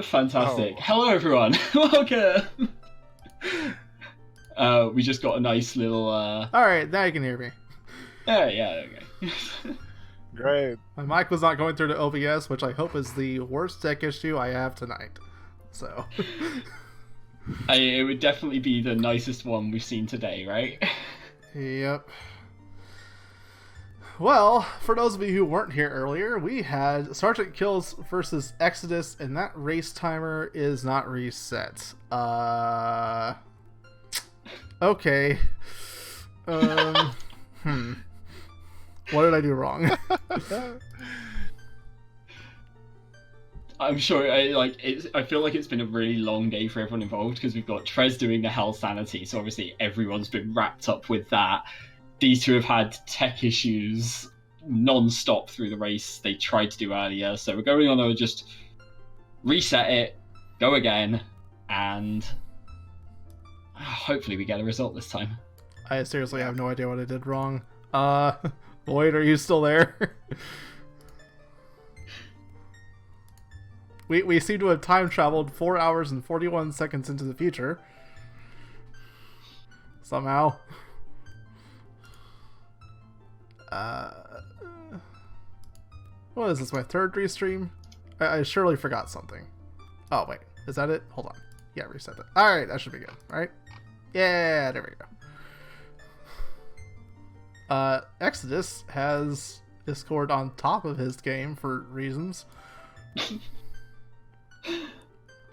Fantastic. Oh. Hello, everyone. Welcome. We just got a nice little. All right, now you can hear me. Yeah. Okay. Great. My mic was not going through the OBS, which I hope is the worst tech issue I have tonight. So. It would definitely be the nicest one we've seen today, right? Yep. Well, for those of you who weren't here earlier, we had sgtkillz versus Exodus, and that race timer is not reset. Okay. What did I do wrong? I'm sure. I feel like it's been a really long day for everyone involved because we've got Trez doing the Hell Sanity, so obviously everyone's been wrapped up with that. These two have had tech issues non-stop through the race they tried to do earlier, so we're going on to just reset it, go again, and hopefully we get a result this time. I seriously have no idea what I did wrong. Lloyd, are you still there? We seem to have time traveled 4 hours and 41 seconds into the future. Somehow. What is this, my third restream? I surely forgot something. Oh, wait. Is that it? Hold on. Yeah, reset it. Alright, that should be good, right? Yeah, there we go. Exodus has Discord on top of his game for reasons.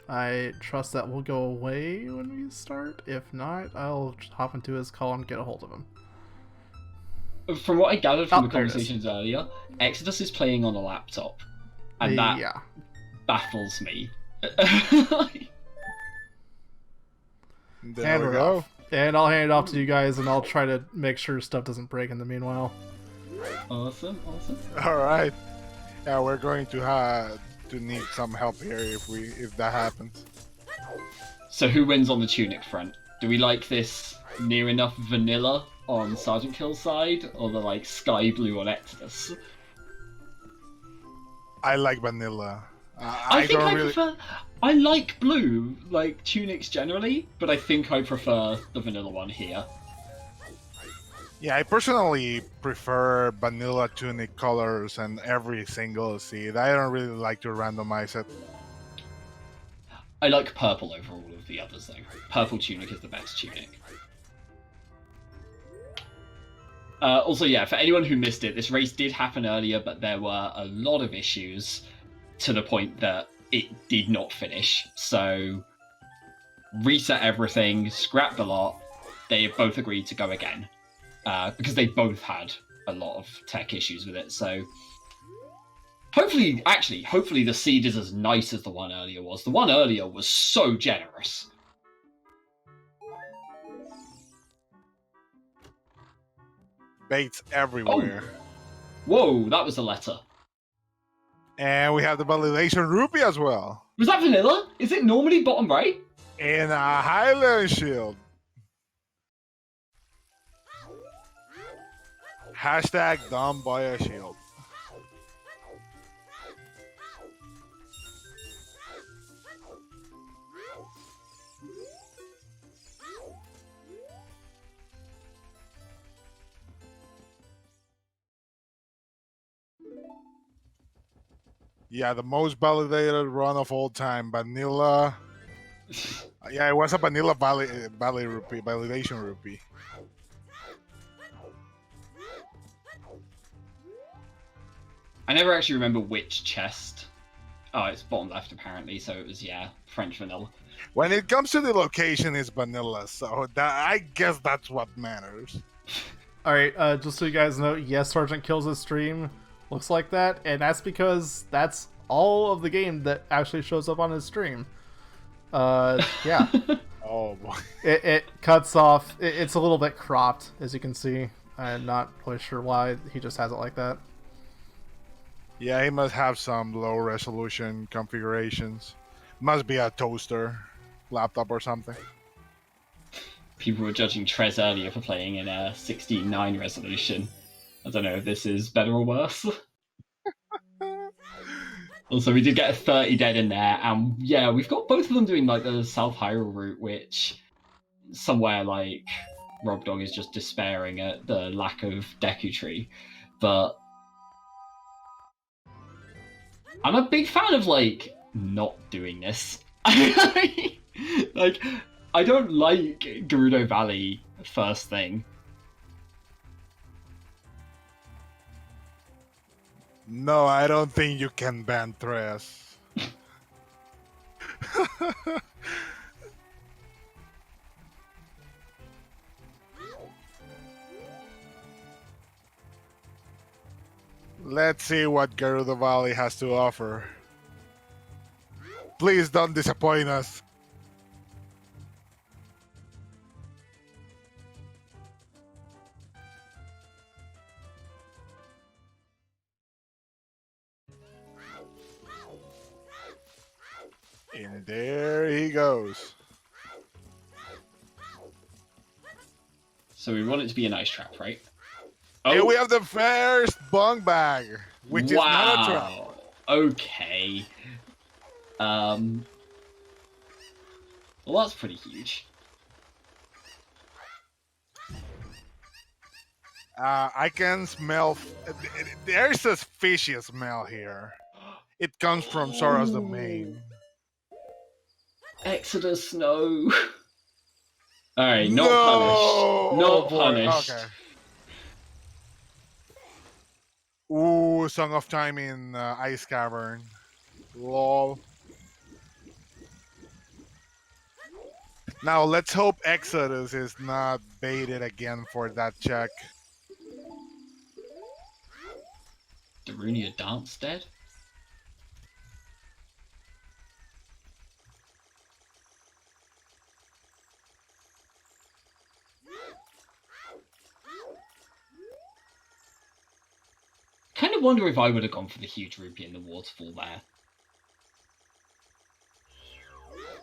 I trust that will go away when we start. If not, I'll hop into his call and get a hold of him. From what I gathered from the conversations earlier, Exodus is playing on a laptop, and that baffles me. There we go. And I'll hand it off to you guys, and I'll try to make sure stuff doesn't break in the meanwhile. Awesome. All right. Yeah, we're going to need some help here if that happens. So who wins on the Tunic front? Do we like this near enough vanilla on sgtkillz side, or the sky blue on Exodus? I like vanilla. I think I prefer. I like blue, like tunics generally, but I think I prefer the vanilla one here. Yeah, I personally prefer vanilla tunic colors and every single seed. I don't really like to randomize it. I like purple over all of the others, though. Purple tunic is the best tunic. Also, yeah, for anyone who missed it, this race did happen earlier, but there were a lot of issues to the point that it did not finish. So, reset everything, scrap the lot. They have both agreed to go again. Because they both had a lot of tech issues with it, so... Hopefully the seed is as nice as the one earlier was. The one earlier was so generous. Baits everywhere. Oh. Whoa, that was a letter. And we have the validation rupee as well. Was that vanilla? Is it normally bottom right? And a Highland shield. Hashtag dumb buy a shield. Yeah, the most validated run of all time, vanilla. Yeah, it was a vanilla validation rupee. I never actually remember which chest. Oh, it's bottom left apparently, so it was, French vanilla. When it comes to the location, it's vanilla, so I guess that's what matters. Alright, just so you guys know, yes, sgtkillz' stream looks like that, and that's because that's all of the game that actually shows up on his stream. Yeah. Oh boy. It cuts off, it's a little bit cropped, as you can see. I'm not really sure why he just has it like that. Yeah, he must have some low resolution configurations. Must be a toaster laptop or something. People were judging Trez earlier for playing in a 16:9 resolution. I don't know if this is better or worse. Also, we did get a 30 dead in there, and yeah, we've got both of them doing like the South Hyrule route, which somewhere like Rob Dog is just despairing at the lack of Deku Tree. But I'm a big fan of like not doing this. Like, I don't like Gerudo Valley first thing. No, I don't think you can ban Tres. Let's see what Gerudo Valley has to offer. Please don't disappoint us. And there he goes. So we want it to be a nice trap, right? Here we have the first bong bag, which is not a trap. Okay. Well, that's pretty huge. I can smell. There's a fishy smell here. It comes from Sora's domain. Exodus, no. Alright, not No! punished. Not Oh, boy. punished. Okay. Ooh, Song of Time in Ice Cavern. Lol. Now let's hope Exodus is not baited again for that check. Darunia Dance dead? Kind of wonder if I would have gone for the huge rupee in the waterfall there.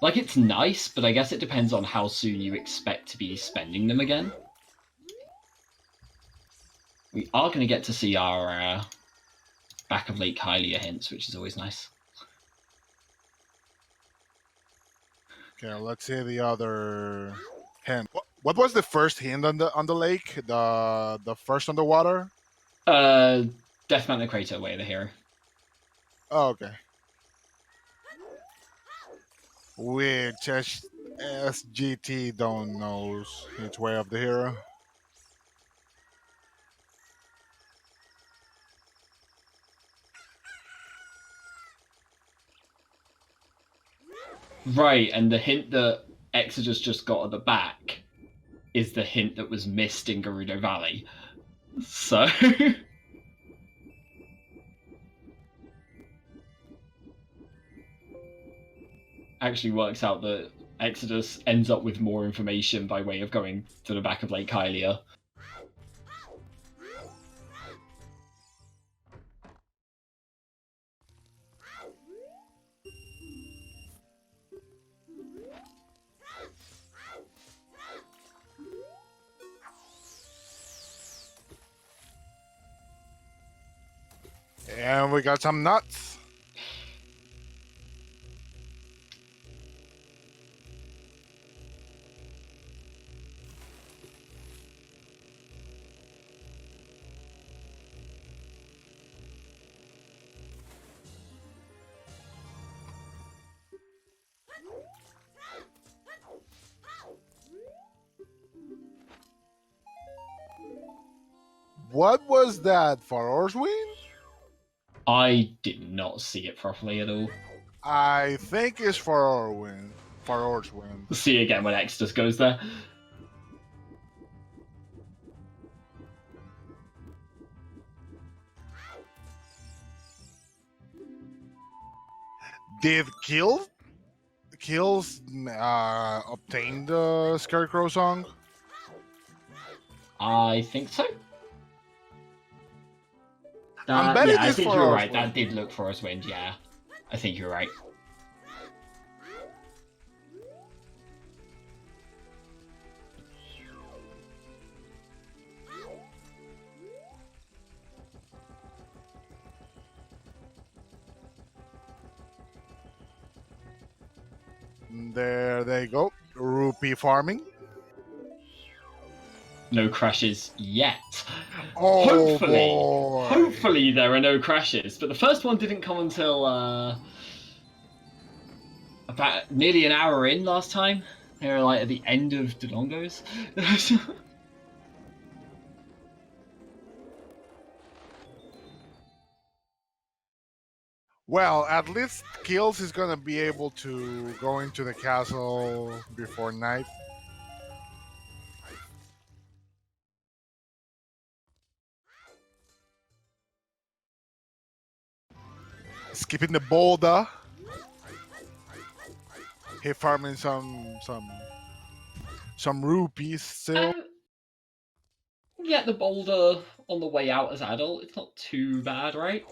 Like, it's nice, but I guess it depends on how soon you expect to be spending them again. We are going to get to see our back of Lake Hylia hints, which is always nice. Okay, let's see the other hint. What was the first hint on the lake? The first on the water? Death Mountain Crater, Way of the Hero. Oh, okay. Which SGT don't knows its Way of the Hero. Right, and the hint that Exodus just got at the back is the hint that was missed in Gerudo Valley. So... actually works out that Exodus ends up with more information by way of going to the back of Lake Hylia. And we got some nuts. What was that, for Orswin? I did not see it properly at all. I think it's for Orwin. For Orswin. We'll see again when Exodus goes there. Did Kills obtain the Scarecrow song? I think so. I'm betting yeah, I it's think for you're right. Orswind. That did look for us wind, yeah. I think you're right. There they go. Rupee farming. No crashes yet. Oh boy. Hopefully there are no crashes. But the first one didn't come until about nearly an hour in last time. They were like at the end of Delongos. Well, at least Kills is gonna be able to go into the castle before night. Skipping the boulder. He farming some rupees still. Get the boulder on the way out as adult. It's not too bad, right?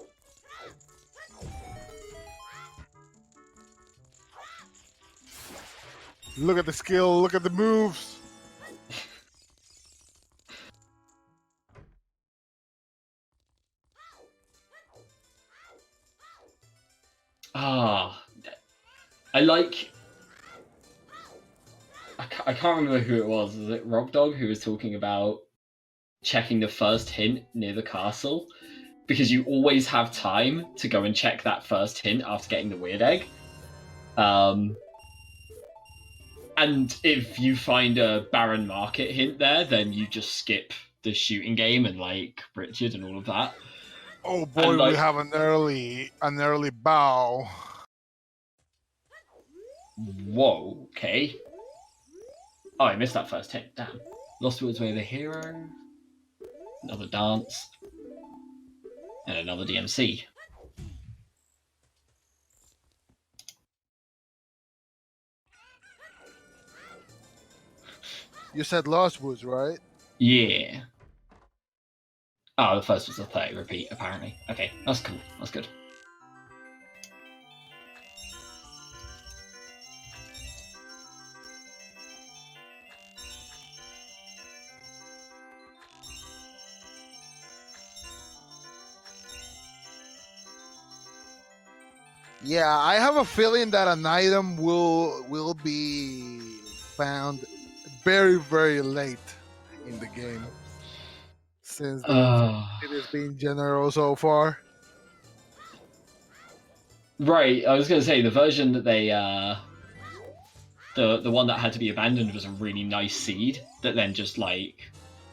Look at the skill, look at the moves. Ah, I like. I can't remember who it was. Was it Rob Dog who was talking about checking the first hint near the castle? Because you always have time to go and check that first hint after getting the weird egg. And if you find a barren market hint there, then you just skip the shooting game and like Richard and all of that. Oh boy, like, we have an early bow. Whoa, okay. Oh, I missed that first hit. Damn. Lost Woods Way of the Hero. Another dance. And another DMC. You said Lost Woods, right? Yeah. Oh, the first was a 30 repeat, apparently. Okay, that's cool. That's good. Yeah, I have a feeling that an item will be found very, very late in the game, since it has been general so far. Right, I was going to say, the version that they... the one that had to be abandoned was a really nice seed that then just, like...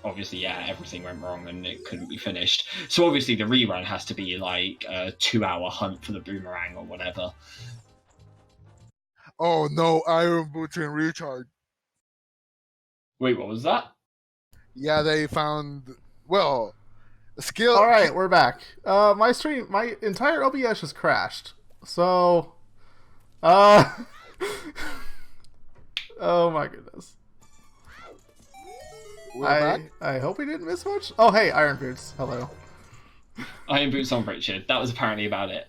Obviously, yeah, everything went wrong and it couldn't be finished. So obviously the rerun has to be, like, a 2-hour hunt for the boomerang or whatever. Oh no, Iron Boots and Richard. Wait, what was that? Yeah, they found, well, skill. All right, we're back. My entire OBS just crashed. So, oh my goodness. I hope we didn't miss much. Oh, hey, Iron Boots. Hello. Iron Boots on Richard. That was apparently about it.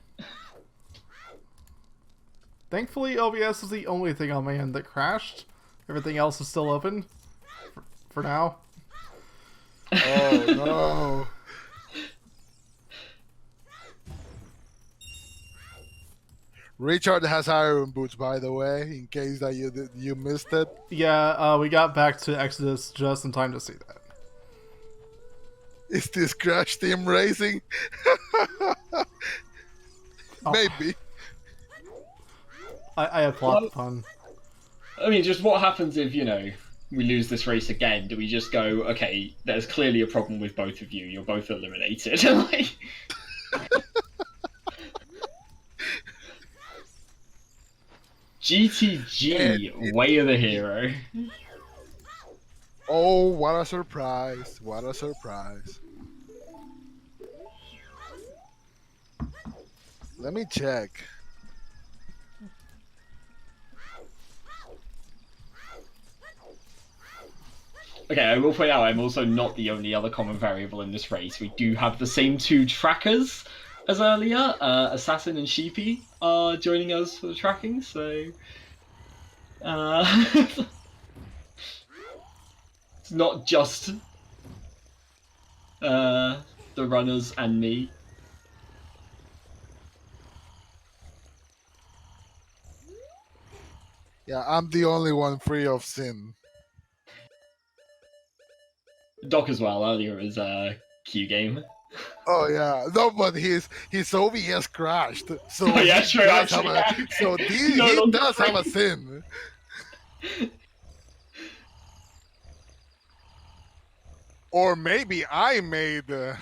Thankfully, OBS is the only thing on my end that crashed. Everything else is still open. For now. Oh, no. Richard has Iron Boots, by the way, in case that you missed it. Yeah, we got back to Exodus just in time to see that. Is this Crash Team Racing? Maybe. I applaud the pun. I mean, just what happens if, you know, we lose this race again? Do we just go, okay, there's clearly a problem with both of you. You're both eliminated. Like... GTG, Way of the Hero. Oh, what a surprise. What a surprise. Let me check. Okay, I will point out I'm also not the only other common variable in this race. We do have the same two trackers as earlier. Assassin and Sheepy are joining us for the tracking, so... it's not just the runners and me. Yeah, I'm the only one free of sin. Doc as well. Earlier was a Q game. Oh yeah, no, but his OBS crashed, so Oh yeah, he true. does have Actually, a yeah. so No he longer does have a free. sin. Or maybe I made a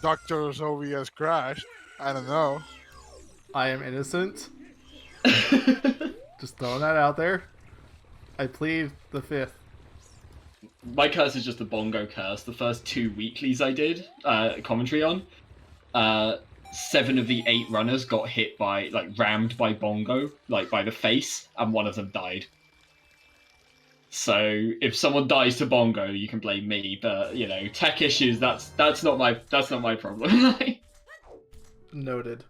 Doctor's OBS crash. I don't know. I am innocent. Just throwing that out there. I plead the fifth. My curse is just the bongo curse. The first 2 weeklies I did commentary on, 7 of the 8 runners got hit by, like, rammed by bongo, like by the face, and 1 of them died. So if someone dies to bongo, you can blame me. But you know, tech issues, that's not my problem. Noted.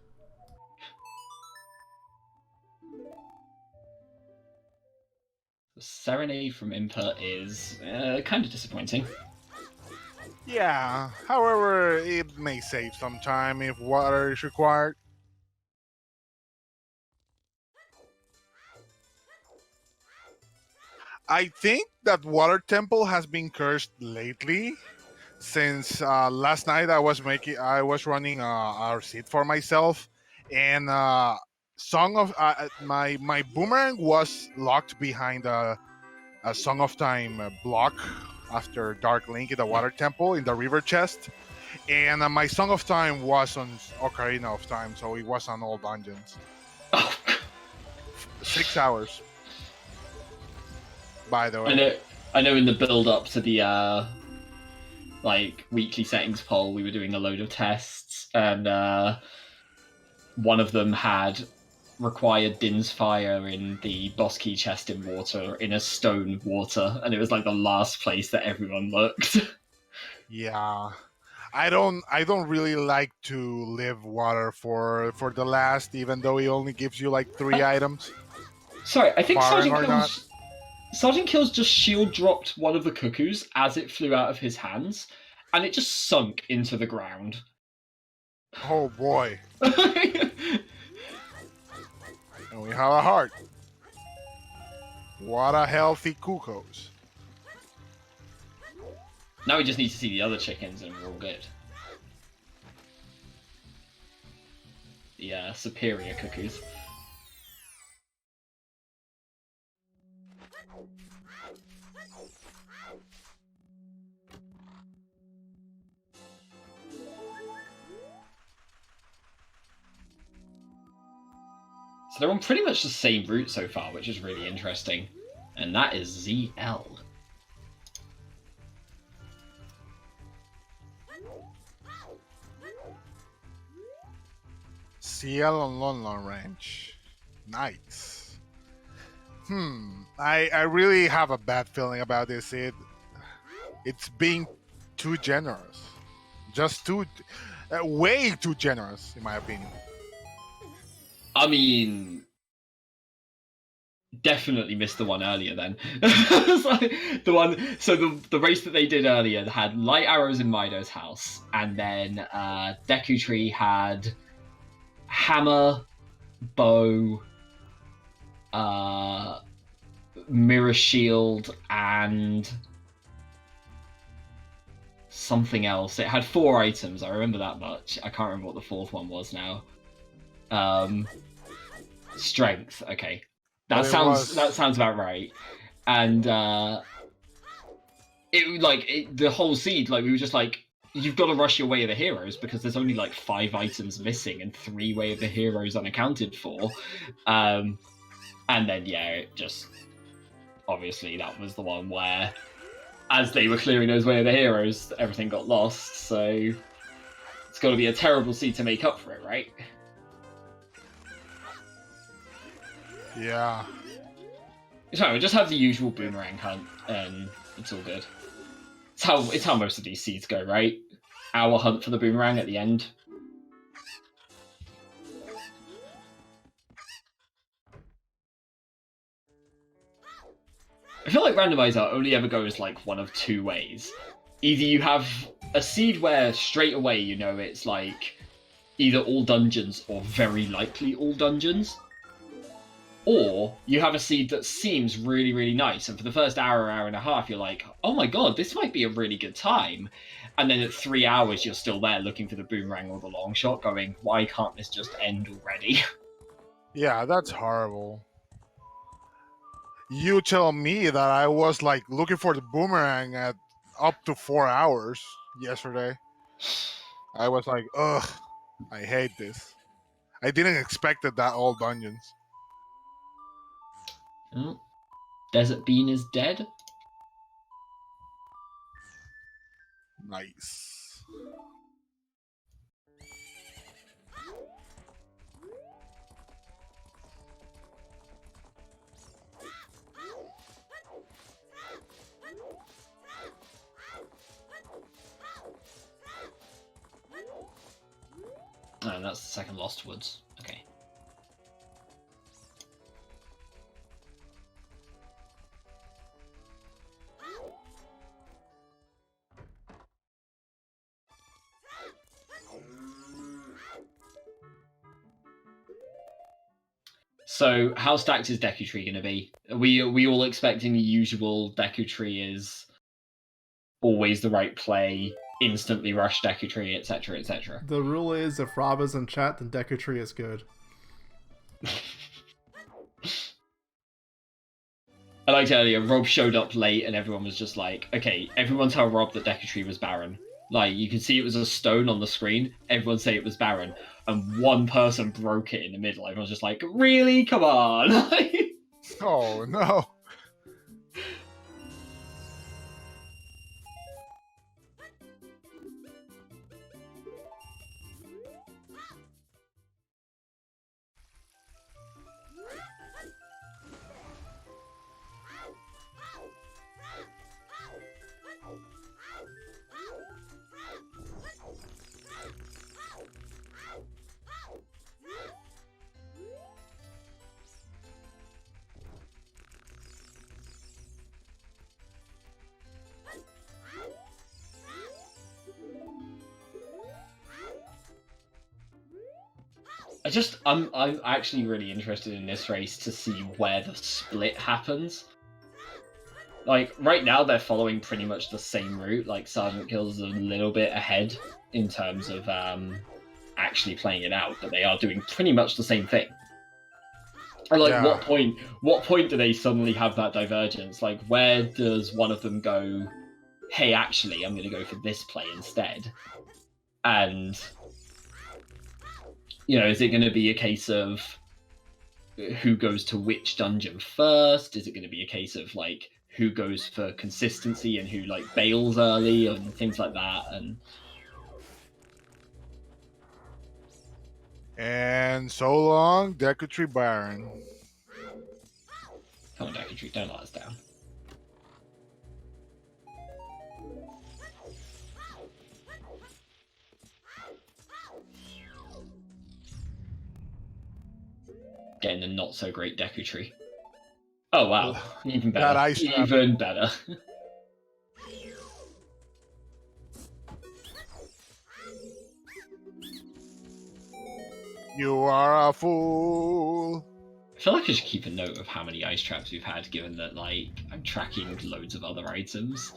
Serenade from input is kind of disappointing. Yeah. However, it may save some time if water is required. I think that Water Temple has been cursed lately. Since last night, I was running our seed for myself, and Song of my boomerang was locked behind a Song of Time block after Dark Link in the Water Temple in the River Chest, and my Song of Time was on Ocarina of Time, so it was on all dungeons. 6 hours. By the way, I know. In the build up to the like weekly settings poll, we were doing a load of tests, and one of them had required Din's Fire in the boss key chest in water, in a stone water, and it was like the last place that everyone looked. yeah. I don't really like to live water for the last, even though it only gives you like 3 items. Sorry, I think Barring or not. Sergeant Kills just shield dropped one of the cuckoos as it flew out of his hands, and it just sunk into the ground. Oh boy. And we have a heart. What a healthy cuckoos. Now we just need to see the other chickens and we're all good. The superior cuckoos. So they're on pretty much the same route so far, which is really interesting. And that is ZL. CL on Lon Ranch. Nice. I really have a bad feeling about this. It's being too generous. Just too... way too generous, in my opinion. I mean, definitely missed the one earlier then. The race that they did earlier had light arrows in Mido's house, and then Deku Tree had hammer, bow, mirror shield, and something else. It had 4 items. I remember that much. I can't remember what the 4th one was now. Strength. Okay, that sounds about right. And the whole seed, like we were just like, you've got to rush your Way of the Heroes because there's only like 5 items missing and 3 Way of the Heroes unaccounted for. And then it just obviously that was the one where, as they were clearing those Way of the Heroes, everything got lost. So it's got to be a terrible seed to make up for it, right? Yeah. It's fine. We just have the usual boomerang hunt, and it's all good. It's how most of these seeds go, right? Our hunt for the boomerang at the end. I feel like Randomizer only ever goes like one of 2 ways. Either you have a seed where straight away you know it's like either all dungeons or very likely all dungeons. Or you have a seed that seems really, really nice, and for the first hour, hour and a half, you're like, oh my god, this might be a really good time. And then at 3 hours, you're still there looking for the boomerang or the long shot, going, why can't this just end already? Yeah, that's horrible. You tell me that I was like looking for the boomerang at up to 4 hours yesterday. I was like, ugh, I hate this. I didn't expect it that all dungeons. Oh, Desert Bean is dead. Nice. Oh, that's the second Lost Woods. Okay. So, how stacked is Deku Tree going to be? Are we all expecting the usual Deku Tree is always the right play, instantly rush Deku Tree, etc., etc.? The rule is if Rob is in chat, then Deku Tree is good. I liked earlier, Rob showed up late and everyone was just like, okay, everyone tell Rob that Deku Tree was barren. Like, you could see it was a stone on the screen, everyone say it was barren, and one person broke it in the middle. Everyone's just like, really? Come on! Oh no. I'm actually really interested in this race to see where the split happens. Like, right now they're following pretty much the same route. Like, sgtkillz is a little bit ahead in terms of actually playing it out, but they are doing pretty much the same thing. And like, Yeah. what point do they suddenly have that divergence? Like, where does one of them go, hey, actually, I'm going to go for this play instead? And, you know, is it going to be a case of who goes to which dungeon first? Is it going to be a case of, like, who goes for consistency and who, like, bails early and things like that? And so long, Deku Tree Baron. Come on, Deku Tree, don't let us down. Getting the not so great Deku Tree. Oh wow, even better. That ice trap. Even better. You are a fool. I feel like I should keep a note of how many ice traps we've had, given that, like, I'm tracking loads of other items.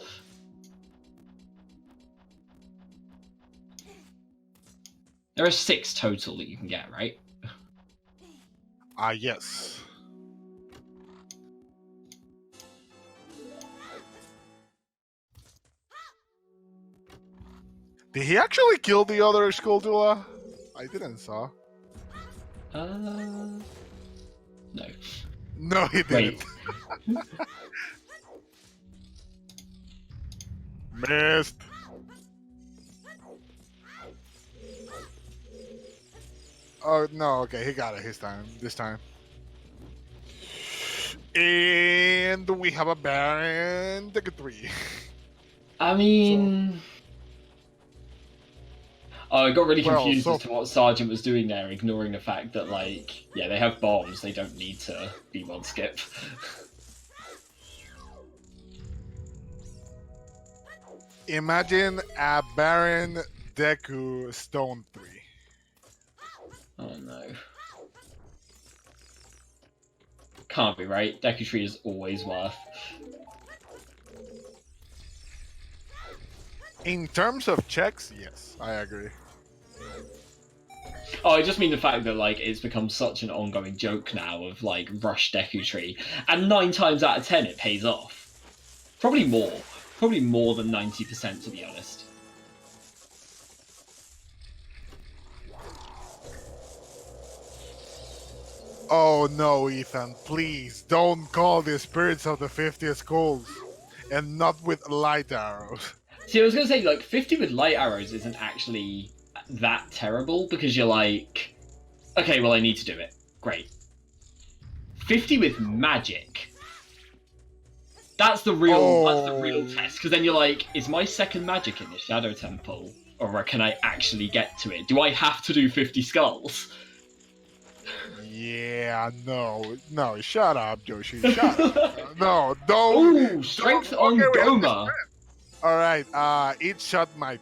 There are 6 total that you can get, right? Yes. Did he actually kill the other Skuldula? I didn't saw. No. No, he Wait. didn't. Missed. Oh no, okay, he got it this time. And we have a Baron Deku 3. I mean... Oh, I got really confused so- as to what Sergeant was doing there, ignoring the fact that, like, yeah, they have bombs, they don't need to be one skip. Imagine a Baron Deku Stone 3. Oh no. Can't be, right? Deku Tree is always worth. In terms of checks, yes, I agree. Oh, I just mean the fact that like it's become such an ongoing joke now of like rush Deku Tree, and 9 times out of 10 it pays off. Probably more than 90% to be honest. Oh no, Ethan, please don't call the spirits of the 50 skulls, and not with light arrows. See, I was gonna say like 50 with light arrows isn't actually that terrible because you're like, okay, well I need to do it. Great. 50 with magic. That's the real test, because then you're like, is my second magic in the Shadow Temple, or can I actually get to it? Do I have to do 50 skulls? Yeah, no, shut up, Yoshi, shut up. No, don't. Ooh, strength on Goma. All right, it shut my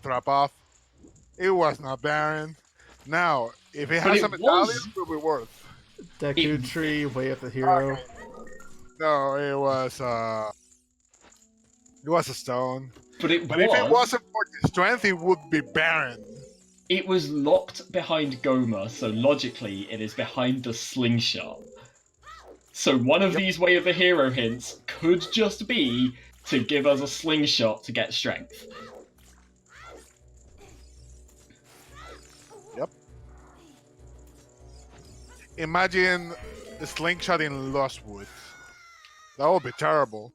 trap off. It was not Baron. Now, if it has a medallion, it will be worth. Deku Tree, Way of the Hero. Okay. No, it was a stone. But if it wasn't for the strength, it would be Baron. It was locked behind Goma, so logically it is behind the slingshot. So one of these Way of the Hero hints could just be to give us a slingshot to get strength. Yep. Imagine the slingshot in Lostwood. That would be terrible.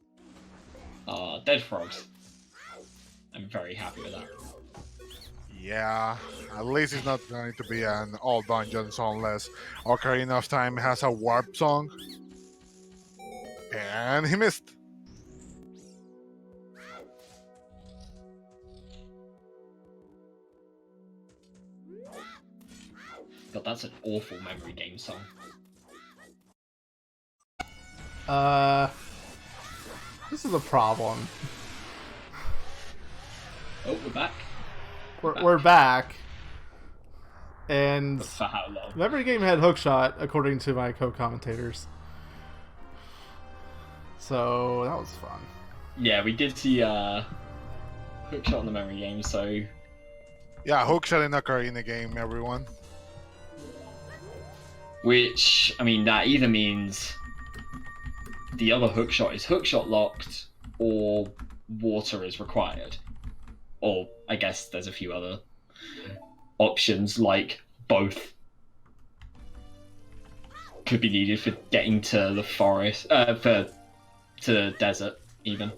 Dead frogs. I'm very happy with that. Yeah, at least it's not going to be an all dungeons unless Ocarina of Time has a warp song. And he missed. God, that's an awful memory game song. This is a problem. Oh, we're back. We're back. And But for how long? memory game had hookshot, according to my co-commentators. So that was fun. Yeah, we did see hookshot on the memory game, so Yeah, hookshot in Ocarina game, everyone. which I mean that either means the other hookshot is hookshot locked or water is required. Or I guess there's a few other options like both could be needed for getting to the forest, to the desert even.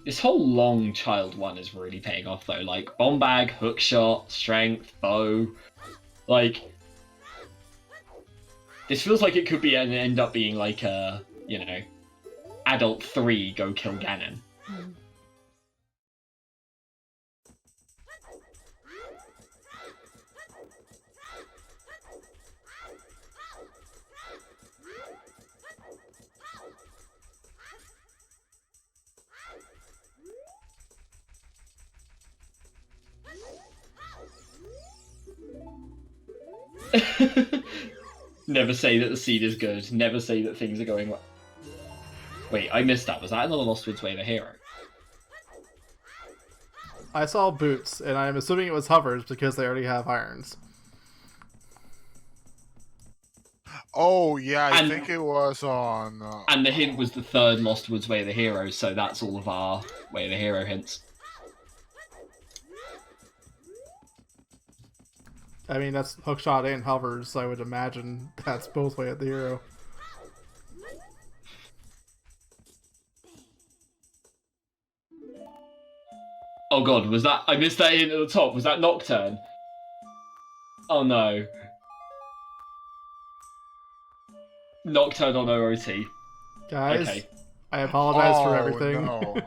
This whole long child one is really paying off though. Like bomb bag, hookshot, strength, bow. Like this feels like it could be and end up being like a, you know, adult 3 go kill Ganon. Never say that the seed is good. Never say that things are going well. Wait, I missed that. Was that another Lost Woods Way of the Hero? I saw boots, and I'm assuming it was hovers because they already have irons. Oh yeah, I think it was on. And the hint was the third Lost Woods Way of the Hero, so that's all of our Way of the Hero hints. I mean, that's hookshot and hovers, so I would imagine that's both Way of the Hero. Oh god, was that... I missed that hint at the top. Was that Nocturne? Oh no. Nocturne on OOT. Guys, Okay. I apologize for everything. No.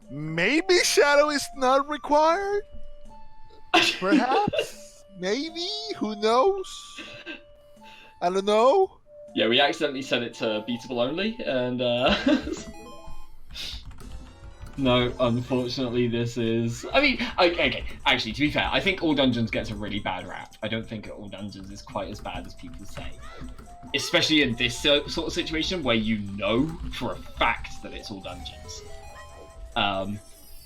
Maybe shadow is not required. Perhaps. Maybe. Who knows? I don't know. Yeah, we accidentally set it to beatable only, and no, unfortunately, this is. I mean, okay. Actually, to be fair, I think All Dungeons gets a really bad rap. I don't think All Dungeons is quite as bad as people say, especially in this sort of situation where you know for a fact that it's All Dungeons.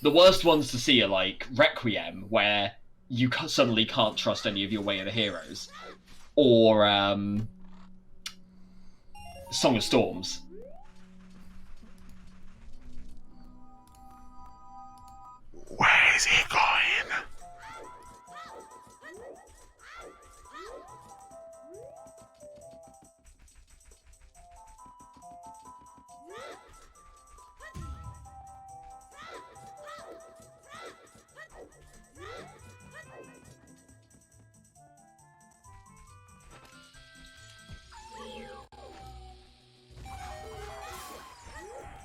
The worst ones to see are like Requiem, where you suddenly can't trust any of your Way of the Heroes, or Song of Storms. Where is he going?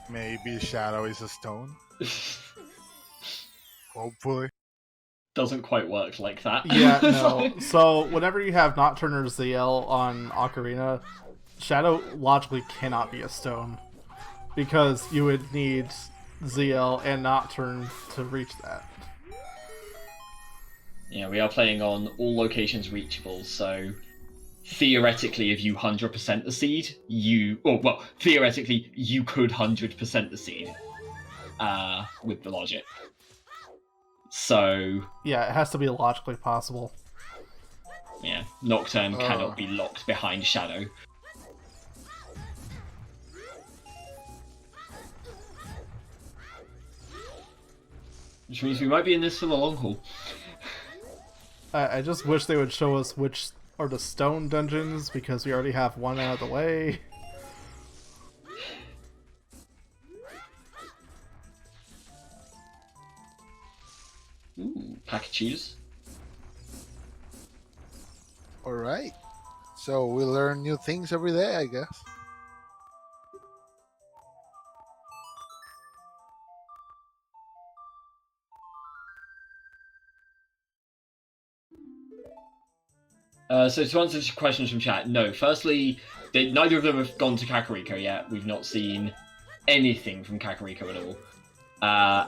Maybe Shadow is a stone. Hopefully. Doesn't quite work like that. Yeah, no. So whenever you have Nocturne or ZL on Ocarina, Shadow logically cannot be a stone, because you would need ZL and Nocturne to reach that. Yeah, we are playing on all locations reachable, so theoretically, if you 100% the seed, theoretically, you could 100% the seed with the logic. So... Yeah, it has to be logically possible. Yeah, Nocturne cannot be locked behind Shadow. Which means we might be in this for the long haul. I just wish they would show us which are the stone dungeons, because we already have one out of the way. Ooh, Packages. Alright. So we learn new things every day, I guess. So to answer questions from chat, no. Firstly, neither of them have gone to Kakariko yet. We've not seen anything from Kakariko at all.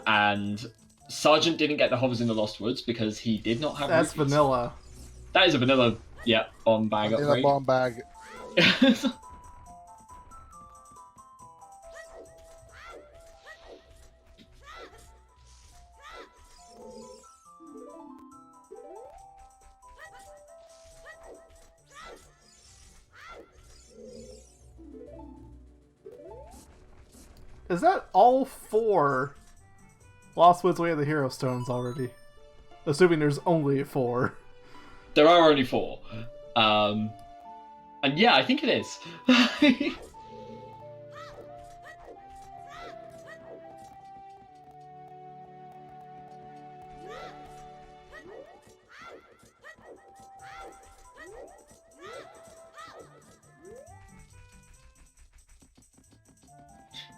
And Sergeant didn't get the Hovers in the Lost Woods because he did not have That's rupees. vanilla. That is a vanilla, bomb bag In a upgrade. bomb bag. Is that all 4 Lost Woods Way of the Hero stones already? Assuming there's only 4. There are only 4. And yeah, I think it is.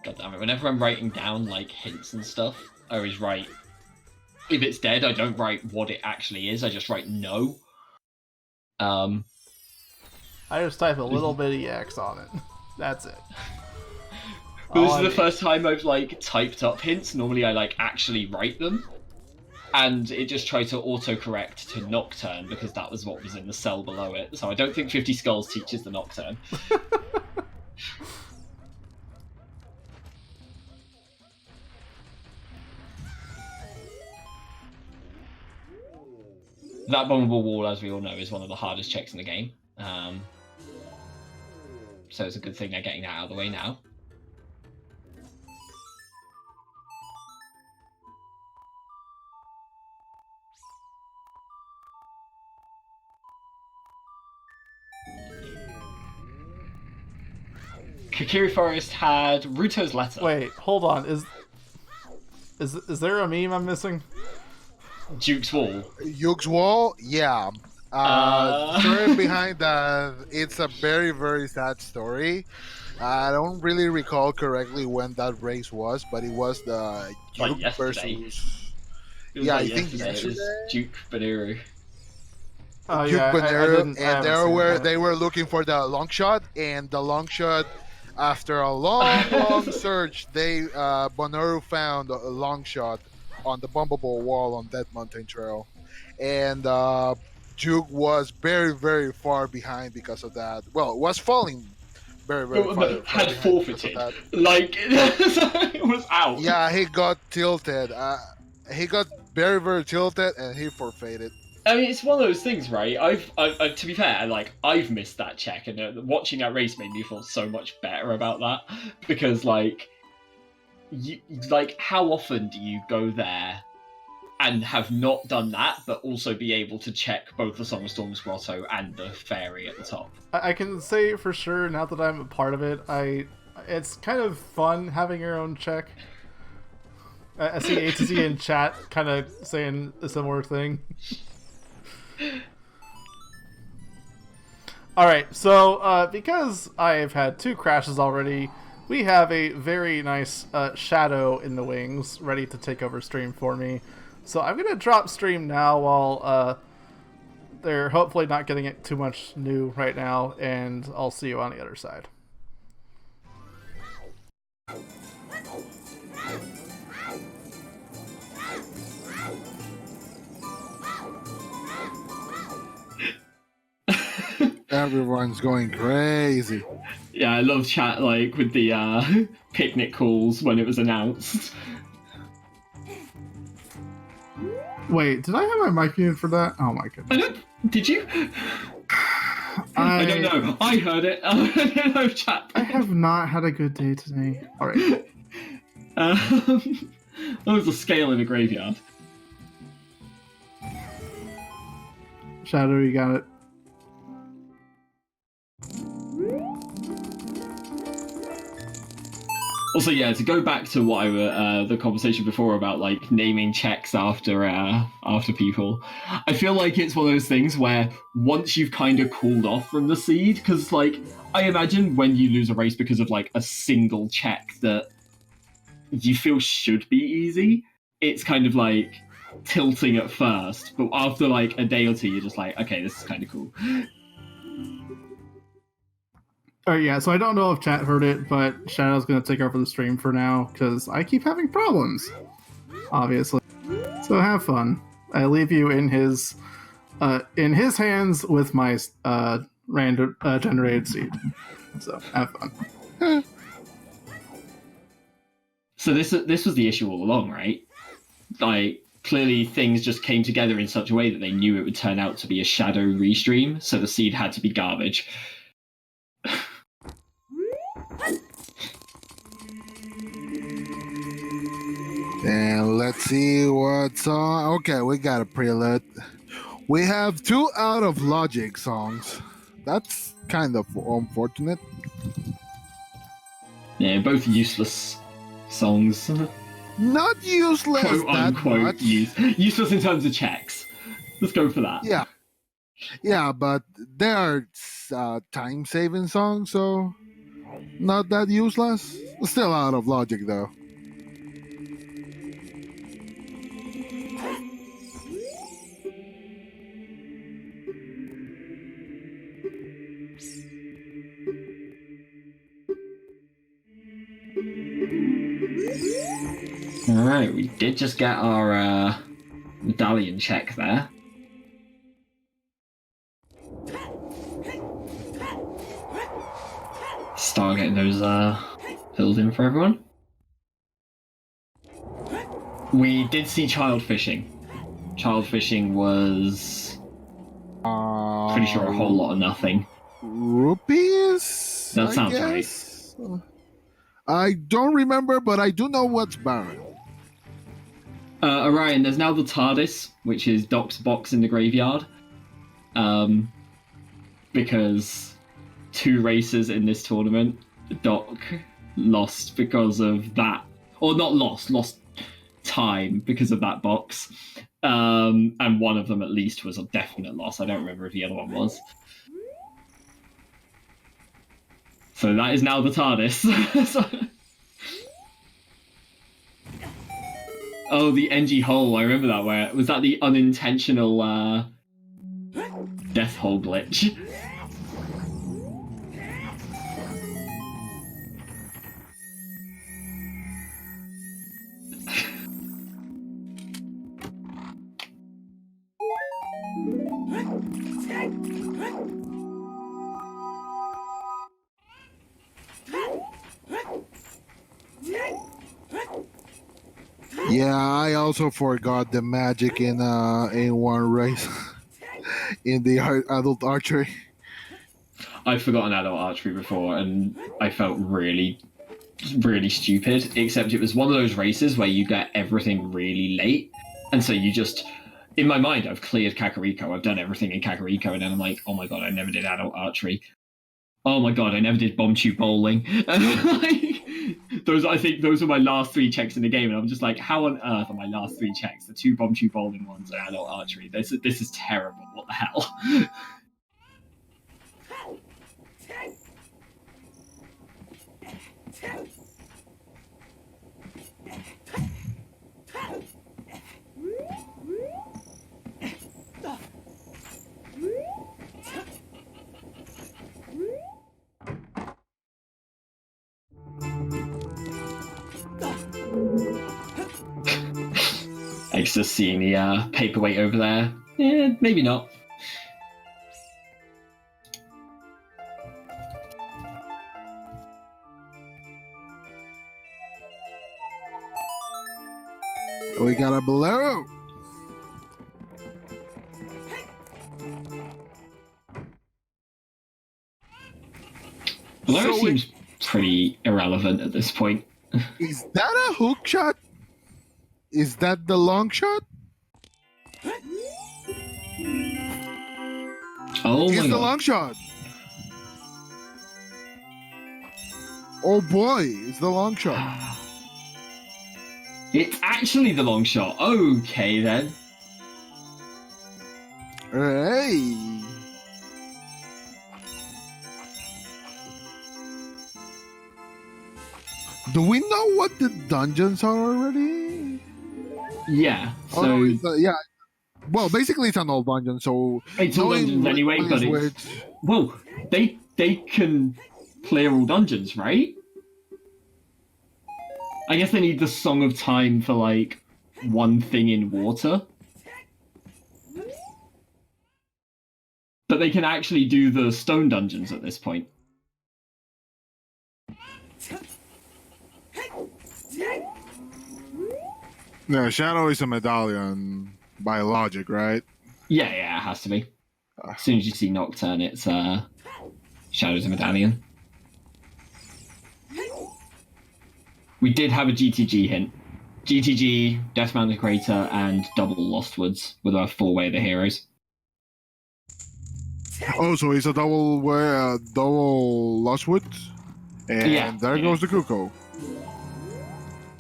God damn it, whenever I'm writing down like hints and stuff, I always write, if it's dead, I don't write what it actually is, I just write no. I just type a little bitty X on it. That's it. But this is the first time I've like typed up hints. Normally I like actually write them. And it just tried to autocorrect to Nocturne because that was what was in the cell below it. So I don't think 50 Skulls teaches the Nocturne. That bombable wall, as we all know, is one of the hardest checks in the game. So it's a good thing they're getting that out of the way now. Kakiri Forest had Ruto's letter. Wait, hold on. Is there a meme I'm missing? Duke's Wall. Yuke's Wall? Yeah. Story behind that, it's a very, very sad story. I don't really recall correctly when that race was, but it was the Like Duke yesterday. versus... It was Yeah, like I think yesterday. It was Duke Baniru. Oh Duke yeah, I Bonero, didn't. I and haven't there seen were that. they were looking for the long shot, and the long shot, after a long search, they Bonero found a long shot on the bumpable wall on that mountain trail, and Duke was very far behind because of that. Well, was falling very far Had behind because of forfeited. that. Like, it was out. Yeah, he got tilted. He got very tilted, and he forfeited. I mean, it's one of those things, right? I've to be fair, like I've missed that check, and watching that race made me feel so much better about that because, like, like how often do you go there and have not done that, but also be able to check both the Song of Storms Grotto and the fairy at the top? I can say for sure now that I'm a part of it, it's kind of fun having your own check. I see ATC in chat kind of saying a similar thing. Alright, so because I've had 2 crashes already, we have a very nice shadow in the wings ready to take over stream for me. So I'm going to drop stream now while they're hopefully not getting it too much new right now, and I'll see you on the other side. Everyone's going crazy. Yeah, I love chat, like with the picnic calls when it was announced. Wait, did I have my mic muted for that? Oh my goodness. Did you? I don't know. I heard it. I don't know, chat. I have not had a good day today. Alright. That was a scale in a graveyard. Shadow, you got it. Also, yeah, to go back to what the conversation before about like naming checks after people, I feel like it's one of those things where once you've kind of cooled off from the seed, because like I imagine when you lose a race because of like a single check that you feel should be easy, it's kind of like tilting at first, but after like a day or two, you're just like, okay, this is kind of cool. Alright, yeah, so I don't know if chat heard it, but Shadow's gonna take over the stream for now, because I keep having problems, obviously. So have fun. I leave you in his hands with my random generated seed. So have fun. So this was the issue all along, right? Like, clearly things just came together in such a way that they knew it would turn out to be a shadow restream, so the seed had to be garbage. And let's see what's on. Okay, we got a prelude. We have 2 out of logic songs. That's kind of unfortunate. Yeah, both useless songs. Not useless, Quote that unquote much. useless in terms of checks. Let's go for that. Yeah, but they are time-saving songs, so not that useless. Still out of logic, though. Alright, we did just get our medallion check there. Start getting those filled in for everyone. We did see child fishing. Child fishing was pretty sure a whole lot of nothing. Rupees? That sounds right. I don't remember, but I do know what's Baron. Orion, there's now the TARDIS, which is Doc's box in the graveyard. Because 2 races in this tournament, Doc lost because of that. Or not lost time because of that box. And one of them at least was a definite loss. I don't remember if the other one was. So that is now the TARDIS. Oh, the NG hole. I remember that. Where was that the unintentional death hole glitch. Yeah, I also forgot the magic in one race in the adult archery. I've forgotten adult archery before, and I felt really, really stupid. Except it was one of those races where you get everything really late, and so you just, in my mind, I've cleared Kakariko, I've done everything in Kakariko, and then I'm like, oh my god, I never did adult archery. Oh my god, I never did bomb shoot bowling. I think those were my last 3 checks in the game, and I'm just like, how on earth are my last 3 checks? The 2 bomb shoot bowling ones and adult archery. This is terrible. What the hell? Thanks for seeing the paperweight over there. Yeah, maybe not. We got a Bolero. Bolero So seems pretty irrelevant at this point. Is that a hook shot? Is that the long shot? Oh It's my the god. long shot. Oh boy, it's the long shot. It's actually the long shot. Okay then. Hey. Do we know what the dungeons are already? Yeah. So Oh, yeah. Well, basically, it's an old dungeon, so it's all knowing dungeons anyway, which but one is it's well, they can clear all dungeons, right? I guess they need the Song of Time for like one thing in water. But they can actually do the stone dungeons at this point. Yeah, Shadow is a medallion by logic, right? Yeah, it has to be. As soon as you see Nocturne, it's Shadow's a medallion. We did have a GTG hint. GTG, Deathman the Crater, and Double Lost Woods with our 4-way of the heroes. Oh, so it's a double Lostwood, and Yeah, there yeah. goes the Kuko.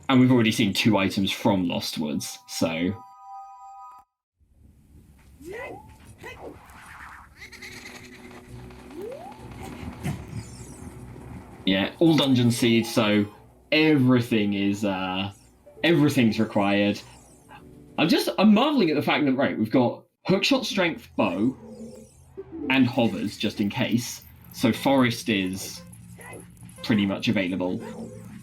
And we've already seen 2 items from Lost Woods, so... Yeah, all dungeon seeds, so everything is everything's required. I'm marveling at the fact that right, we've got hookshot strength bow and hovers just in case. So forest is pretty much available.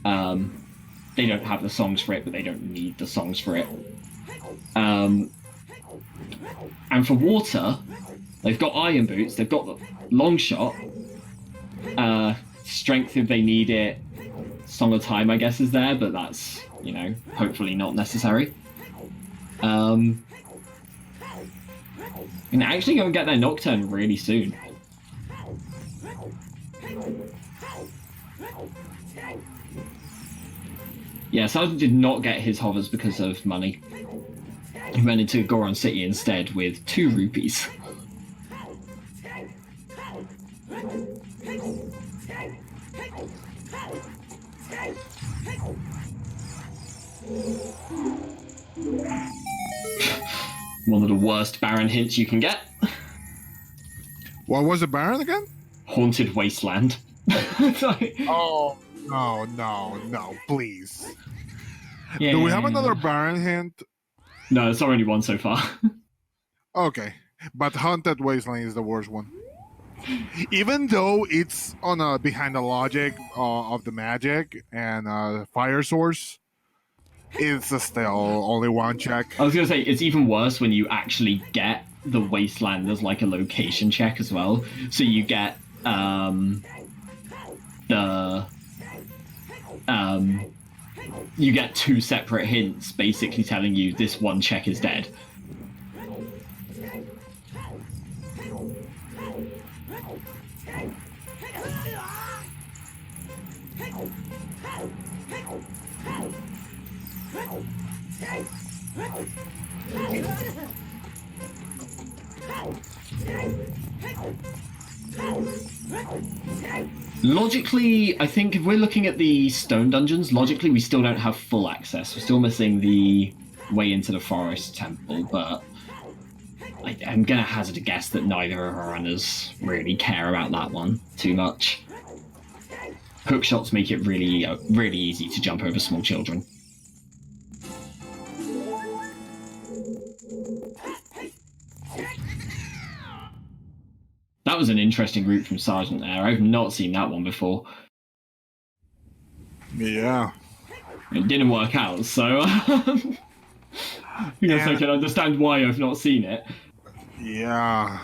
They don't have the songs for it, but they don't need the songs for it. And for water, they've got iron boots, they've got the long shot, strength if they need it, Song of Time I guess is there, but that's, you know, hopefully not necessary. And actually go and get their Nocturne really soon. Yeah, Sergeant did not get his hovers because of money. He went into Goron City instead with 2 rupees. One of the worst Baron hints you can get. What was the Baron again? Haunted Wasteland. Oh, no, please. Yeah. Do we have another Baron hint? No, it's already one so far. Okay. But Haunted Wasteland is the worst one. Even though it's on behind the logic of the magic and fire source, it's still only one check. I was gonna say it's even worse when you actually get the Wasteland as like a location check as well. So you get you get 2 separate hints basically telling you this one check is dead. Logically, I think if we're looking at the stone dungeons, logically we still don't have full access. We're still missing the way into the forest temple, but I'm going to hazard a guess that neither of our runners really care about that one too much. Hook shots make it really, really easy to jump over small children. That was an interesting route from Sergeant there. I've not seen that one before. Yeah. It didn't work out, so I guess I can understand why I've not seen it. Yeah.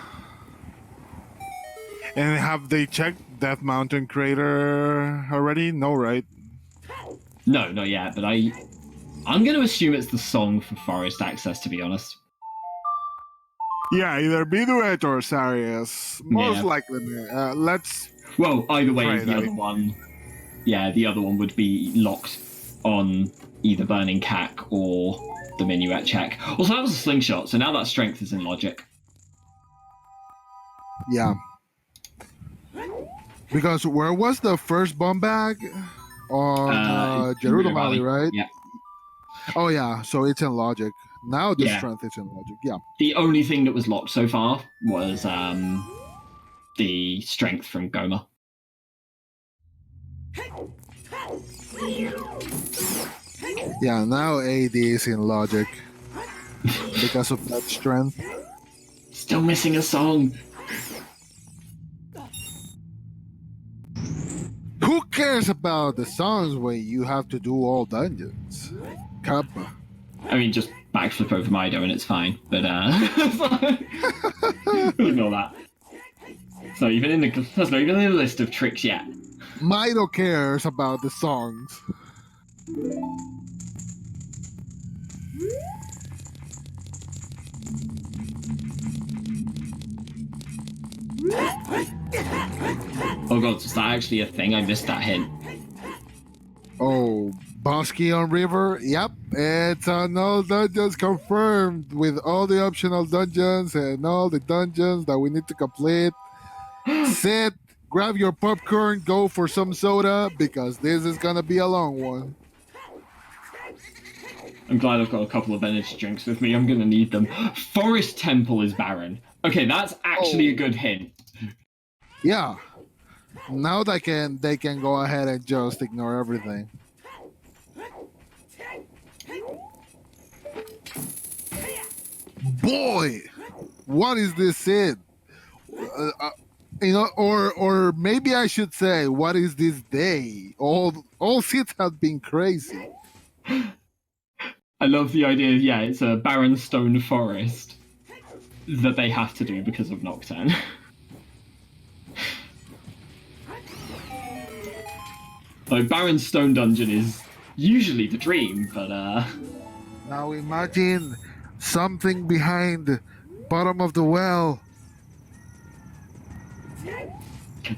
And have they checked Death Mountain Crater already? No, right? No, not yet, but I'm going to assume it's the song for forest access, to be honest. Yeah, either Biduet or Sarius. Most likely. Let's... Well, either way, the other one... Yeah, the other one would be locked on either Burning Cack or the Minuet check. Also, that was a slingshot, so now that strength is in logic. Yeah. Because where was the first bomb bag? On Gerudo Valley, right? Yeah. Oh, yeah, so it's in logic. Now the strength is in logic, yeah. The only thing that was locked so far was the strength from Goma. Yeah, now AD is in logic because of that strength. Still missing a song. Who cares about the songs when you have to do all dungeons? Kappa. I mean, just backflip over Mido and it's fine, but ignore that. So even in that's not even in the list of tricks yet. Mido cares about the songs. Oh god, is that actually a thing? I missed that hint. Oh, Bosky on River? Yep, it's on all dungeons confirmed with all the optional dungeons and all the dungeons that we need to complete. Sit, grab your popcorn, go for some soda because this is gonna be a long one. I'm glad I've got a couple of energy drinks with me. I'm gonna need them. Forest Temple is barren. Okay, that's actually a good hint. Yeah. Now they can go ahead and just ignore everything. Boy, what is this Sid? Or maybe I should say, what is this day? All Sids have been crazy. I love the idea. Yeah, it's a barren stone forest that they have to do because of Nocturne. Like, barren stone dungeon is usually the dream, but now imagine something behind bottom of the well.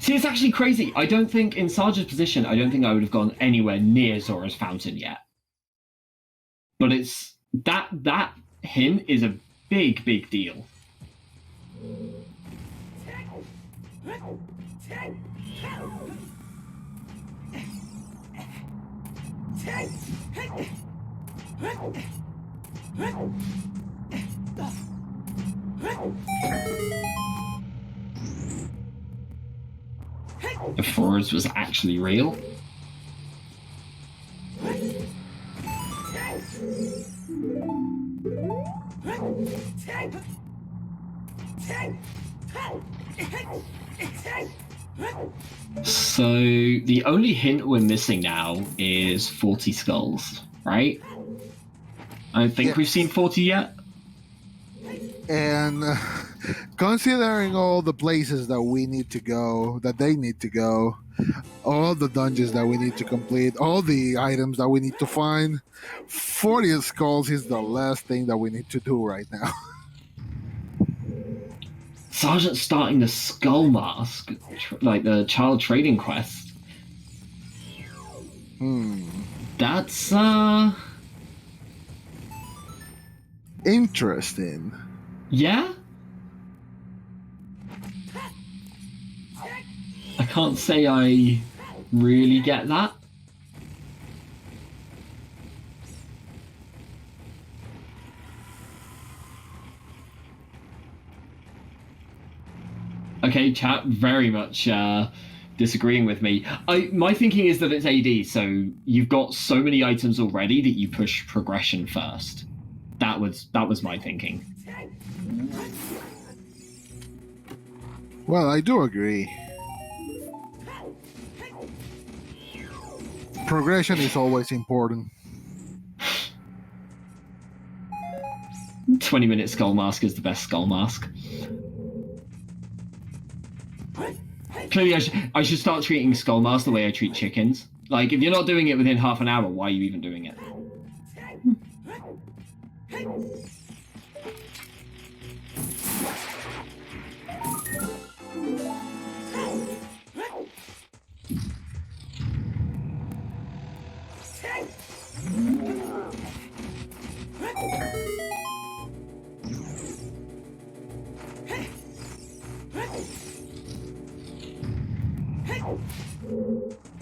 See, it's actually crazy. I don't think in Sarge's position, I don't think I would have gone anywhere near Zora's Fountain yet. But it's that hint is a big deal. The forest was actually real. So the only hint we're missing now is 40 skulls, right? I don't think we've seen 40 yet. And considering all the places that we need to go, that they need to go, all the dungeons that we need to complete, all the items that we need to find, 40 skulls is the last thing that we need to do right now. Sergeant's starting the skull mask, like the child trading quest. That's interesting. Yeah? I can't say I really get that. Okay, chat, very much disagreeing with me. My thinking is that it's AD, so you've got so many items already that you push progression first. That was my thinking. Well, I do agree. Progression is always important. 20-minute skull mask is the best skull mask. Clearly, I should start treating skull mask the way I treat chickens. Like, if you're not doing it within half an hour, why are you even doing it?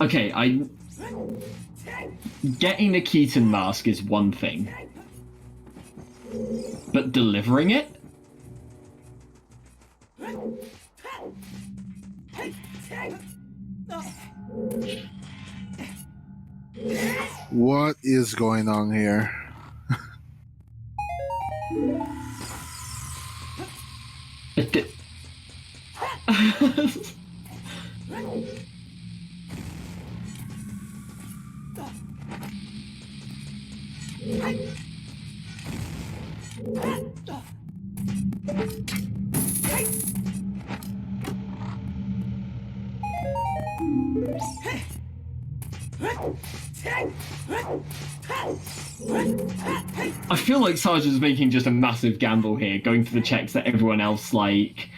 Okay, getting the Keaton mask is one thing, but delivering it? What is going on here? I feel like Sergeant's making just a massive gamble here, going for the checks that everyone else, like...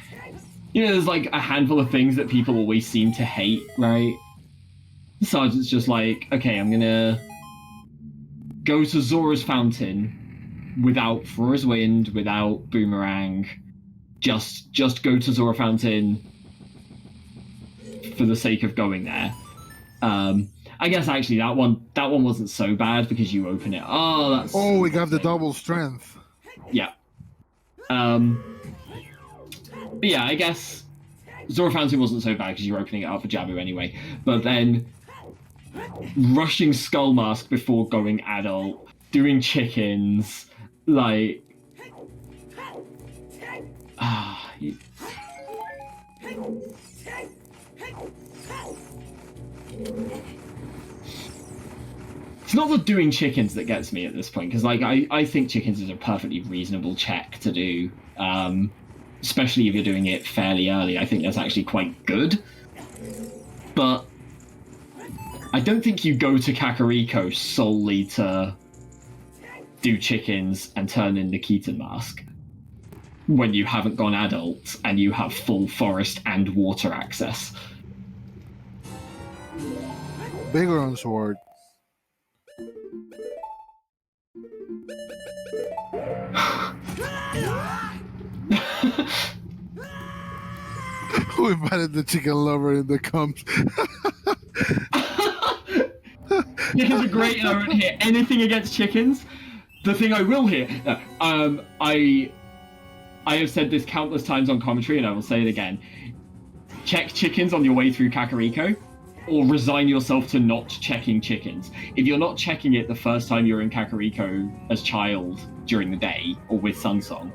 You know, there's like a handful of things that people always seem to hate, right? Sergeant's just like, okay, I'm gonna go to Zora's Fountain without Flora's Wind, without Boomerang. Just go to Zora Fountain for the sake of going there. I guess actually that one wasn't so bad because you open it. Oh, we got the double strength. Yeah. But yeah, I guess Zora Fountain wasn't so bad because you're opening it up for Jabu anyway. But then rushing Skull Mask before going adult, doing chickens, like... It's not the doing chickens that gets me at this point, because like I think chickens is a perfectly reasonable check to do, especially if you're doing it fairly early. I think that's actually quite good. But I don't think you go to Kakariko solely to do chickens and turn in the Keaton mask when you haven't gone adult and you have full forest and water access. Bigger on sword. Who invited the chicken lover in the comps? Chickens are great and I won't hear anything against chickens. The thing I will hear, I have said this countless times on commentary and I will say it again. Check chickens on your way through Kakariko, or resign yourself to not checking chickens. If you're not checking it the first time you're in Kakariko as child during the day, or with Sunsong,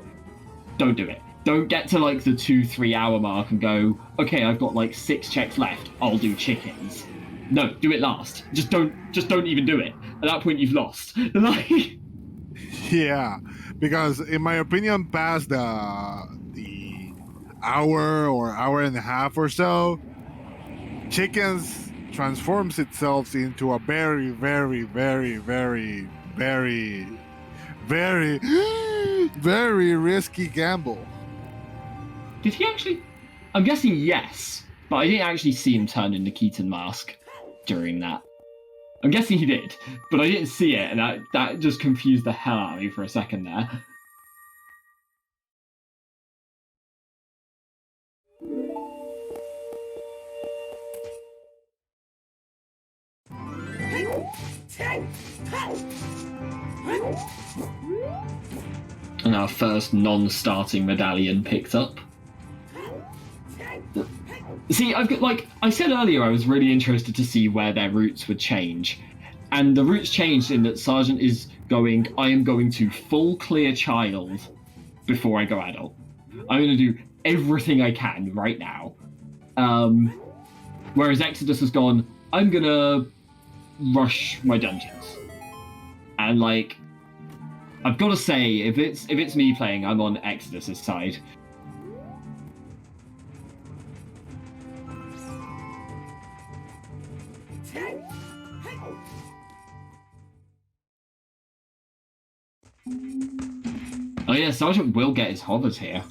don't do it. Don't get to like the 2-3 hour mark and go, okay, I've got like 6 checks left. I'll do chickens. No, do it last. Just don't even do it. At that point, you've lost. Like, Yeah, because in my opinion, past the hour or hour and a half or so, chickens transforms itself into a very, very, very, very, very, very, very risky gamble. did he actually? I'm guessing yes, but I didn't actually see him turn into Keaton Mask during that. I'm guessing he did, but I didn't see it, and that just confused the hell out of me for a second there. And our first non-starting medallion picked up. See, I've got, like I said earlier, I was really interested to see where their routes would change. And the routes changed in that Sergeant is going, I am going to full clear child before I go adult. I'm going to do everything I can right now. Whereas Exodus has gone, I'm going to rush my dungeons. And like, I've got to say, if it's me playing, I'm on Exodus's side. Oh yeah, Sergeant will get his hovers here.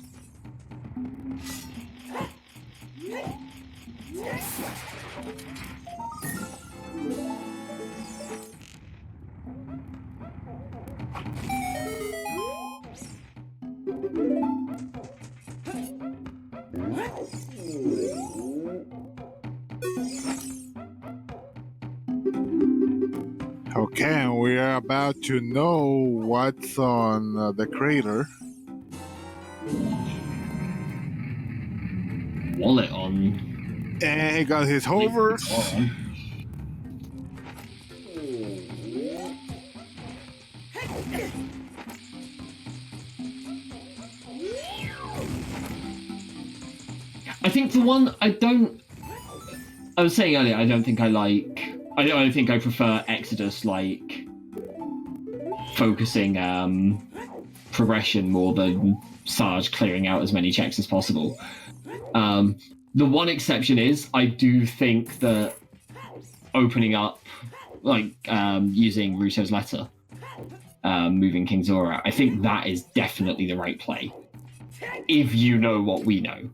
Okay, and we are about to know what's on the crater. Wallet on. And he got his hovers. I think the one I was saying earlier, I don't think I prefer Exodus, like, focusing progression more than Sarge clearing out as many checks as possible. The one exception is, I do think that opening up, like, using Russo's letter, moving King Zora, I think that is definitely the right play. If you know what we know.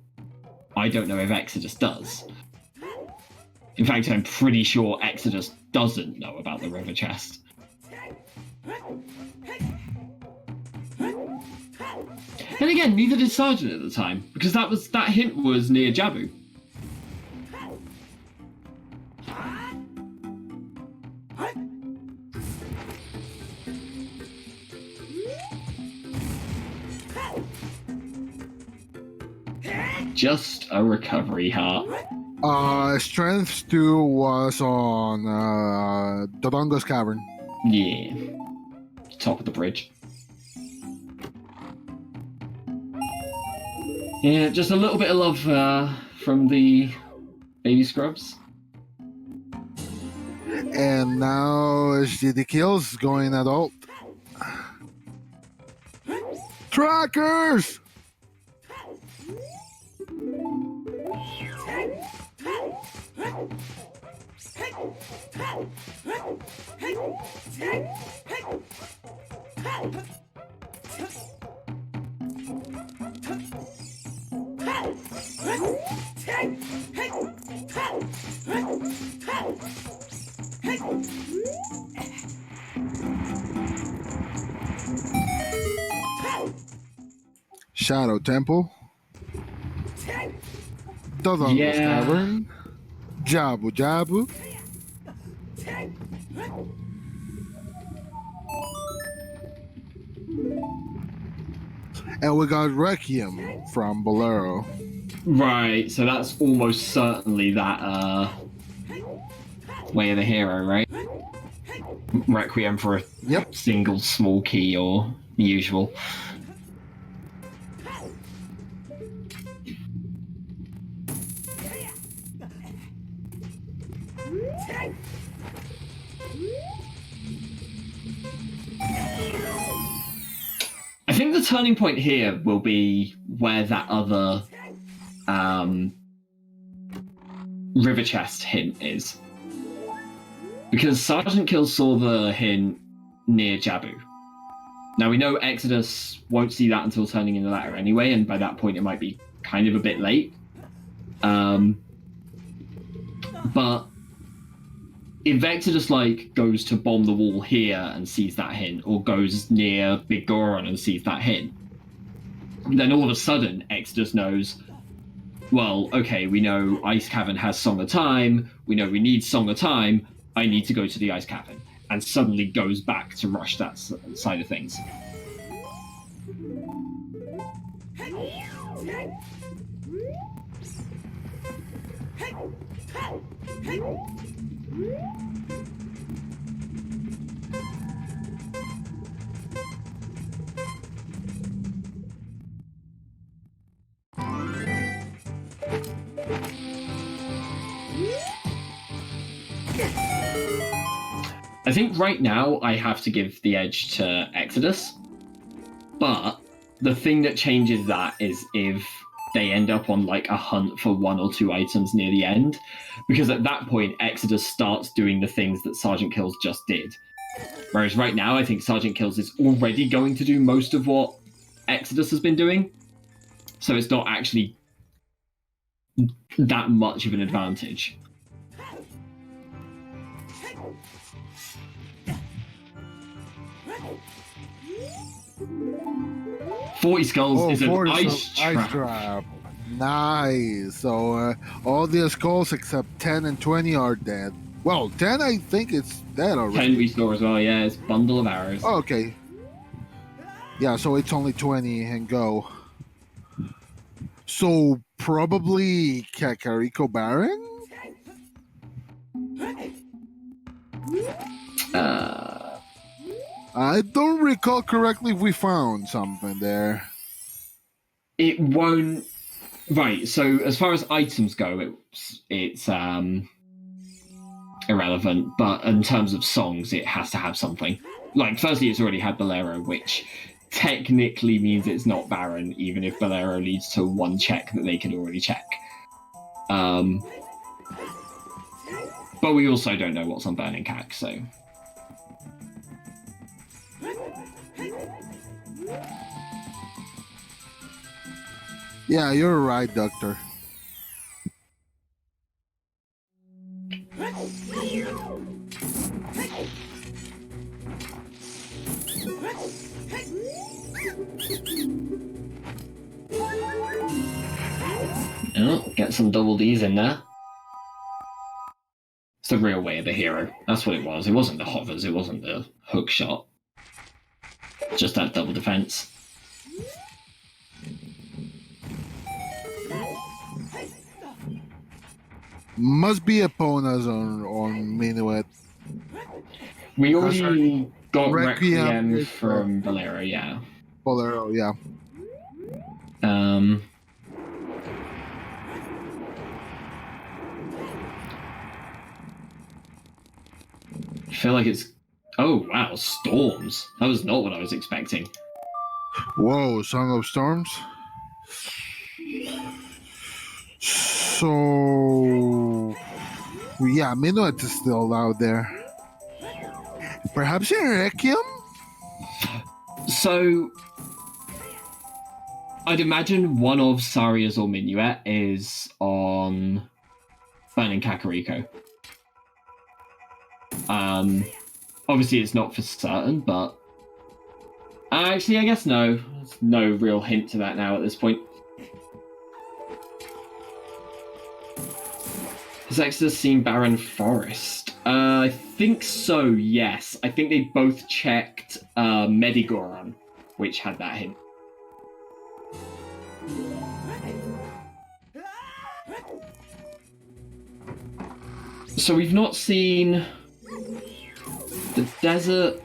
I don't know if Exodus does. In fact, I'm pretty sure Exodus doesn't know about the river chest. And again, neither did Sergeant at the time, because that hint was near Jabu. Just a recovery heart. Strength 2 was on Dodongo's Cavern. Yeah. Top of the bridge. Yeah, just a little bit of love from the baby scrubs. And now sgtkillz going adult. Trackers! Shadow Temple. Dodongo's Cavern. Jabu Jabu. And we got Requiem from Bolero. Right, so that's almost certainly that Way of the Hero, right? Requiem for a single small key or the usual. I think the turning point here will be where that other river chest hint is. Because Sergeant Kill saw the hint near Jabu. Now we know Exodus won't see that until turning in the ladder anyway, and by that point it might be kind of a bit late. But if Exodus goes to bomb the wall here and sees that hint, or goes near Big Goron and sees that hint, then all of a sudden Exodus knows, well, okay, we know Ice Cavern has Song of Time, we know we need Song of Time, I need to go to the Ice Cavern, and suddenly goes back to rush that side of things. I think right now I have to give the edge to Exodus, but the thing that changes that is if they end up on a hunt for 1 or 2 items near the end, because at that point Exodus starts doing the things that Sergeant Kills just did. Whereas right now I think Sergeant Kills is already going to do most of what Exodus has been doing, so it's not actually that much of an advantage. "40 Skulls" is an ice trap. Nice. So all the skulls except 10 and 20 are dead. Well, 10 I think it's dead already. 10 restore as well, yeah. It's Bundle of Arrows. Oh, okay. Yeah, so it's only 20 and go. So probably Kakariko Baron? I don't recall correctly if we found something there. It won't... Right, so as far as items go, it's irrelevant, but in terms of songs, it has to have something. Firstly, it's already had Bolero, which technically means it's not Baron, even if Bolero leads to 1 check that they could already check. But we also don't know what's on Burning Cack, so... Yeah, you're right, Doctor. Oh, get some double Ds in there. It's the real way of the hero. That's what it was. It wasn't the hovers, it wasn't the hook shot. Just that double defense. Must be Epona's on Minuet. We already got Requiem Requiem from Bolero, yeah. Bolero, yeah. I feel like it's... Oh, wow, Storms. That was not what I was expecting. Whoa, Song of Storms? So... Yeah, Minuet is still out there. Perhaps in Requiem? So... I'd imagine one of Saria's or Minuet is on Burning Kakariko. Obviously it's not for certain, but... Actually, I guess no. There's no real hint to that now at this point. Has Exodus seen Baron Forest? I think so, yes. I think they both checked Medigoron, which had that hint. So we've not seen the desert.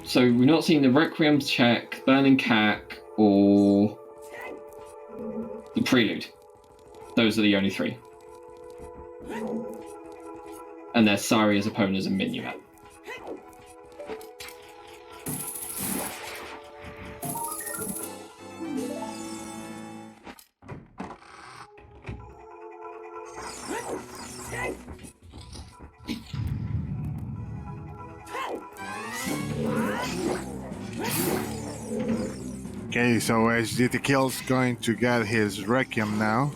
So we've not seen the Requiem check, Burning Cack, or the Prelude. Those are the only 3. And there's Saria's opponent as a Minuet. Okay, so sgtkillz going to get his Requiem now,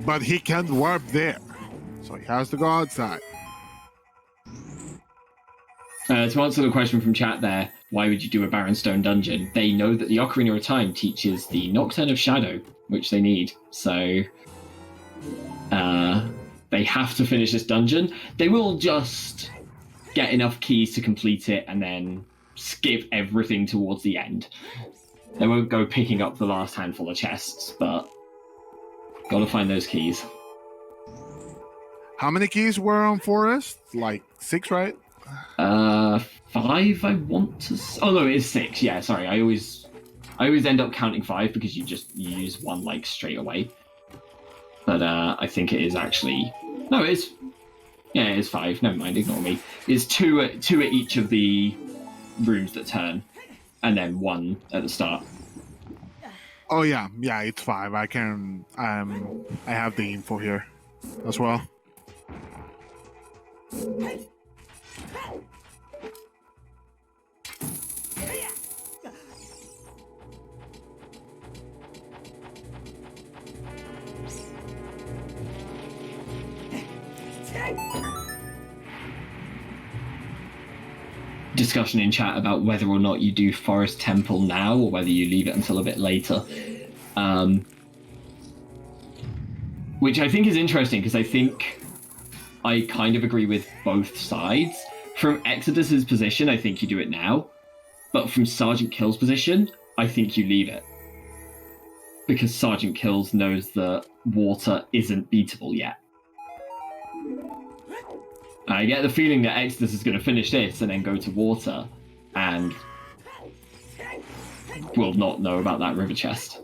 but he can't warp there, so he has to go outside. To answer the question from chat there, why would you do a Baronstone dungeon? They know that the Ocarina of Time teaches the Nocturne of Shadow, which they need. So they have to finish this dungeon. They will just get enough keys to complete it and then skip everything towards the end. They won't go picking up the last handful of chests, but gotta find those keys. How many keys were on Forest? Like 6, right? 5, I want to... Oh, no, it is 6. Yeah, sorry. I always end up counting 5 because you use one, like, straight away. But I think it is actually... No, it is... Yeah, it is 5. Never mind, ignore me. It's 2 at each of the rooms that turn, and then 1 at the start. Oh, yeah, it's 5. I can... I have the info here as well. Discussion in chat about whether or not you do Forest Temple now or whether you leave it until a bit later. Which I think is interesting because I think I kind of agree with both sides. From Exodus's position, I think you do it now. But from Sergeant Kill's position, I think you leave it. Because Sergeant Killz knows that water isn't beatable yet. I get the feeling that Exodus is going to finish this and then go to water, and will not know about that river chest.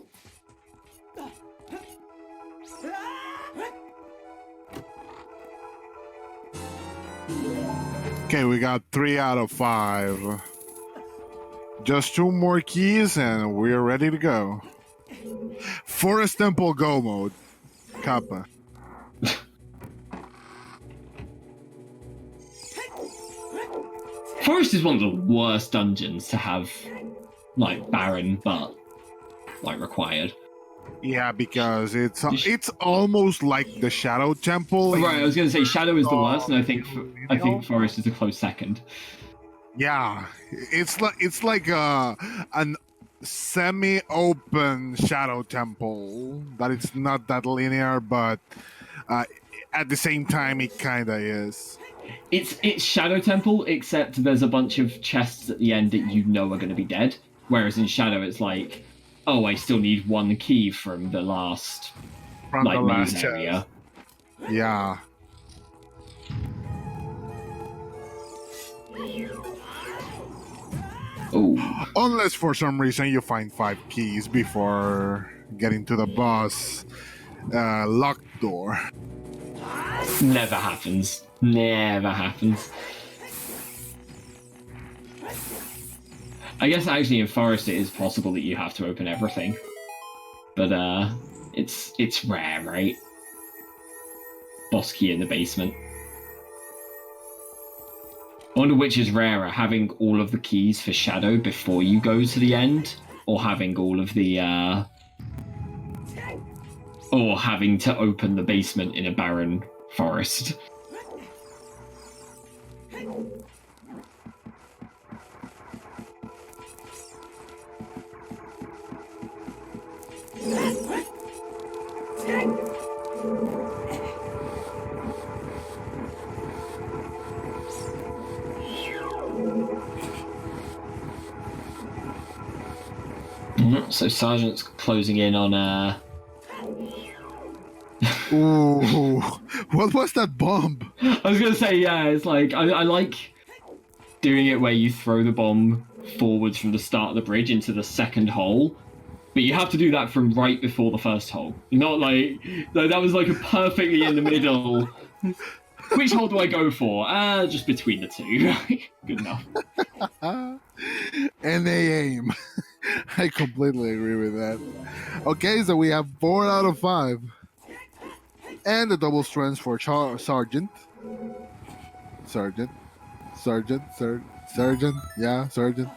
Okay, we got 3 out of 5. Just 2 more keys and we're ready to go. Forest Temple Go mode. Kappa. Forest is one of the worst dungeons to have, like, barren, but, like, required. Yeah, because it's almost like the Shadow Temple. Right, I was going to say Shadow is the worst, and I think Forest is a close second. Yeah, it's like an semi-open Shadow Temple that it's not that linear, but at the same time it kind of is. It's Shadow Temple, except there's a bunch of chests at the end that you know are going to be dead. Whereas in Shadow, it's like, oh, I still need 1 key from the last, maze area. Yeah. Oh. Unless for some reason you find 5 keys before getting to the boss locked door. Never happens. Never happens. I guess actually in Forest it is possible that you have to open everything. But it's rare, right? Boss key in the basement. I wonder which is rarer, having all of the keys for Shadow before you go to the end, or having all of the or having to open the basement in a barren forest. So Sergeant's closing in on Ooh, what was that bomb? I was gonna say, yeah, it's like I like doing it where you throw the bomb forwards from the start of the bridge into the second hole, but you have to do that from right before the first hole. Not like that was like a perfectly in the middle. Which hole do I go for? Just between the two. Good enough. And they aim. I completely agree with that. Okay, so we have 4 out of 5. And the double strengths for Sergeant. Sergeant. Yeah, Sergeant.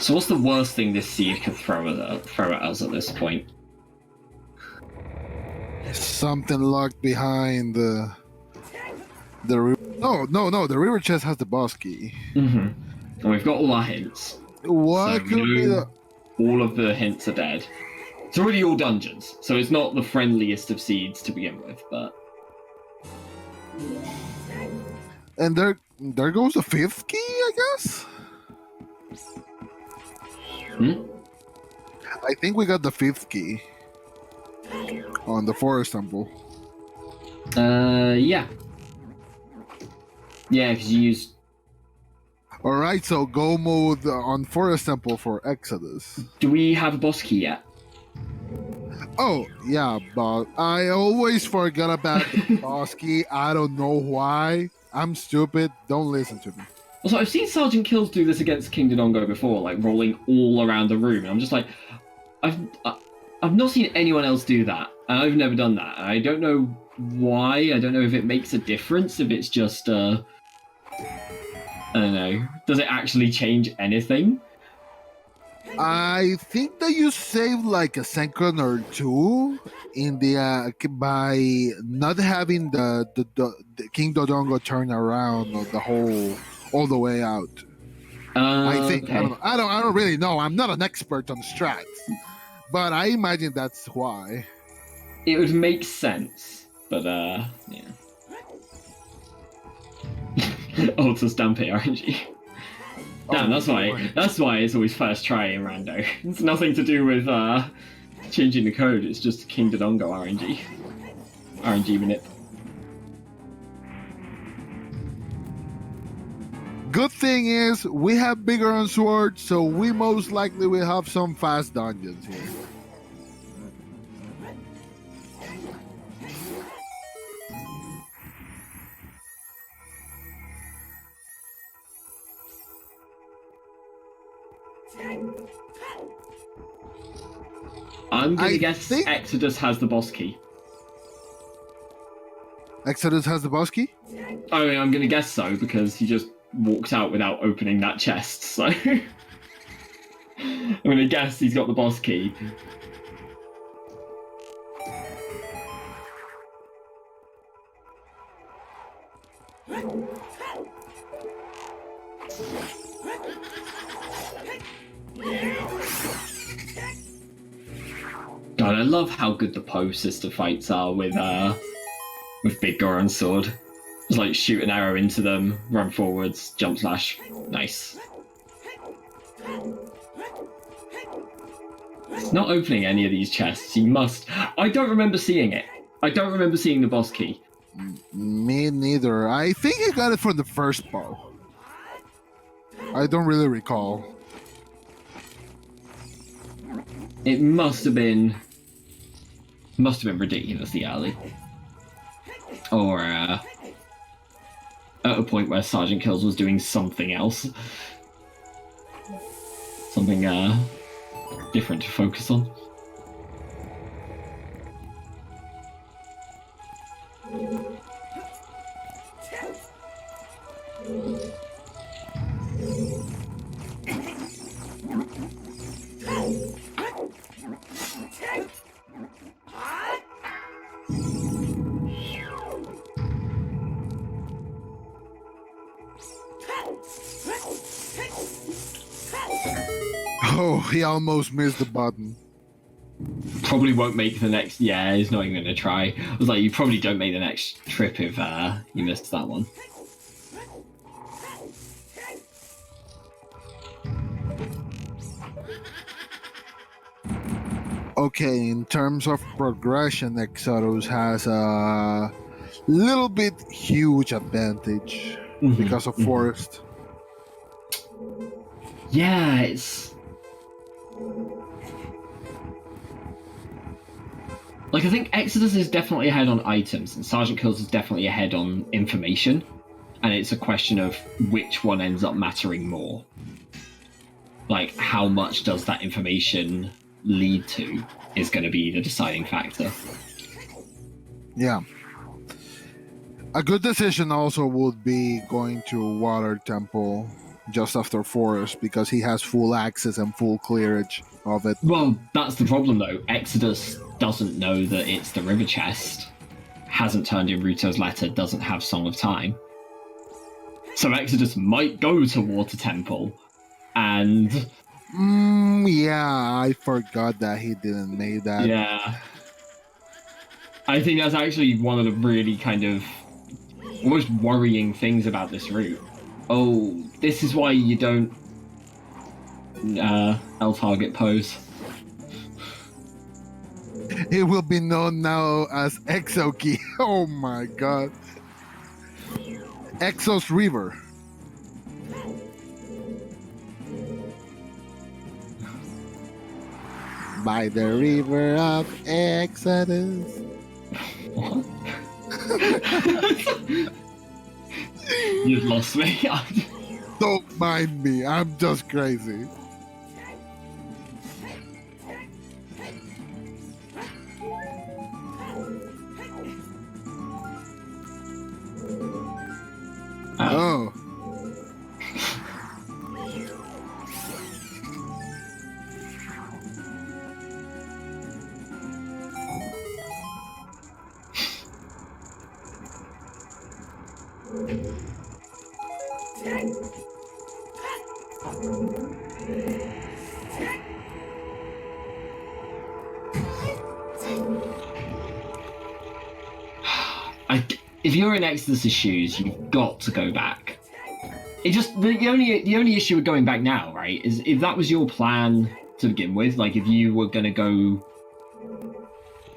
So what's the worst thing this seed could throw at us at this point? Something locked behind the no, the river chest has the boss key. Mm-hmm. And we've got all our hints. What So could be the... all of the hints are dead. It's already all dungeons, so it's not the friendliest of seeds to begin with, but... And there goes the 5th key, I guess? I think we got the 5th key on the forest temple. Yeah. Yeah, because you used... Alright, so go mode on forest temple for Exodus. Do we have a boss key yet? Oh, yeah, but I always forget about the boss key. I don't know why. I'm stupid. Don't listen to me. Also, I've seen Sergeant Kills do this against King Dodongo before, like rolling all around the room, and I'm just like, I've not seen anyone else do that, and I've never done that. I don't know why. I don't know if it makes a difference, if it's just, I don't know. Does it actually change anything? I think that you save like a second or two in the by not having the King Dodongo turn around or the whole all the way out. I think okay. I don't really know. I'm not an expert on strats, but I imagine that's why. It would make sense, but yeah. Oh, it's a Stampede RNG. Damn, that's why it's always first try in Rando. It's nothing to do with changing the code, it's just King Dodongo RNG. RNG minute. Good thing is we have bigger on swords, so we most likely will have some fast dungeons here. I'm gonna guess Exodus has the boss key. Exodus has the boss key? I mean, I'm gonna guess so, because he just walked out without opening that chest, so... I'm gonna guess he's got the boss key. God, I love how good the Poe sister fights are with Big Goron sword. Just like shoot an arrow into them, run forwards, jump slash. Nice. It's not opening any of these chests. You must. I don't remember seeing it. I don't remember seeing the boss key. Me neither. I think I got it from the first bow. I don't really recall. It must have been ridiculously early. Or at a point where Sergeant Kills was doing something else. Something different to focus on. Oh, he almost missed the button. Probably won't make the next... Yeah, he's not even going to try. I was like, you probably don't make the next trip if you missed that one. Okay, in terms of progression, Exodus has a little bit huge advantage because of forest. Yeah, it's like I think Exodus is definitely ahead on items, and Sergeant Kills is definitely ahead on information, and it's a question of which one ends up mattering more. Like, how much does that information lead to is going to be the deciding factor. Yeah. A good decision also would be going to Water Temple just after Forest because he has full access and full clearage of it. Well, that's the problem though. Exodus doesn't know that it's the river chest, hasn't turned in Ruto's letter, doesn't have Song of Time. So Exodus might go to Water Temple and... yeah, I forgot that he didn't make that. Yeah. I think that's actually one of the really kind of almost worrying things about this route. Oh, this is why you don't L-target pose. It will be known now as Exoki. Oh my god. Exos River. By the river of Exodus. What? You've lost me. Don't mind me, I'm just crazy. Oh. If you're in Exodus's shoes, you've got to go back. It just the only issue with going back now, right, is if that was your plan to begin with, like if you were gonna go,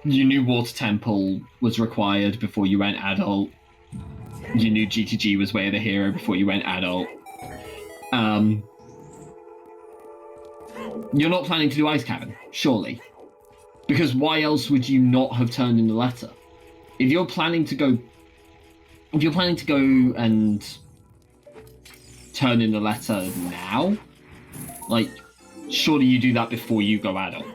you knew Water Temple was required before you went adult, you knew GTG was Way of the Hero before you went adult. You're not planning to do Ice Cavern, surely, because why else would you not have turned in the letter? If you're planning to go and turn in the letter now, like, surely you do that before you go adult.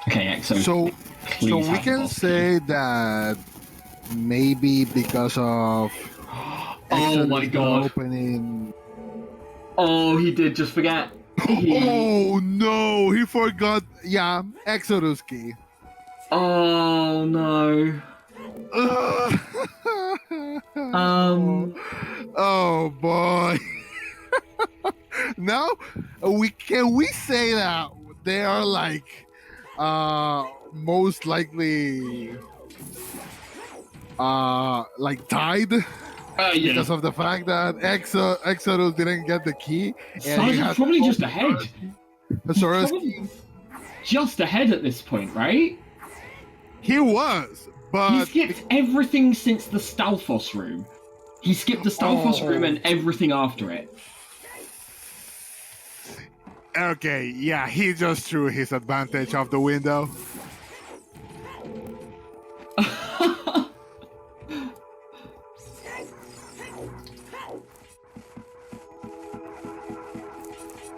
Okay, Exo. So we can say that maybe because of oh my god opening. Oh, he did just forget. Oh no, he forgot. Yeah, Exodus key. Oh no. Oh boy. Now we say that they are like most likely like tied Yeah. because of the fact that Exodus didn't get the key. Sergeant's probably just ahead. Sora's just ahead at this point, right? He was, but he skipped everything since the Stalfos room. He skipped the Stalfos room and everything after it. Okay, yeah, he just threw his advantage off the window.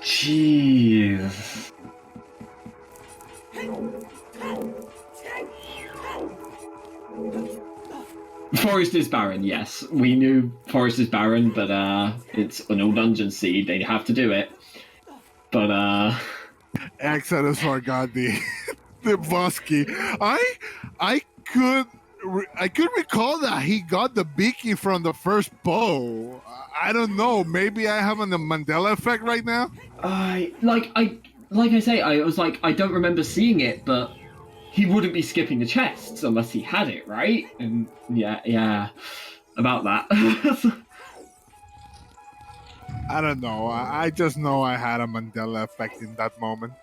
Jeez. Forest is barren, yes. We knew Forest is barren, but it's an all dungeon seed. They'd have to do it. But Exodus forgot the Bosky. I could recall that he got the Beaky from the first bow. I don't know. Maybe I have a Mandela effect right now. I like I say, I was like, I don't remember seeing it, but he wouldn't be skipping the chests unless he had it, right? And yeah, about that. I don't know. I just know I had a Mandela effect in that moment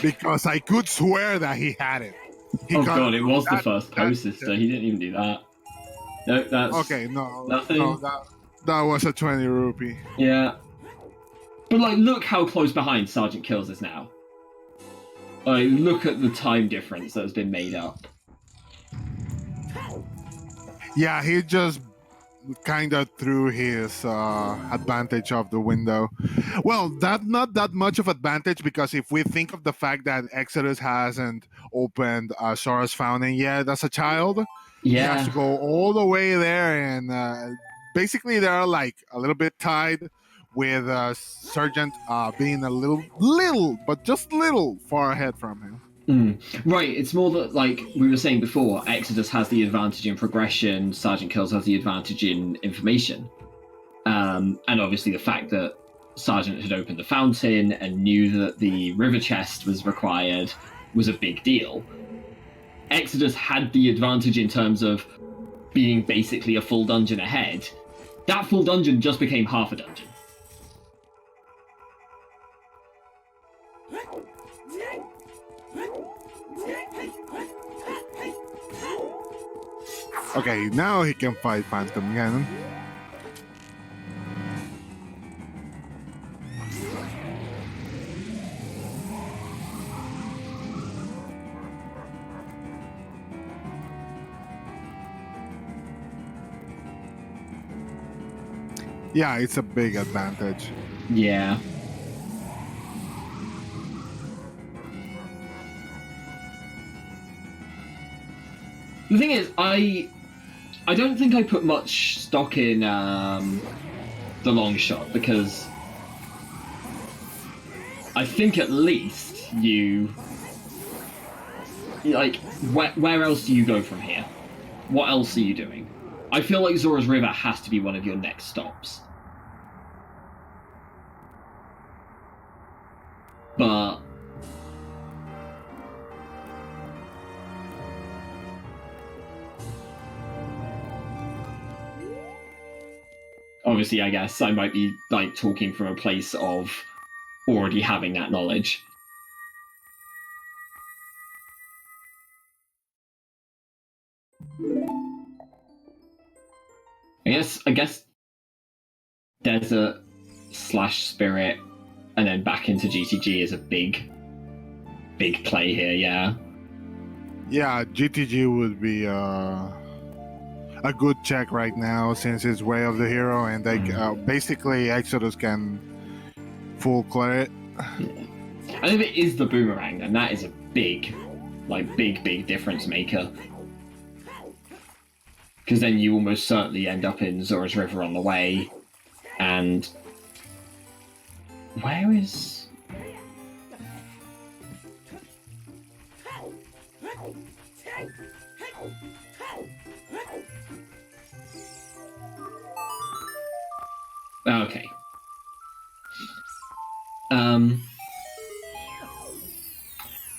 because I could swear that he had it. Oh god, it was the first post sister. He didn't even do that. No, that's okay. No, nothing. No, that was a 20 rupee. Yeah, but like, look how close behind sgtkillz is now. Like, look at the time difference that has been made up. Yeah, he just kind of threw his advantage of the window. Well, that's not that much of advantage because if we think of the fact that Exodus hasn't opened Sora's Fountain yet as a child, he has to go all the way there, and basically they're like a little bit tied with Sergeant being a little, but just little far ahead from him. Right, it's more that, like we were saying before, Exodus has the advantage in progression, sgtkillz has the advantage in information. And obviously the fact that Sergeant had opened the fountain and knew that the river chest was required was a big deal. Exodus had the advantage in terms of being basically a full dungeon ahead. That full dungeon just became half a dungeon. Okay, now he can fight Phantom Ganon. Yeah, it's a big advantage. Yeah. The thing is, I don't think I put much stock in the long shot because I think at least you like where else do you go from here? What else are you doing? I feel like Zora's River has to be one of your next stops. But obviously, I guess I might be like talking from a place of already having that knowledge. I guess desert / spirit and then back into GTG is a big play here, yeah. Yeah, GTG would be a good check right now since it's Way of the Hero, and they basically Exodus can full clear it. And if it is the boomerang, then that is a big difference maker. Because then you almost certainly end up in Zora's River on the way, and where is... Okay.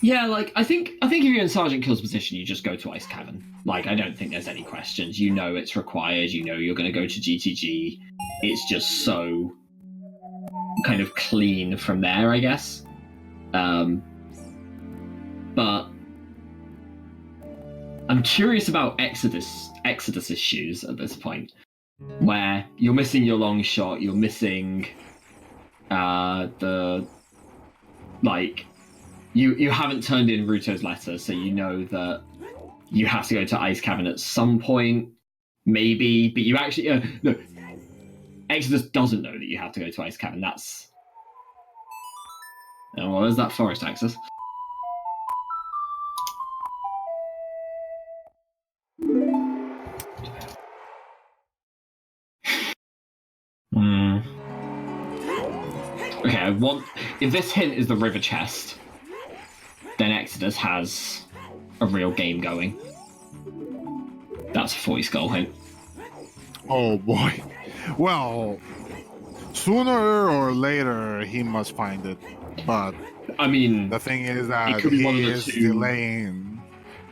Yeah, like I think if you're in sgtkillz position, you just go to Ice Cavern. Like, I don't think there's any questions. You know it's required. You know you're going to go to GTG. It's just so kind of clean from there, I guess. But I'm curious about Exodus's shoes at this point, where you're missing your long shot. You're missing the like. You haven't turned in Ruto's letter, so you know that you have to go to Ice Cavern at some point, maybe. But you actually no. Exodus doesn't know that you have to go to Ice Cavern. That's well, there's that forest access. Okay, if this hint is the river chest, then Exodus has a real game going. That's a 40 skull hint. Oh boy. Well, sooner or later he must find it. But I mean, the thing is that could be one of he the is two. delaying.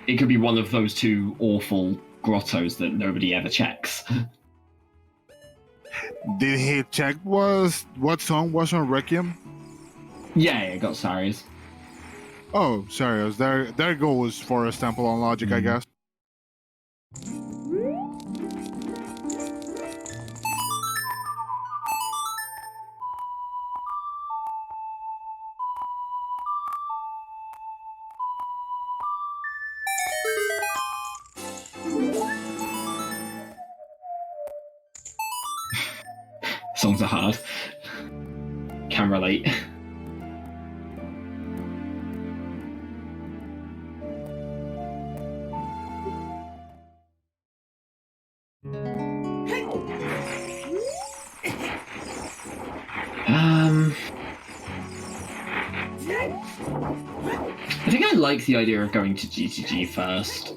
It could be one of those two awful grottos that nobody ever checks. Did he check what song was on Requiem? Yeah, it got Sari's. Oh, serious. There goes Forest Temple on Logic, I guess. Songs are hard. Can relate. I think I like the idea of going to GTG first.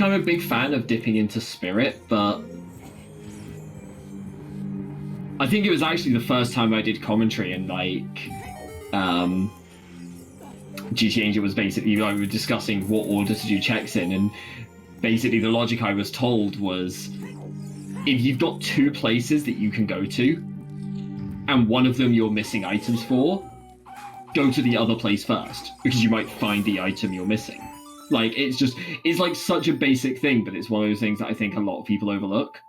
I'm a big fan of dipping into Spirit, but I think it was actually the first time I did commentary and GT Angel was basically we were discussing what order to do checks in, and basically the logic I was told was if you've got two places that you can go to and one of them you're missing items for, go to the other place first because you might find the item you're missing. It's like such a basic thing, but it's one of those things that I think a lot of people overlook.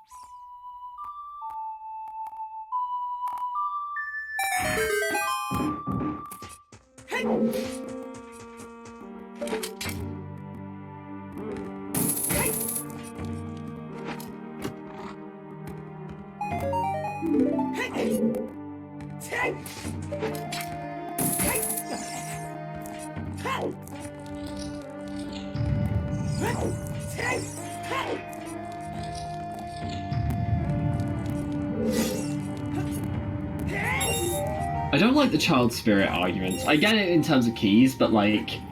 I don't like the child spirit arguments. I get it in terms of keys, but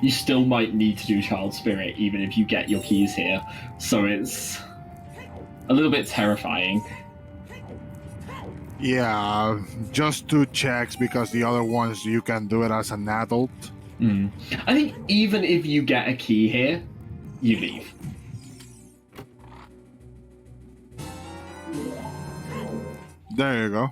you still might need to do child spirit even if you get your keys here. So it's a little bit terrifying. Yeah, just 2 checks because the other ones you can do it as an adult. I think even if you get a key here, you leave. There you go.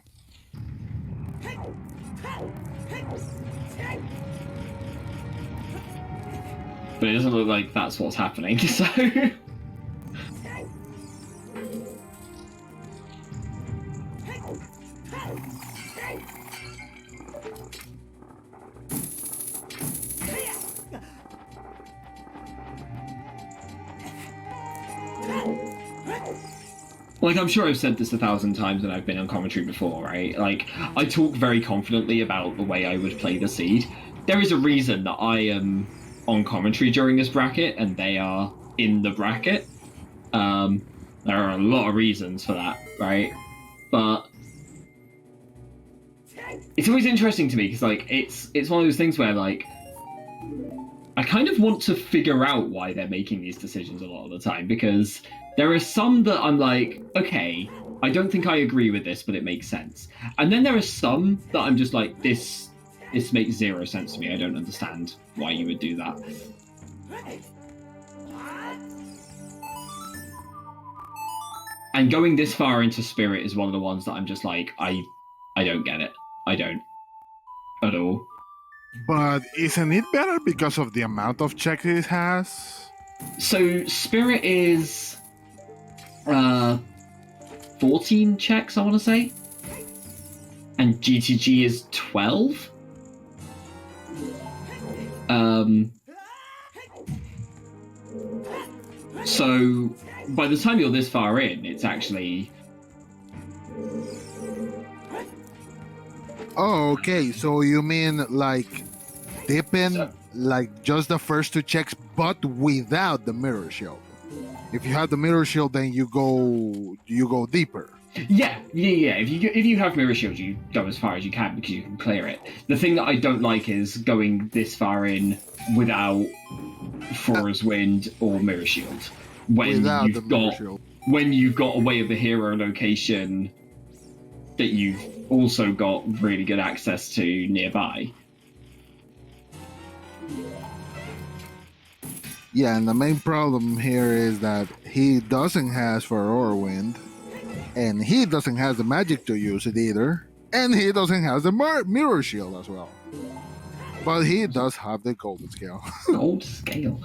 But it doesn't look like that's what's happening, so... I'm sure I've said this 1,000 times when I've been on commentary before, right? I talk very confidently about the way I would play the seed. There is a reason that I am on commentary during this bracket, and they are in the bracket. There are a lot of reasons for that, right? But it's always interesting to me, because, it's one of those things where, I kind of want to figure out why they're making these decisions a lot of the time, because there are some that I'm like, okay, I don't think I agree with this, but it makes sense. And then there are some that I'm just like, this makes zero sense to me. I don't understand why you would do that. And going this far into Spirit is one of the ones that I'm just like, I don't get it. I don't. At all. But isn't it better because of the amount of checks it has? So Spirit is 14 checks, I want to say, and GTG is 12. So by the time you're this far in, it's actually... Oh, okay. So you mean dipping just the first 2 checks, but without the mirror shield. If you have the mirror shield, then you go deeper. Yeah. If you have mirror shield, you go as far as you can because you can clear it. The thing that I don't like is going this far in without Fora's Wind or mirror shield when Without you've the mirror got shield. when you've got a way of the hero location that you've also got really good access to nearby. Yeah, and the main problem here is that he doesn't have for Orwind, and he doesn't have the magic to use it either, and he doesn't have the mirror shield as well. But he does have the golden scale. Gold scale.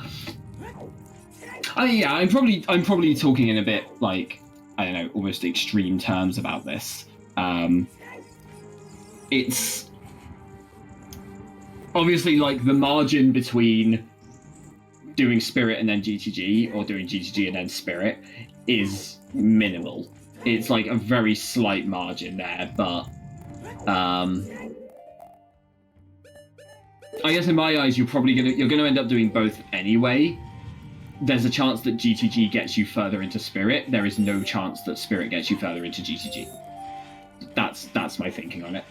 Yeah, I'm probably talking in a bit like, I don't know, almost extreme terms about this. It's obviously like the margin between doing Spirit and then GTG, or doing GTG and then Spirit, is minimal. It's like a very slight margin there, but I guess in my eyes, you're gonna end up doing both anyway. There's a chance that GTG gets you further into Spirit. There is no chance that Spirit gets you further into GTG. That's my thinking on it.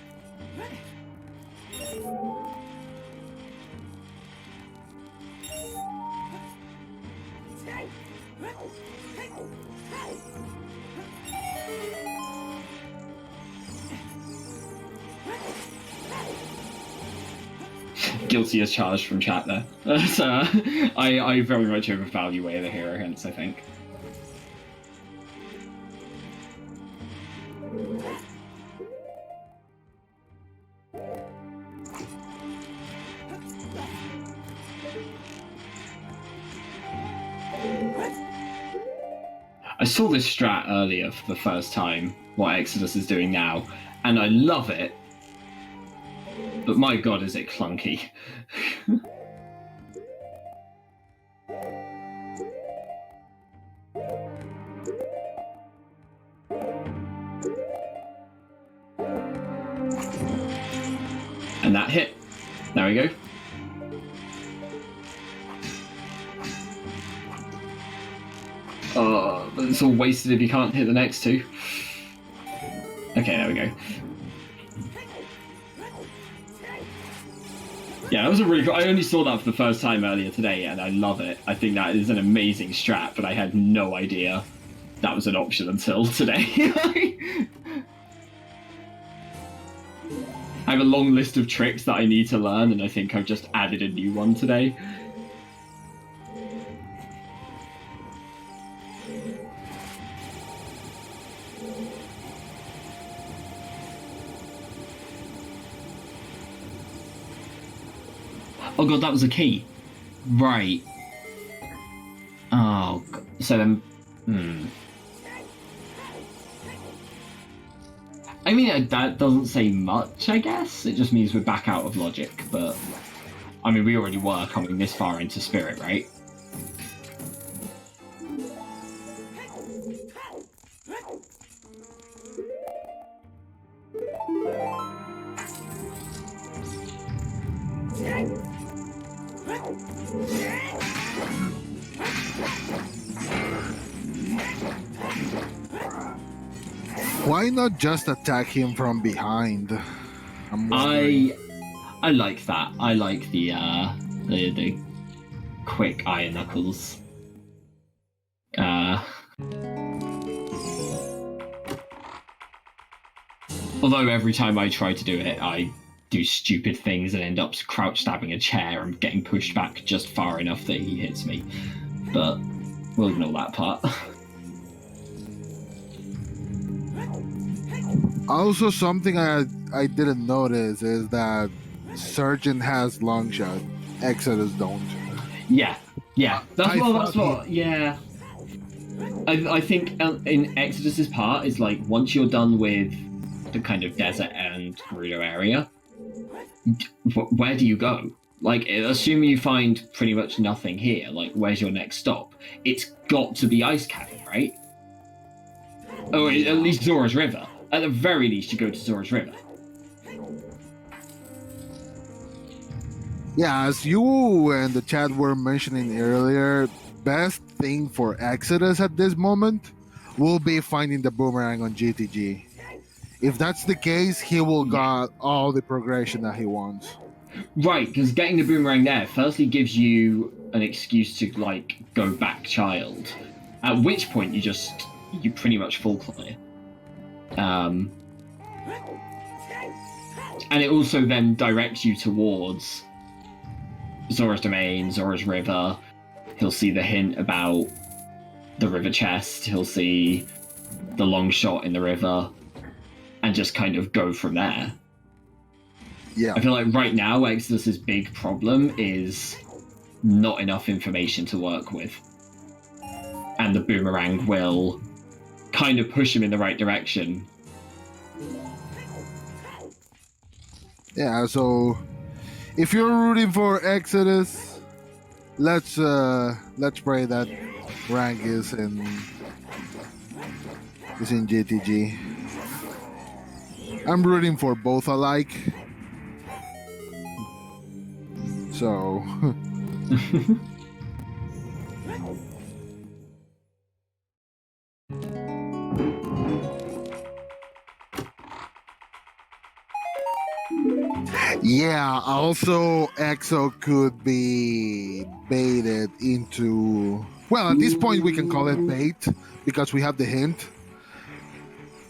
Guilty as charged from chat there. So, I very much overvalue Way of the Hero, hence I think. I saw this strat earlier for the first time, what Exodus is doing now, and I love it. But my god, is it clunky. And that hit. There we go. Oh, but it's all wasted if you can't hit the next two. Okay, there we go. Yeah, that was a really cool. I only saw that for the first time earlier today, and I love it. I think that is an amazing strat, but I had no idea that was an option until today. I have a long list of tricks that I need to learn, and I think I've just added a new one today. Oh god, that was a key. Right. Oh, god. So then... I mean, that doesn't say much, I guess. It just means we're back out of logic, but... I mean, we already were coming this far into Spirit, right? Why not just attack him from behind? I like that. I like the quick iron knuckles. Although every time I try to do it, I do stupid things and end up crouch stabbing a chair and getting pushed back just far enough that he hits me. But we'll ignore that part. Also, something I didn't notice is that Sergeant has long shot. Exodus don't. Yeah. That's what. Yeah. I think in Exodus's part is like once you're done with the kind of desert and Gerudo area, where do you go? Like, assuming you find pretty much nothing here, like where's your next stop? It's got to be Ice Cavern, right? Oh, at least Zora's River. At the very least, you go to Zora's River. Yeah, as you and the chat were mentioning earlier, best thing for Exodus at this moment will be finding the boomerang on GTG. If that's the case, he will got all the progression that he wants. Right, because getting the boomerang there firstly gives you an excuse to like go back child. At which point you just you pretty much full clear. And it also then directs you towards Zora's Domain, Zora's River. He'll see the hint about the river chest. He'll see the long shot in the river, and just kind of go from there. Yeah. I feel like right now Exodus's big problem is not enough information to work with. And the boomerang will kind of push him in the right direction. Yeah, so if you're rooting for Exodus, let's pray that rank is in GTG. I'm rooting for both alike. So yeah, also EXO could be baited into, well, at this point we can call it bait because we have the hint.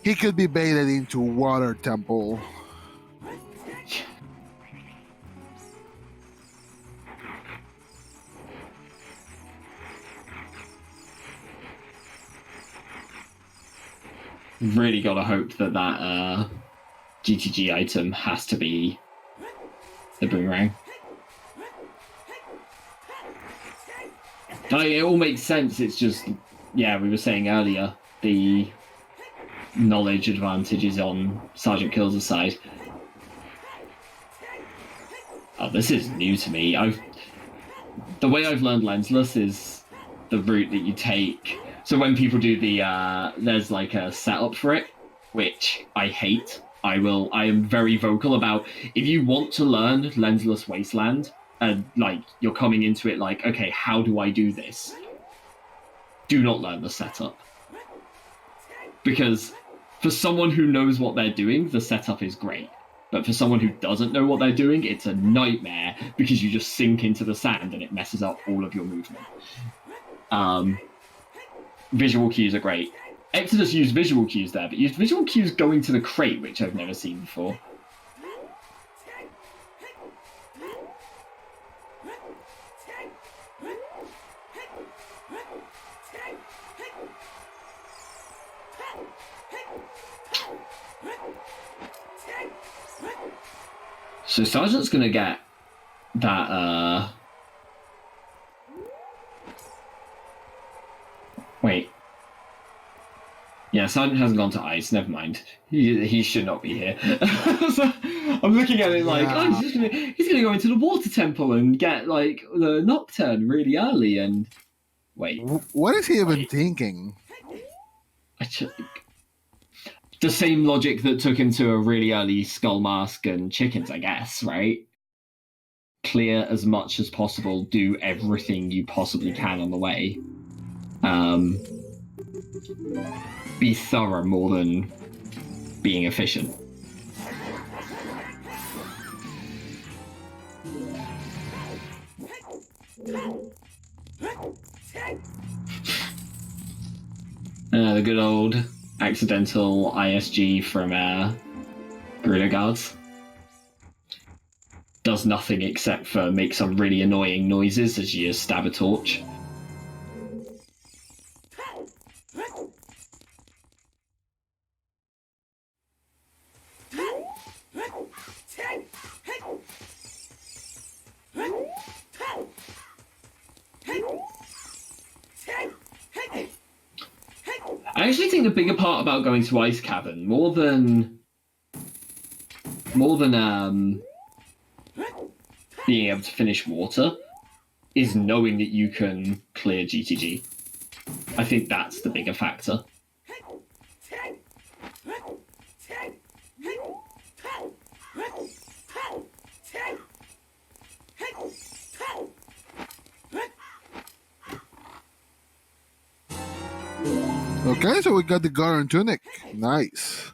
He could be baited into Water Temple. Really gotta hope that GTG item has to be the boomerang. Like, it all makes sense, it's just, yeah, we were saying earlier, the knowledge advantage is on Sergeant Killz' side. Oh, this is new to me. The way I've learned lensless is the route that you take. So when people do there's like a setup for it, which I hate. I am very vocal about, if you want to learn lensless Wasteland, and like you're coming into it like, okay, how do I do this? Do not learn the setup. Because for someone who knows what they're doing, the setup is great. But for someone who doesn't know what they're doing, it's a nightmare because you just sink into the sand and it messes up all of your movement. Visual cues are great. Exodus used visual cues there, but used visual cues going to the crate, which I've never seen before. So Sergeant's gonna get that, wait. Yeah, Sergeant hasn't gone to ice, never mind. He should not be here. So I'm looking at it like, oh, he's gonna go into the water temple and get, like, the Nocturne really early, and... Wait. What is he even thinking? The same logic that took him to a really early Skull Mask and Chickens, I guess, right? Clear as much as possible, do everything you possibly can on the way. Be thorough more than being efficient. The good old accidental ISG from Guerrilla Guards. Does nothing except for make some really annoying noises as you stab a torch. I actually think the bigger part about going to Ice Cavern, more than being able to finish water, is knowing that you can clear GTG. I think that's the bigger factor. Okay, so we got the Garden Tunic. Nice.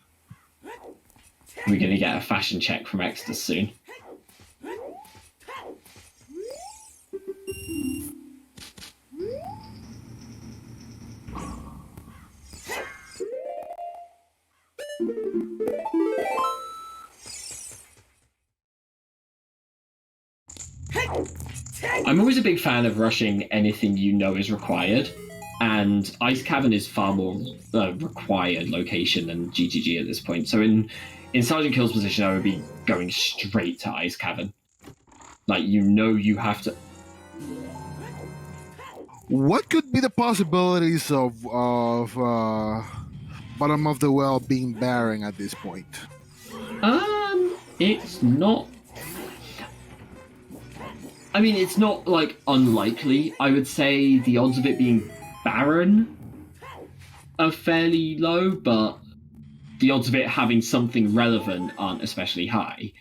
We're going to get a fashion check from Exodus soon. I'm always a big fan of rushing anything you know is required, and Ice Cavern is far more required location than GTG at this point. So in Sergeant Kill's position, I would be going straight to Ice Cavern. Like, you know you have to... What could be the possibilities of bottom of the well being barren at this point? It's not... I mean, it's not, like, unlikely. I would say the odds of it being barren are fairly low, but the odds of it having something relevant aren't especially high.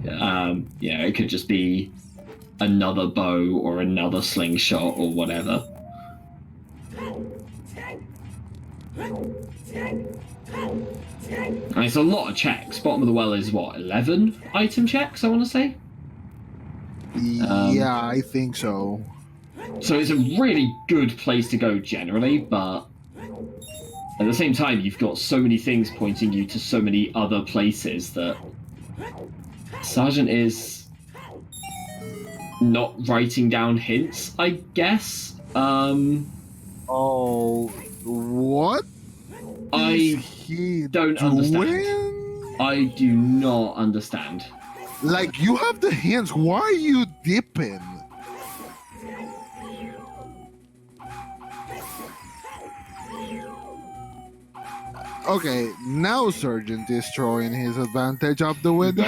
Yeah, it could just be another bow or another slingshot or whatever. And it's a lot of checks. Bottom of the well is, what, 11 item checks, I want to say? Yeah, I think so. So it's a really good place to go generally, but at the same time, you've got so many things pointing you to so many other places that Sergeant is not writing down hints, I guess. Oh, what? I don't understand. Doing? I do not understand. Like, you have the hints. Why are you dipping? Okay, now Sergeant is throwing his advantage up the window.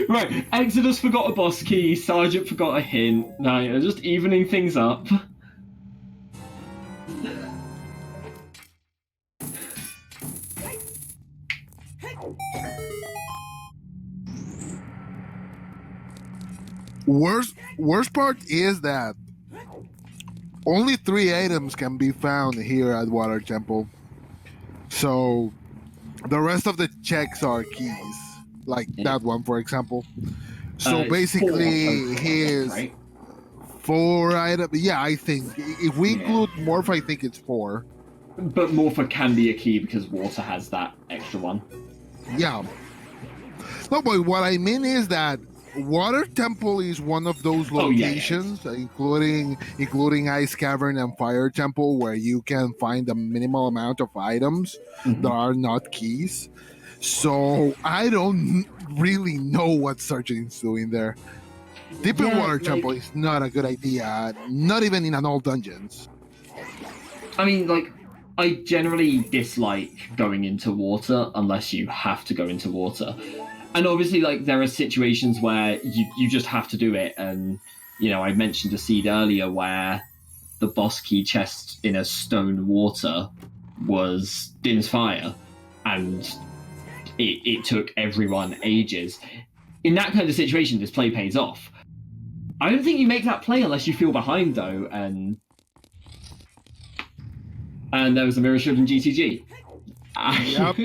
Right, Exodus forgot a boss key, Sergeant forgot a hint. Now you're just evening things up. Worst part is that only 3 items can be found here at Water Temple. So the rest of the checks are keys, like that one, for example. So basically, his right? 4 items. Yeah, I think if we include Morph, I think it's 4. But Morpher can be a key because Water has that extra one. Yeah. No, but what I mean is that Water Temple is one of those locations, including Ice Cavern and Fire Temple, where you can find a minimal amount of items that are not keys. So I don't really know what Sergeant is doing there. Deep in Water Temple is not a good idea, not even in an old dungeons. I mean, like, I generally dislike going into water unless you have to go into water. And obviously, like, there are situations where you just have to do it. And, you know, I mentioned a seed earlier where the boss key chest in a stone water was Din's Fire. And it took everyone ages. In that kind of situation, this play pays off. I don't think you make that play unless you feel behind, though. And there was a mirror shield in GTG. Yep.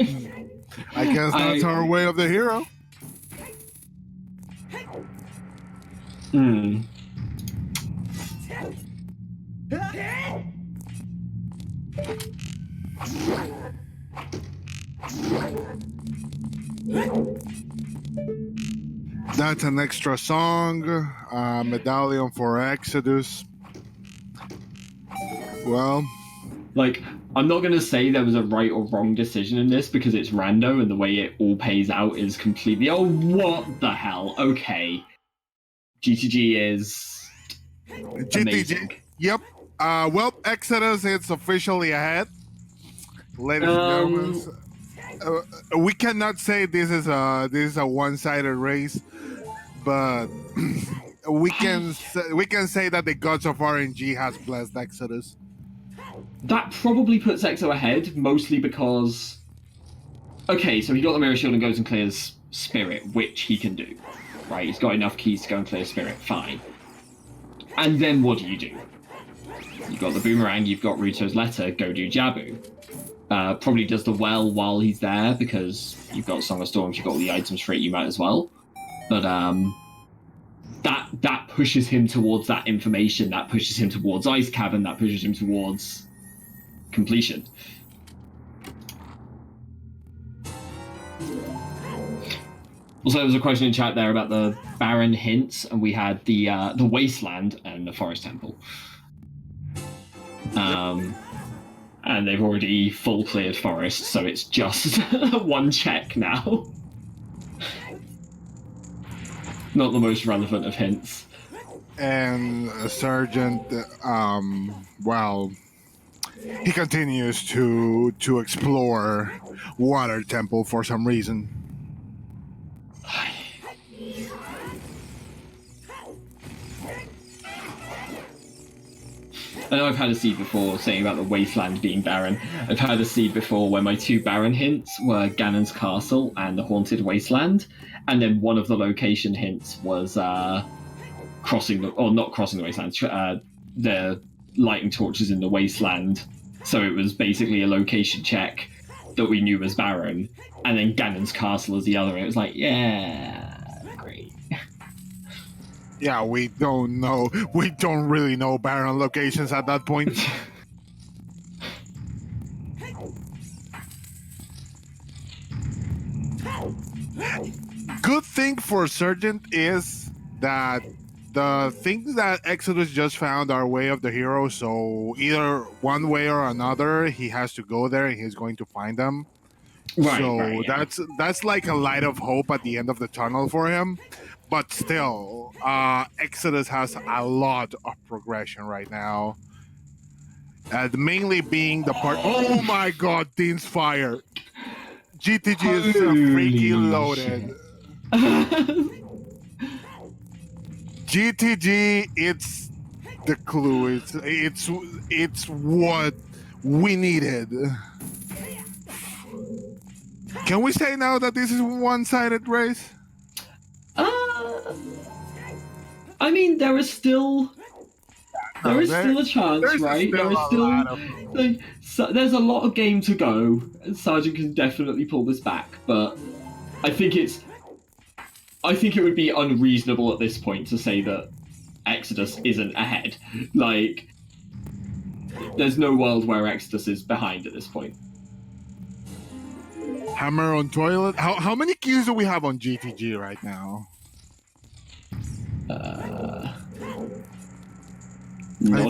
I guess that's our way of the hero. That's an extra song, medallion for Exodus. Well, like, I'm not going to say there was a right or wrong decision in this because it's rando and the way it all pays out is completely, oh, what the hell? Okay. GTG is amazing. Yep. Well, Exodus is officially ahead. Ladies and gentlemen, we cannot say this is a one-sided race, but we can say that the gods of RNG has blessed Exodus. That probably puts Exo ahead, mostly because... Okay, so he got the Mirror Shield and goes and clears Spirit, which he can do. Right, he's got enough keys to go and clear Spirit, fine. And then what do? You've got the Boomerang, you've got Ruto's Letter, go do Jabu. Probably does the well while he's there, because you've got Song of Storms, you've got all the items for it, you might as well. But that pushes him towards that information, that pushes him towards Ice Cavern, that pushes him towards completion. Also, there was a question in chat there about the Baron hints, and we had the Wasteland and the Forest Temple. And they've already full cleared Forest, so it's just one check now. Not the most relevant of hints. And Sergeant, well, he continues to explore Water Temple for some reason. I know I've had a seed before saying about the Wasteland being barren. I've had a seed before where my two barren hints were Ganon's Castle and the Haunted Wasteland, and then one of the location hints was not crossing the Wasteland, the lighting torches in the Wasteland. So it was basically a location check that we knew was barren, and then Ganon's Castle as the other. It was like, yeah, great. Yeah, we don't know. We don't really know barren locations at that point. Good thing for Sergeant is that the things that Exodus just found are way of the hero, so either one way or another, he has to go there and he's going to find them. Right, yeah. That's like a light of hope at the end of the tunnel for him. But still, Exodus has a lot of progression right now. Mainly being the part... Oh my god, Dean's Fire! GTG is freaking loaded. GTG, it's the clue. It's what we needed. Can we say now that this is a one-sided race? I mean, there is still a chance, right? There's a lot of game to go. Sergeant can definitely pull this back, but I think it would be unreasonable at this point to say that Exodus isn't ahead. Like, there's no world where Exodus is behind at this point. Hammer on toilet. How many kills do we have on GTG right now? I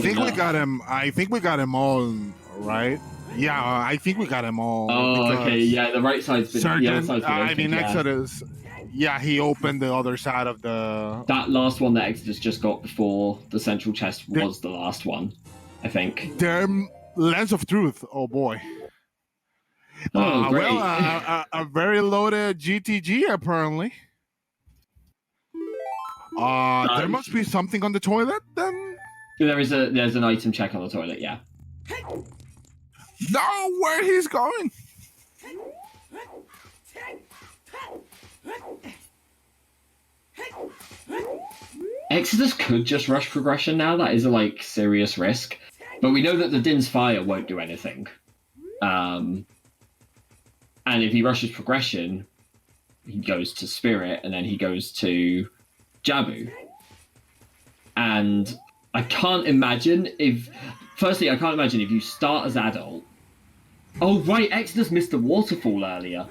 think we got him. I think we got him all right. Yeah, I think we got him all. Oh, okay. Yeah, the right side's been. Sergeant, I mean, Exodus. Yeah, he opened the other side of the. That last one that Exodus just got before the central chest was the last one, I think. Their Lens of Truth. Oh boy. Oh, great. Well, a very loaded GTG apparently. There must be something on the toilet then. There's an item check on the toilet. Yeah. No, where he's going. Exodus could just rush progression now. That is a serious risk, but we know that the Din's Fire won't do anything. And if he rushes progression, he goes to Spirit, and then he goes to Jabu. And I can't imagine if you start as adult. Oh right, Exodus missed the waterfall earlier.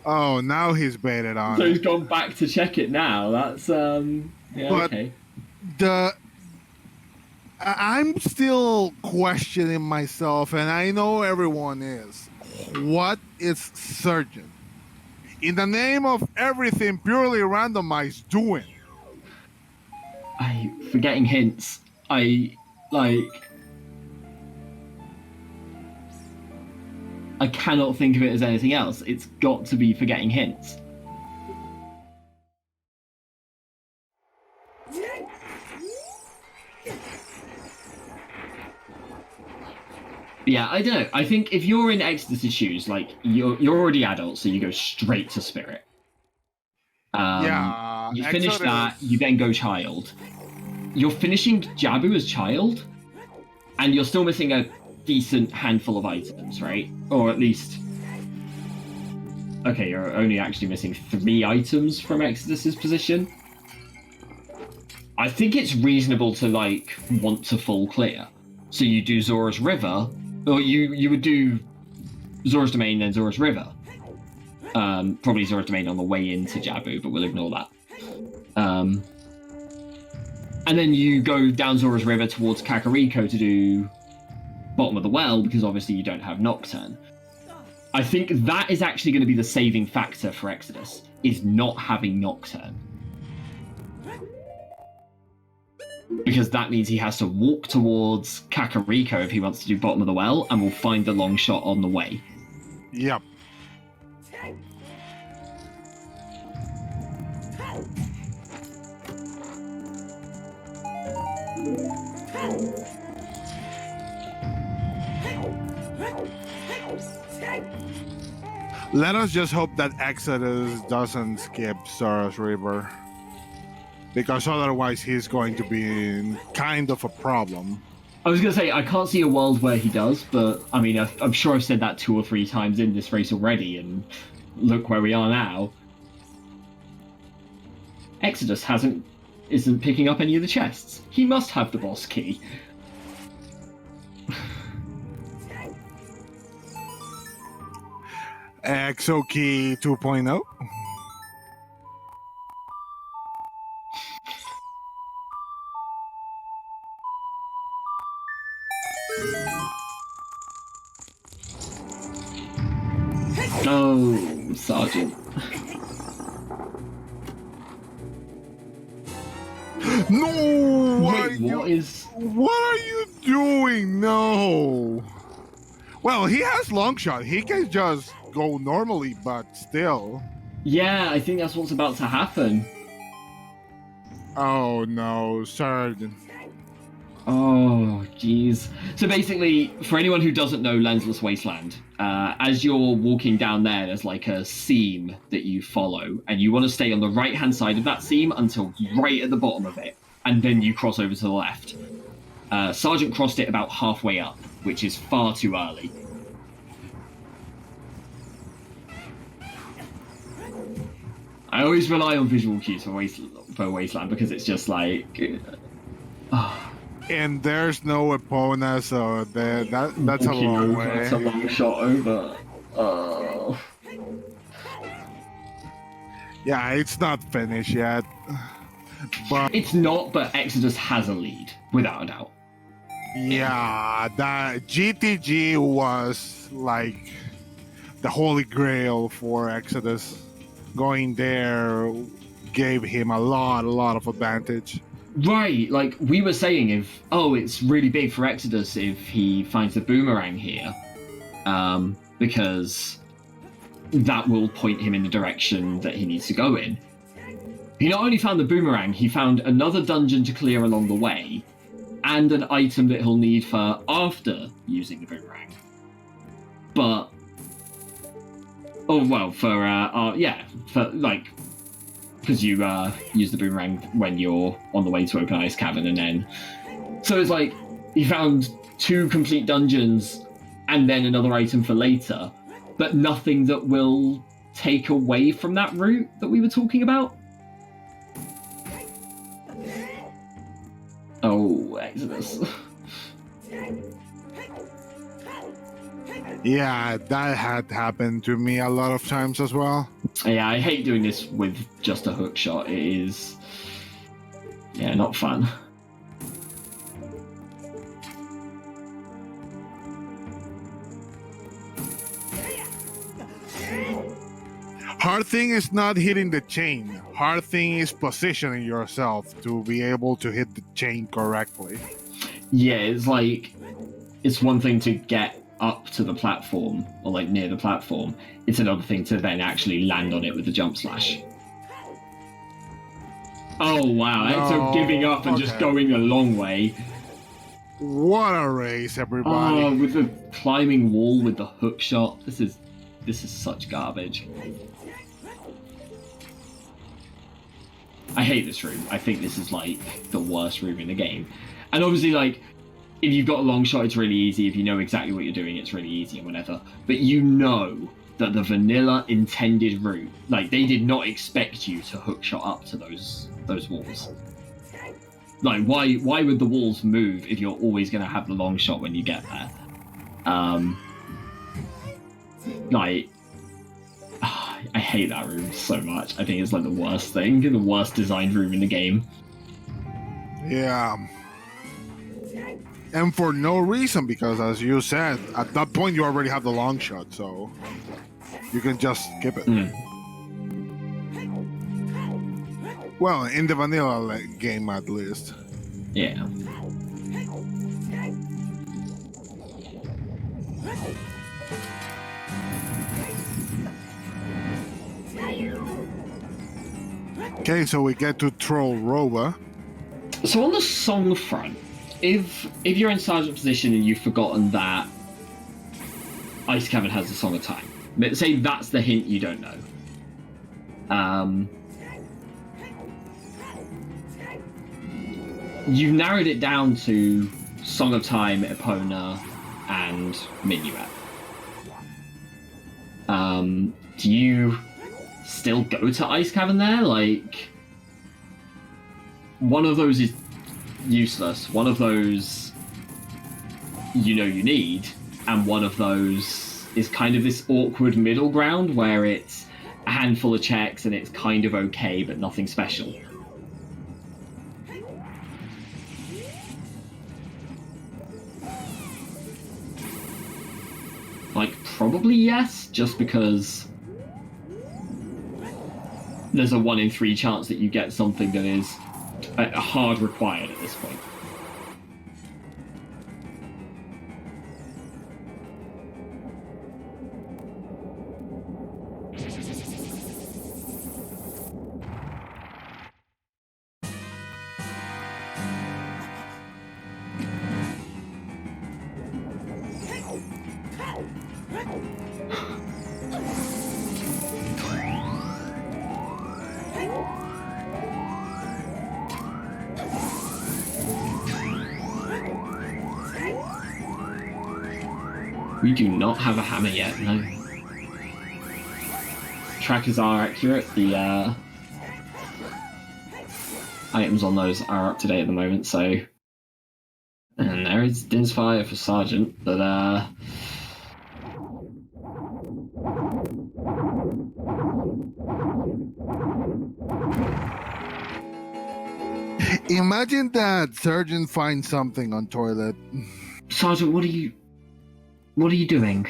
Oh, now he's baited on. So he's gone back to check it now. That's okay. I'm still questioning myself, and I know everyone is. What is Sergeant, in the name of everything purely randomized, doing? Forgetting hints. I cannot think of it as anything else. It's got to be forgetting hints. Yeah, I don't know. I think if you're in Exodus's shoes, you're already adult, so you go straight to Spirit. You finish that, you then go Child. You're finishing Jabu as Child, and you're still missing a decent handful of items, right? Or at least... Okay, you're only actually missing 3 items from Exodus's position. I think it's reasonable to, want to full clear. So you do Zora's River, or you would do Zora's Domain, then Zora's River. Probably Zora's Domain on the way into Jabu, but we'll ignore that. And then you go down Zora's River towards Kakariko to do Bottom of the Well, because obviously you don't have Nocturne. I think that is actually going to be the saving factor for Exodus, is not having Nocturne. Because that means he has to walk towards Kakariko if he wants to do Bottom of the Well, and will find the long shot on the way. Yep. Let us just hope that Exodus doesn't skip Zora's River, because otherwise he's going to be in kind of a problem. I was going to say, I can't see a world where he does, but I mean, I'm sure I've said that 2 or 3 times in this race already, and look where we are now. Exodus isn't picking up any of the chests. He must have the boss key. Exo Key 2.0. Oh, Sergeant. No! Wait, What are you doing? No! Well, he has long shot. He can just go normally, but still. Yeah, I think that's what's about to happen. Oh no, Sergeant. Oh, jeez. So basically, for anyone who doesn't know Lensless Wasteland, as you're walking down there's like a seam that you follow, and you want to stay on the right-hand side of that seam until right at the bottom of it, and then you cross over to the left. Sergeant crossed it about halfway up, which is far too early. I always rely on visual cues for Wasteland because it's just like... And there's no Epona, so that's a long way. That's a long shot over. Oh. Yeah, it's not finished yet. But it's not, but Exodus has a lead, without a doubt. Yeah, that GTG was like the holy grail for Exodus. Going there gave him a lot of advantage. Right, like we were saying, it's really big for Exodus if he finds the boomerang here, because that will point him in the direction that he needs to go in. He not only found the boomerang, he found another dungeon to clear along the way, and an item that he'll need for after using the boomerang. But, because you use the boomerang when you're on the way to Open Ice Cavern, and then... So it's like, he found 2 complete dungeons, and then another item for later, but nothing that will take away from that route that we were talking about. Oh, Exodus. Yeah, that had happened to me a lot of times as well. Yeah, I hate doing this with just a hook shot. It is... yeah, not fun. Hard thing is not hitting the chain. Hard thing is positioning yourself to be able to hit the chain correctly. Yeah, it's like... it's one thing to get up to the platform, or like near the platform. It's another thing to then actually land on it with the jump slash. Oh wow, Exo giving up and just going a long way. What a race, everybody. Oh, with the climbing wall with the hook shot. This is such garbage. I hate this room. I think this is like the worst room in the game. And obviously, like, if you've got a long shot, it's really easy. If you know exactly what you're doing, it's really easy and whatever. But you know that the vanilla intended route, like, they did not expect you to hook shot up to those walls. Like, why would the walls move if you're always going to have the long shot when you get there? Like, I hate that room so much. I think it's like the worst thing, the worst designed room in the game. Yeah. And for no reason, because as you said, at that point you already have the long shot, so you can just skip it. Well, in the vanilla game at least. Yeah. Okay, so we get to Troll Roba. So on the song front, if you're in sergeant position and you've forgotten that Ice Cavern has the Song of Time, but say that's the hint you don't know. You've narrowed it down to Song of Time, Epona, and Minuet. Do you still go to Ice Cavern there? Like, one of those is useless, one of those you know you need, and one of those is kind of this awkward middle ground where it's a handful of checks and it's kind of okay but nothing special. Like, probably yes, just because there's a 1 in 3 chance that you get something that is a hard required at this point. We do not have a hammer yet, no. Trackers are accurate, the items on those are up to date at the moment, so... And there is Din's Fire for Sergeant, but Imagine that Sergeant finds something on toilet. Sergeant, what are you doing?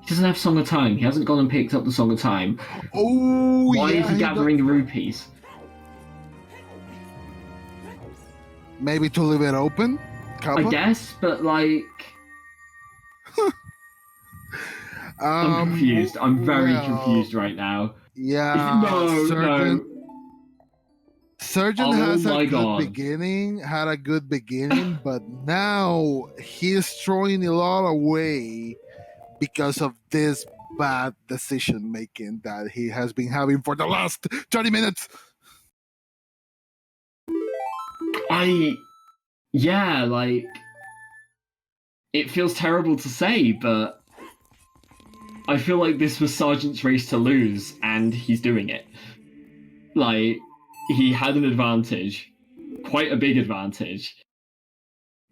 He doesn't have Song of Time. He hasn't gone and picked up the Song of Time. Oh, Why yeah, is he gathering the rupees? Maybe to leave it open? I guess, but like... I'm confused. I'm very confused right now. Yeah, No. Sergeant has a good beginning, had a good beginning, but now he's throwing a lot away because of this bad decision making that he has been having for the last 30 minutes. Yeah, like, it feels terrible to say, but I feel like this was Sergeant's race to lose, and he's doing it. Like, he had an advantage, quite a big advantage,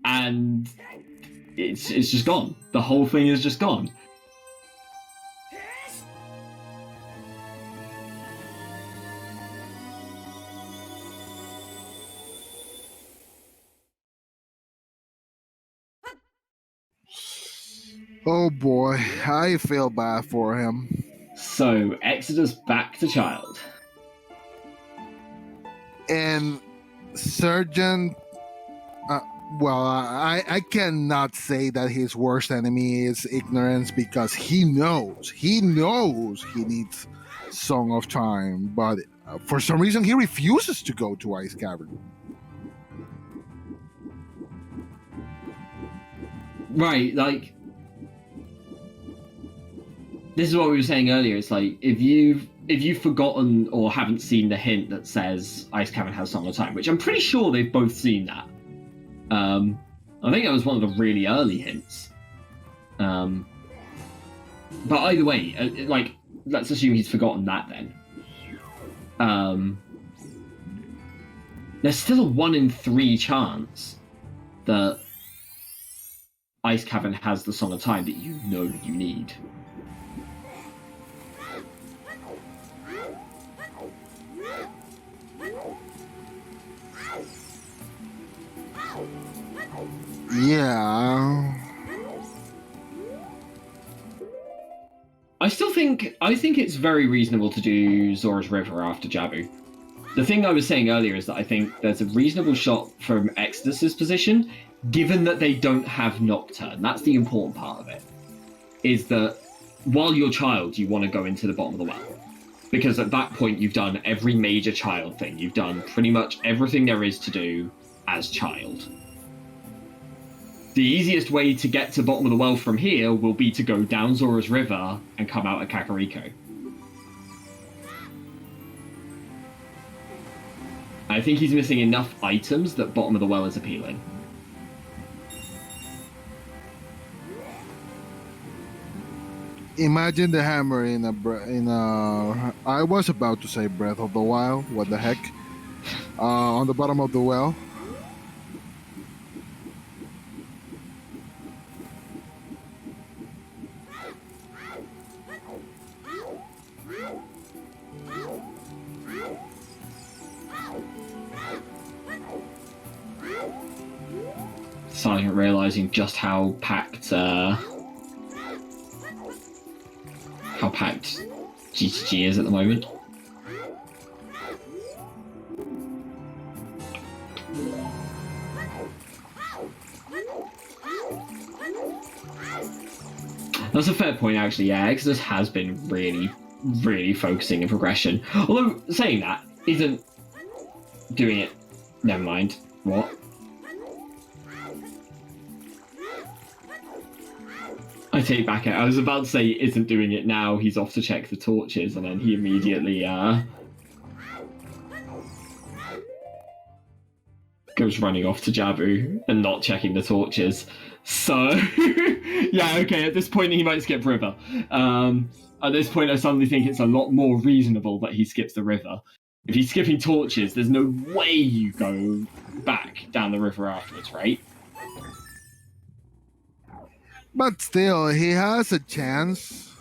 and it's just gone. The whole thing is just gone. Oh boy, I feel bad for him. So, Exodus back to Child. And Sergeant, I cannot say that his worst enemy is ignorance, because he knows he needs Song of Time, but for some reason he refuses to go to Ice Cavern. Right, like, this is what we were saying earlier. It's like, if you've forgotten or haven't seen the hint that says Ice Cavern has Song of Time, which I'm pretty sure they've both seen that. I think that was one of the really early hints. But either way, like, let's assume he's forgotten that then. There's still a 1 in 3 chance that Ice Cavern has the Song of Time that you know you need. Yeah. I think it's very reasonable to do Zora's River after Jabu. The thing I was saying earlier is that I think there's a reasonable shot from Exodus's position, given that they don't have Nocturne. That's the important part of it. Is that while you're child, you want to go into the bottom of the well. Because at that point, you've done every major child thing. You've done pretty much everything there is to do as child. The easiest way to get to the bottom of the well from here will be to go down Zora's River and come out at Kakariko. I think he's missing enough items that bottom of the well is appealing. Imagine the hammer in a. I was about to say Breath of the Wild. What the heck? On the bottom of the well. Suddenly realizing just how packed GTG is at the moment. That's a fair point, actually. Yeah, Exodus has been really focusing in progression. Although, saying that, isn't doing it. Never mind. What? I take back it. I was about to say he isn't doing it now. He's off to check the torches, and then he immediately goes running off to Jabu and not checking the torches. So, yeah, okay, at this point he might skip river. At this point I suddenly think it's a lot more reasonable that he skips the river. If he's skipping torches, there's no way you go back down the river afterwards, right? But still, he has a chance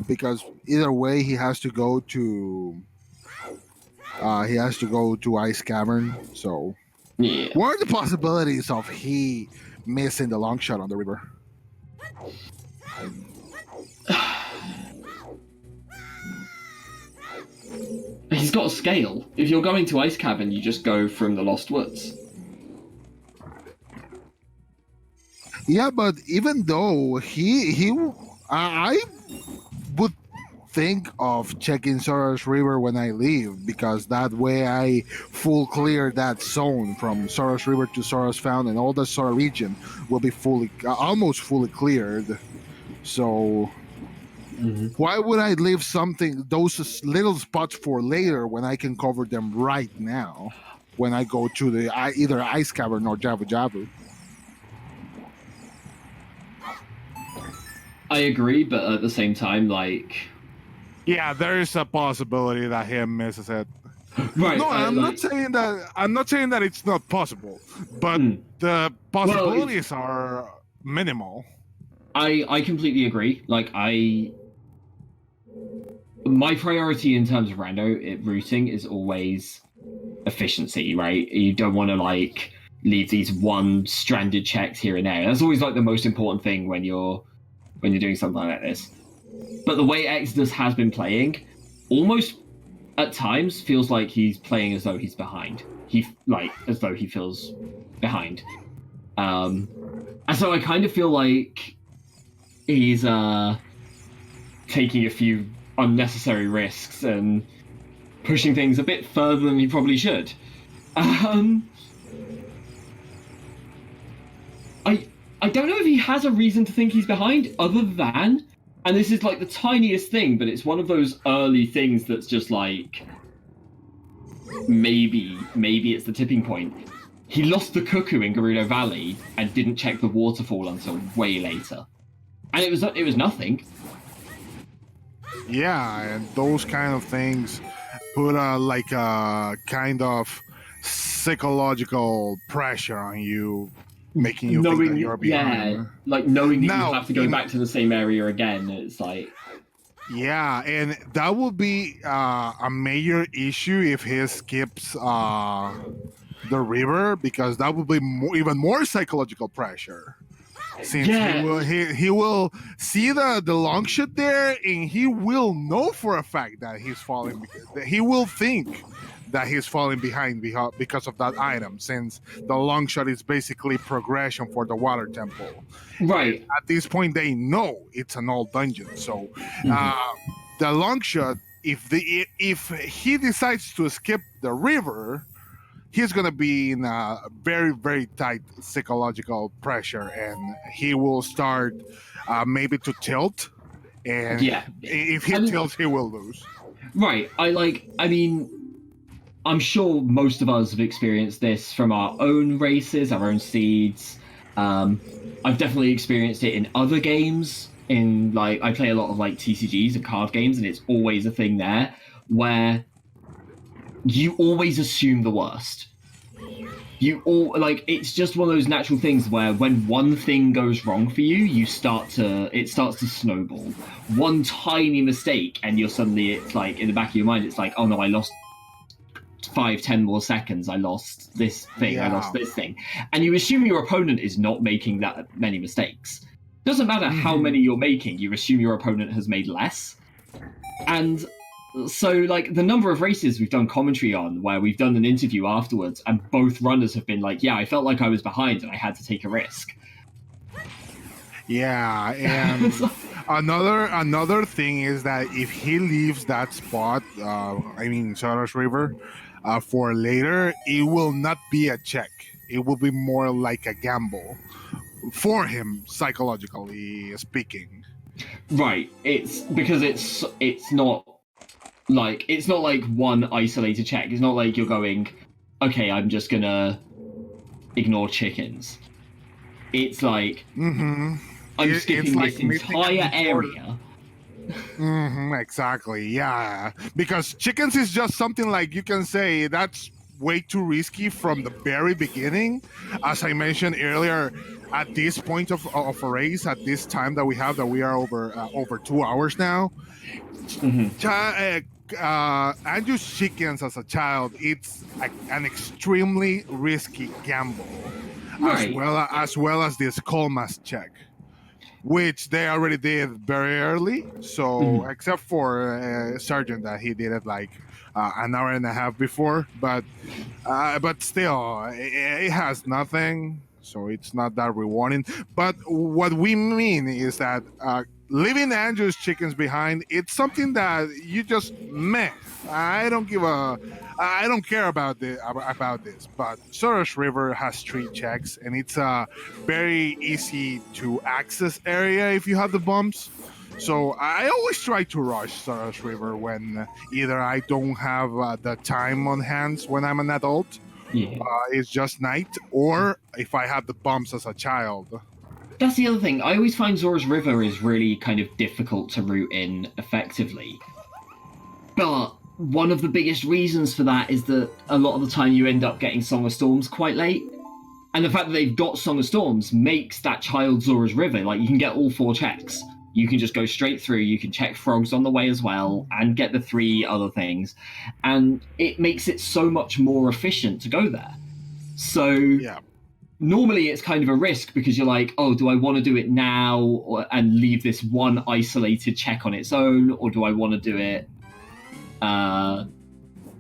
because either way he has to go to Ice Cavern. So, Yeah. what are the possibilities of he missing the long shot on the river? He's got a scale. If you're going to Ice Cavern, you just go from the Lost Woods. Yeah, but even though I would think of checking Sora's River when I leave, because that way I full clear that zone from Sora's River to Sora's Fountain, and all the Sora region will be almost fully cleared. So why would I leave those little spots for later when I can cover them right now when I go to the either Ice Cavern or Jabu Jabu? I agree, but at the same time, like... Yeah, there is a possibility that he misses it. Right. No, I'm not saying that it's not possible, but the possibilities are minimal. I completely agree. Like, my priority in terms of rando routing is always efficiency, right? You don't want to, like, leave these one stranded checks here and there. That's always, like, the most important thing when you're doing something like this. But the way Exodus has been playing, almost at times feels like he's playing as though he's behind. As though he feels behind. And so I kind of feel like he's taking a few unnecessary risks and pushing things a bit further than he probably should. I don't know if he has a reason to think he's behind, other than, and this is like the tiniest thing, but it's one of those early things that's just like, maybe it's the tipping point. He lost the cuckoo in Gerudo Valley and didn't check the waterfall until way later. And it was nothing. Yeah, and those kind of things put a kind of psychological pressure on you, making you think that you're behind. Yeah, like knowing that you have to go back to the same area again. It's like... Yeah, and that would be a major issue if he skips the river, because that would be even more psychological pressure. Since he will see the long shot there, and he will know for a fact that he's falling. That he will think that he's falling behind because of that item, since the long shot is basically progression for the water temple. Right. And at this point, they know it's an old dungeon. So the long shot, if he decides to skip the river, he's going to be in a very, very tight psychological pressure, and he will start maybe to tilt. And if he tilts, he will lose. Right. I'm sure most of us have experienced this from our own races, our own seeds. I've definitely experienced it in other games. I play a lot of TCGs and card games, and it's always a thing there where you always assume the worst. It's just one of those natural things where when one thing goes wrong for you, it starts to snowball. One tiny mistake, and it's like in the back of your mind, it's like, oh no, I lost 5-10 more seconds. I lost this thing. I lost this thing, and you assume your opponent is not making that many mistakes. Doesn't matter how many you're making, you assume your opponent has made less. And so, the number of races we've done commentary on, where we've done an interview afterwards, and both runners have been like, yeah, I felt like I was behind and I had to take a risk. Yeah, and another thing is that if he leaves that spot, Sora's River, for later, it will not be a check. It will be more like a gamble for him, psychologically speaking. Right. It's because it's not like one isolated check. It's not like you're going, okay, I'm just gonna ignore chickens. It's like I'm skipping this entire area. Exactly, yeah. Because chickens is just something like you can say that's way too risky from the very beginning. As I mentioned earlier, at this point of a race, at this time that we are over 2 hours now, Andrew's chickens as a child, it's an extremely risky gamble, right. as well as this Colmas check, which they already did very early. So except for Sergeant, that he did it an hour and a half before, but still, it has nothing. So it's not that rewarding. But what we mean is that leaving Andrew's chickens behind, it's something that you just I don't care about this. But Sora's River has 3 checks, and it's a very easy to access area if you have the bumps. So I always try to rush Sora's River when either I don't have the time on hands when I'm an adult. Yeah. It's just night, or if I had the bumps as a child. That's the other thing. I always find Zora's River is really kind of difficult to route in effectively. But one of the biggest reasons for that is that a lot of the time you end up getting Song of Storms quite late. And the fact that they've got Song of Storms makes that child Zora's River. You can get all 4 checks. You can just go straight through. You can check frogs on the way as well and get the 3 other things. And it makes it so much more efficient to go there. So normally it's kind of a risk because you're like, oh, do I want to do it now and leave this one isolated check on its own? Or do I want to do it on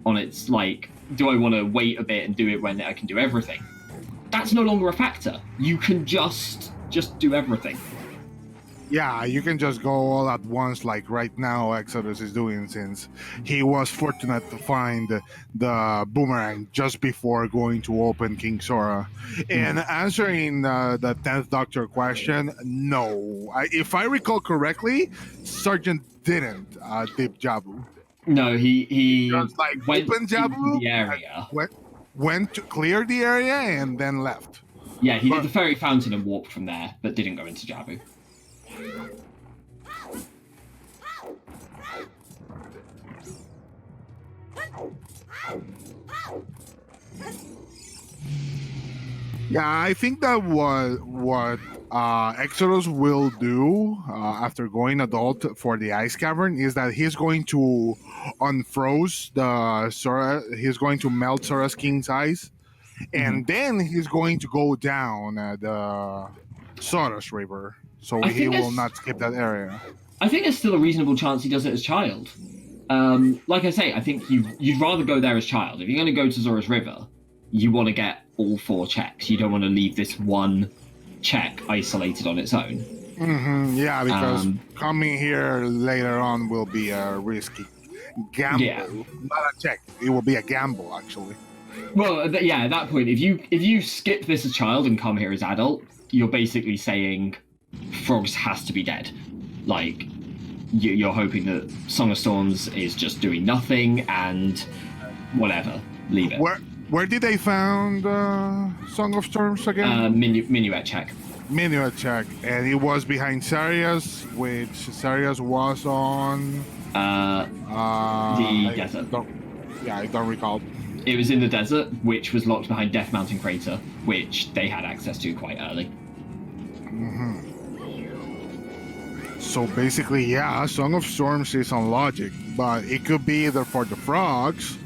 its, do I want to wait a bit and do it when I can do everything? That's no longer a factor. You can just do everything. Yeah, you can just go all at once, like right now Exodus is doing, since he was fortunate to find the boomerang just before going to open King Sora. And answering the 10th Doctor question, no. If I recall correctly, Sergeant didn't dip Jabu. No, he just went open Jabu, the area. Went to clear the area and then left. Yeah, he did the fairy fountain and walked from there, but didn't go into Jabu. Yeah, I think that what Exodus will do after going adult for the ice cavern is that he's going to unfroze the Sora. He's going to melt Sora's King's eyes, and then he's going to go down the Sawdust River, so I he think will that's- not skip that area. I think there's still a reasonable chance he does it as child. Like I say, I think you'd rather go there as child. If you're going to go to Zora's River, you want to get all 4 checks. You don't want to leave this one check isolated on its own. Yeah, because coming here later on will be a risky gamble. Yeah. Not a check. It will be a gamble, actually. Well, yeah, at that point, if you skip this as child and come here as adult, you're basically saying Frogs has to be dead. Like, you're hoping that Song of Storms is just doing nothing and whatever. Leave it. Where did they found Song of Storms again? Minuet check. Minuet check, and it was behind Sarias, which Sarias was on The desert. I don't recall. It was in the desert, which was locked behind Death Mountain Crater, which they had access to quite early. So basically, yeah, Song of Storms is on logic, but it could be either for the frogs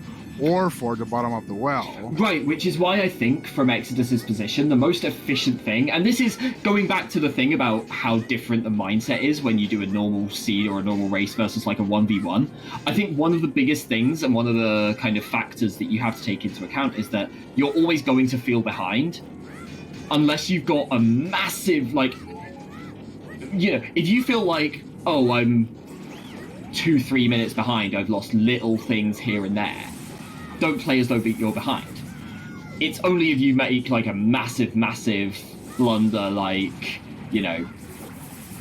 or for the bottom of the well. Right, which is why I think from Exodus's position, the most efficient thing, and this is going back to the thing about how different the mindset is when you do a normal seed or a normal race versus like a 1v1. I think one of the biggest things and one of the kind of factors that you have to take into account is that you're always going to feel behind unless you've got a massive, like, you know, if you feel like, oh, I'm 2-3 minutes behind, I've lost little things here and there, don't play as though you're behind. It's only if you make like a massive blunder, like, you know,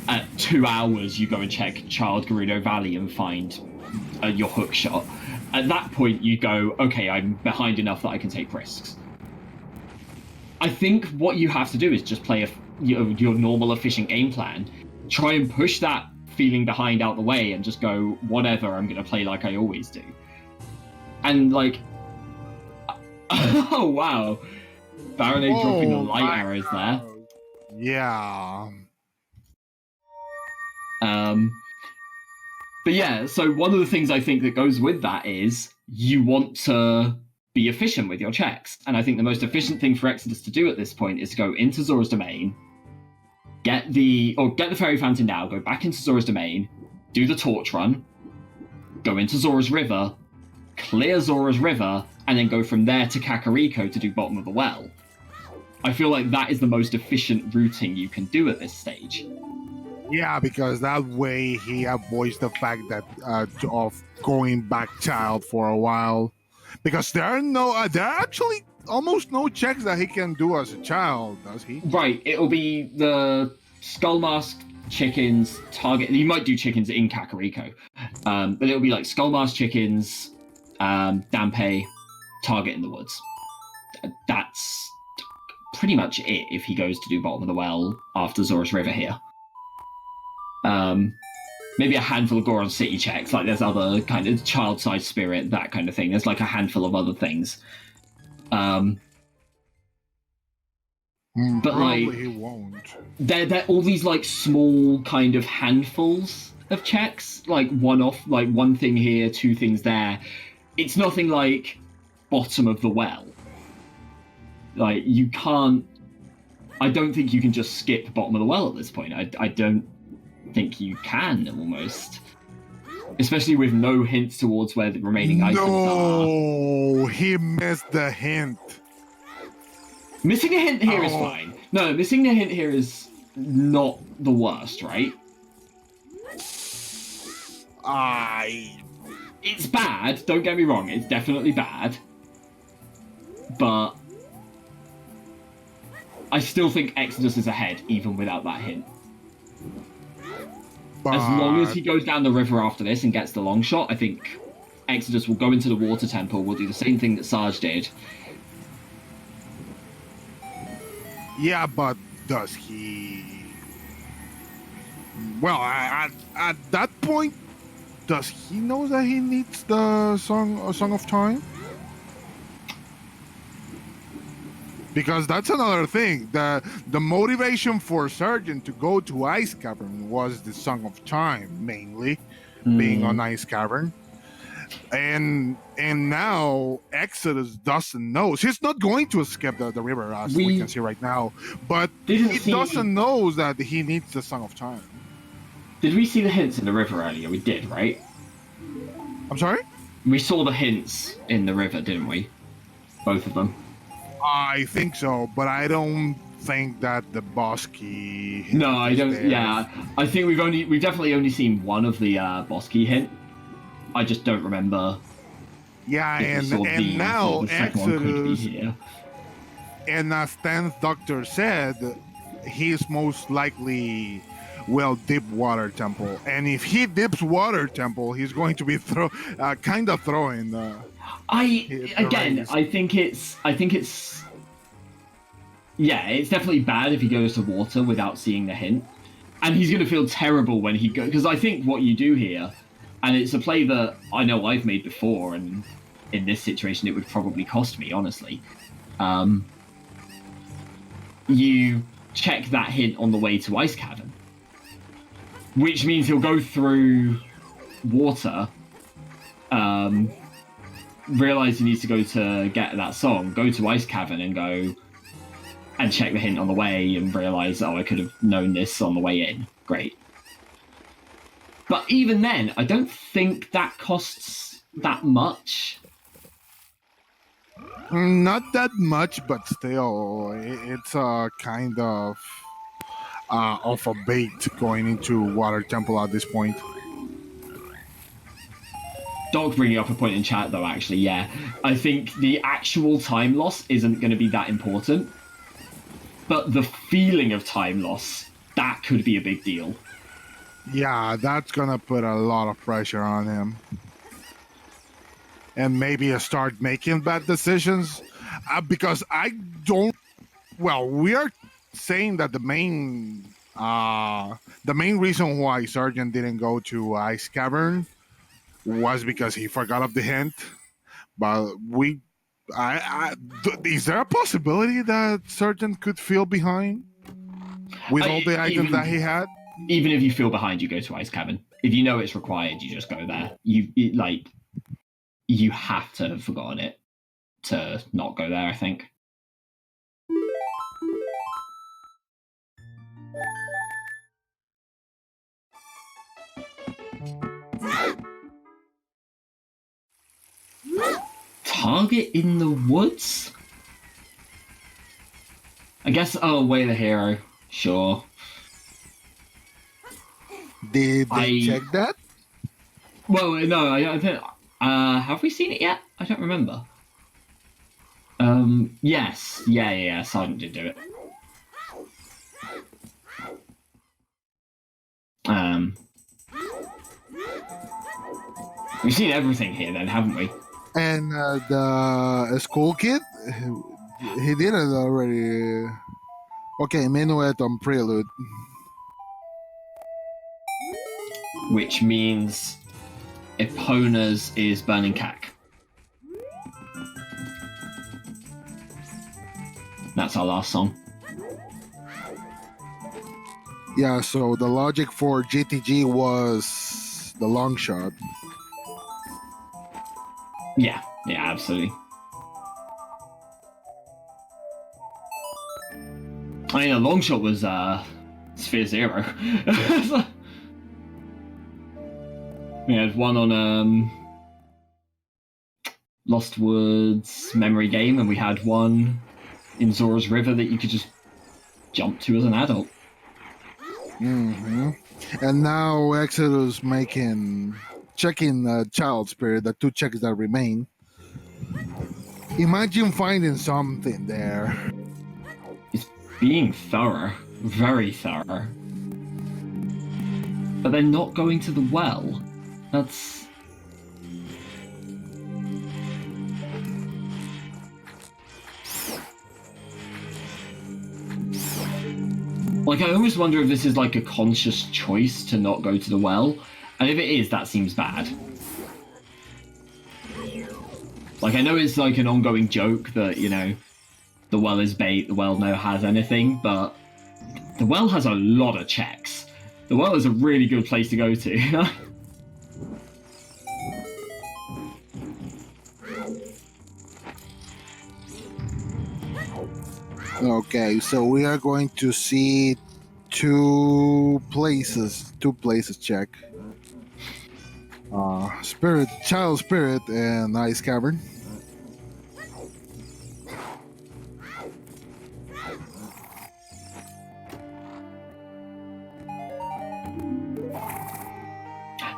at 2 hours you go and check Child Gerudo Valley and find your hook shot. At that point you go, okay, I'm behind enough that I can take risks. I think what you have to do is just play your normal efficient game plan. Try and push that feeling behind out the way and just go, whatever, I'm going to play like I always do. And like, oh wow, Baron A dropping the light arrows there. Yeah. But yeah, so one of the things I think that goes with that is you want to be efficient with your checks. And I think the most efficient thing for Exodus to do at this point is to go into Zora's Domain, get the Fairy Fountain now, go back into Zora's Domain, do the Torch Run, go into Zora's River, clear Zora's River, and then go from there to Kakariko to do Bottom of the Well. I feel like that is the most efficient routing you can do at this stage. Yeah, because that way he avoids the fact that of going back child for a while. Because there are actually almost no checks that he can do as a child, does he? Right, it'll be the Skull Mask, chickens, target. You might do chickens in Kakariko, but it'll be like Skull Mask, chickens, Dampe, target in the woods. That's pretty much it if he goes to do Bottom of the Well after Zora's River here. Maybe a handful of Goron City checks, like there's other kind of child-sized spirit, that kind of thing. There's like a handful of other things. But probably like he won't. They're all these like small kind of handfuls of checks, like one-off, like one thing here, 2 things there. It's nothing like Bottom of the Well. Like you can't. I don't think you can just skip Bottom of the Well at this point. I don't think you can, almost, especially with no hints towards where the remaining items are. No, he missed the hint. Missing a hint here is fine. No, missing a hint here is not the worst, right? It's bad, don't get me wrong, it's definitely bad. But I still think Exodus is ahead, even without that hint. But... As long as he goes down the river after this and gets the long shot, I think Exodus will go into the water temple, will do the same thing that Sarge did. Yeah, but does he... Well, at that point, does he know that he needs the Song of Time? Because that's another thing. The motivation for Sergeant to go to Ice Cavern was the Song of Time, mainly, being on Ice Cavern. and now Exodus doesn't know. She's not going to escape the river, as we can see right now, but he doesn't know that he needs the Song of Time. Did we see the hints in the river earlier? We did, right? I'm sorry? We saw the hints in the river, didn't we? Both of them. I think so, but I don't think that the boss key. No, I don't. There. Yeah, I think we've definitely only seen one of the boss key hint. I just don't remember. Yeah, and now Exodus. And as 10th Doctor said, he's most likely dip Water Temple, and if he dips Water Temple, he's going to be kind of throwing. I think it's. Yeah, it's definitely bad if he goes to water without seeing the hint, and he's going to feel terrible when he goes. Because I think what you do here, and it's a play that I know I've made before, and in this situation it would probably cost me, honestly. You check that hint on the way to Ice Cavern, which means he'll go through water, realize he needs to go to get that song, go to Ice Cavern and go and check the hint on the way and realize, oh, I could have known this on the way in. Great. But even then, I don't think that costs that much. Not that much, but still, it's a kind of a bait going into Water Temple at this point. Doc bringing up a point in chat, though, actually, yeah. I think the actual time loss isn't going to be that important, but the feeling of time loss, that could be a big deal. Yeah, that's going to put a lot of pressure on him. And maybe start making bad decisions, because I don't. Well, we are saying that the main reason why Sergeant didn't go to Ice Cavern was because he forgot of the hint. But is there a possibility that Sergeant could feel behind with all the items that he had? Even if you feel behind, you go to Ice Cavern. If you know it's required, you just go there. You have to have forgotten it to not go there, I think. Target in the woods? I guess, Way the Hero. Sure. Did they check that? Well, no, I think... have we seen it yet? I don't remember. Yes. Yeah, Sergeant did do it. We've seen everything here then, haven't we? And the school kid, he did it already. Okay, Minuet on Prelude. Which means Epona's is Burning Cack. That's our last song. Yeah, so the logic for GTG was the long shot. Yeah, absolutely. I mean, a long shot was Sphere Zero. We had one on Lost Woods Memory Game, and we had one in Zora's River that you could just jump to as an adult. Mm-hmm. And now Exodus checking Child Spirit, the 2 checks that remain. Imagine finding something there. It's being thorough, very thorough. But they're not going to the well. That's... Like, I almost wonder if this is like a conscious choice to not go to the well. And if it is, that seems bad. Like, I know it's like an ongoing joke that, you know, the well is bait, the well never has anything, but the well has a lot of checks. The well is a really good place to go to. Okay, so we are going to see two places check. Spirit, Child Spirit, and Ice Cavern.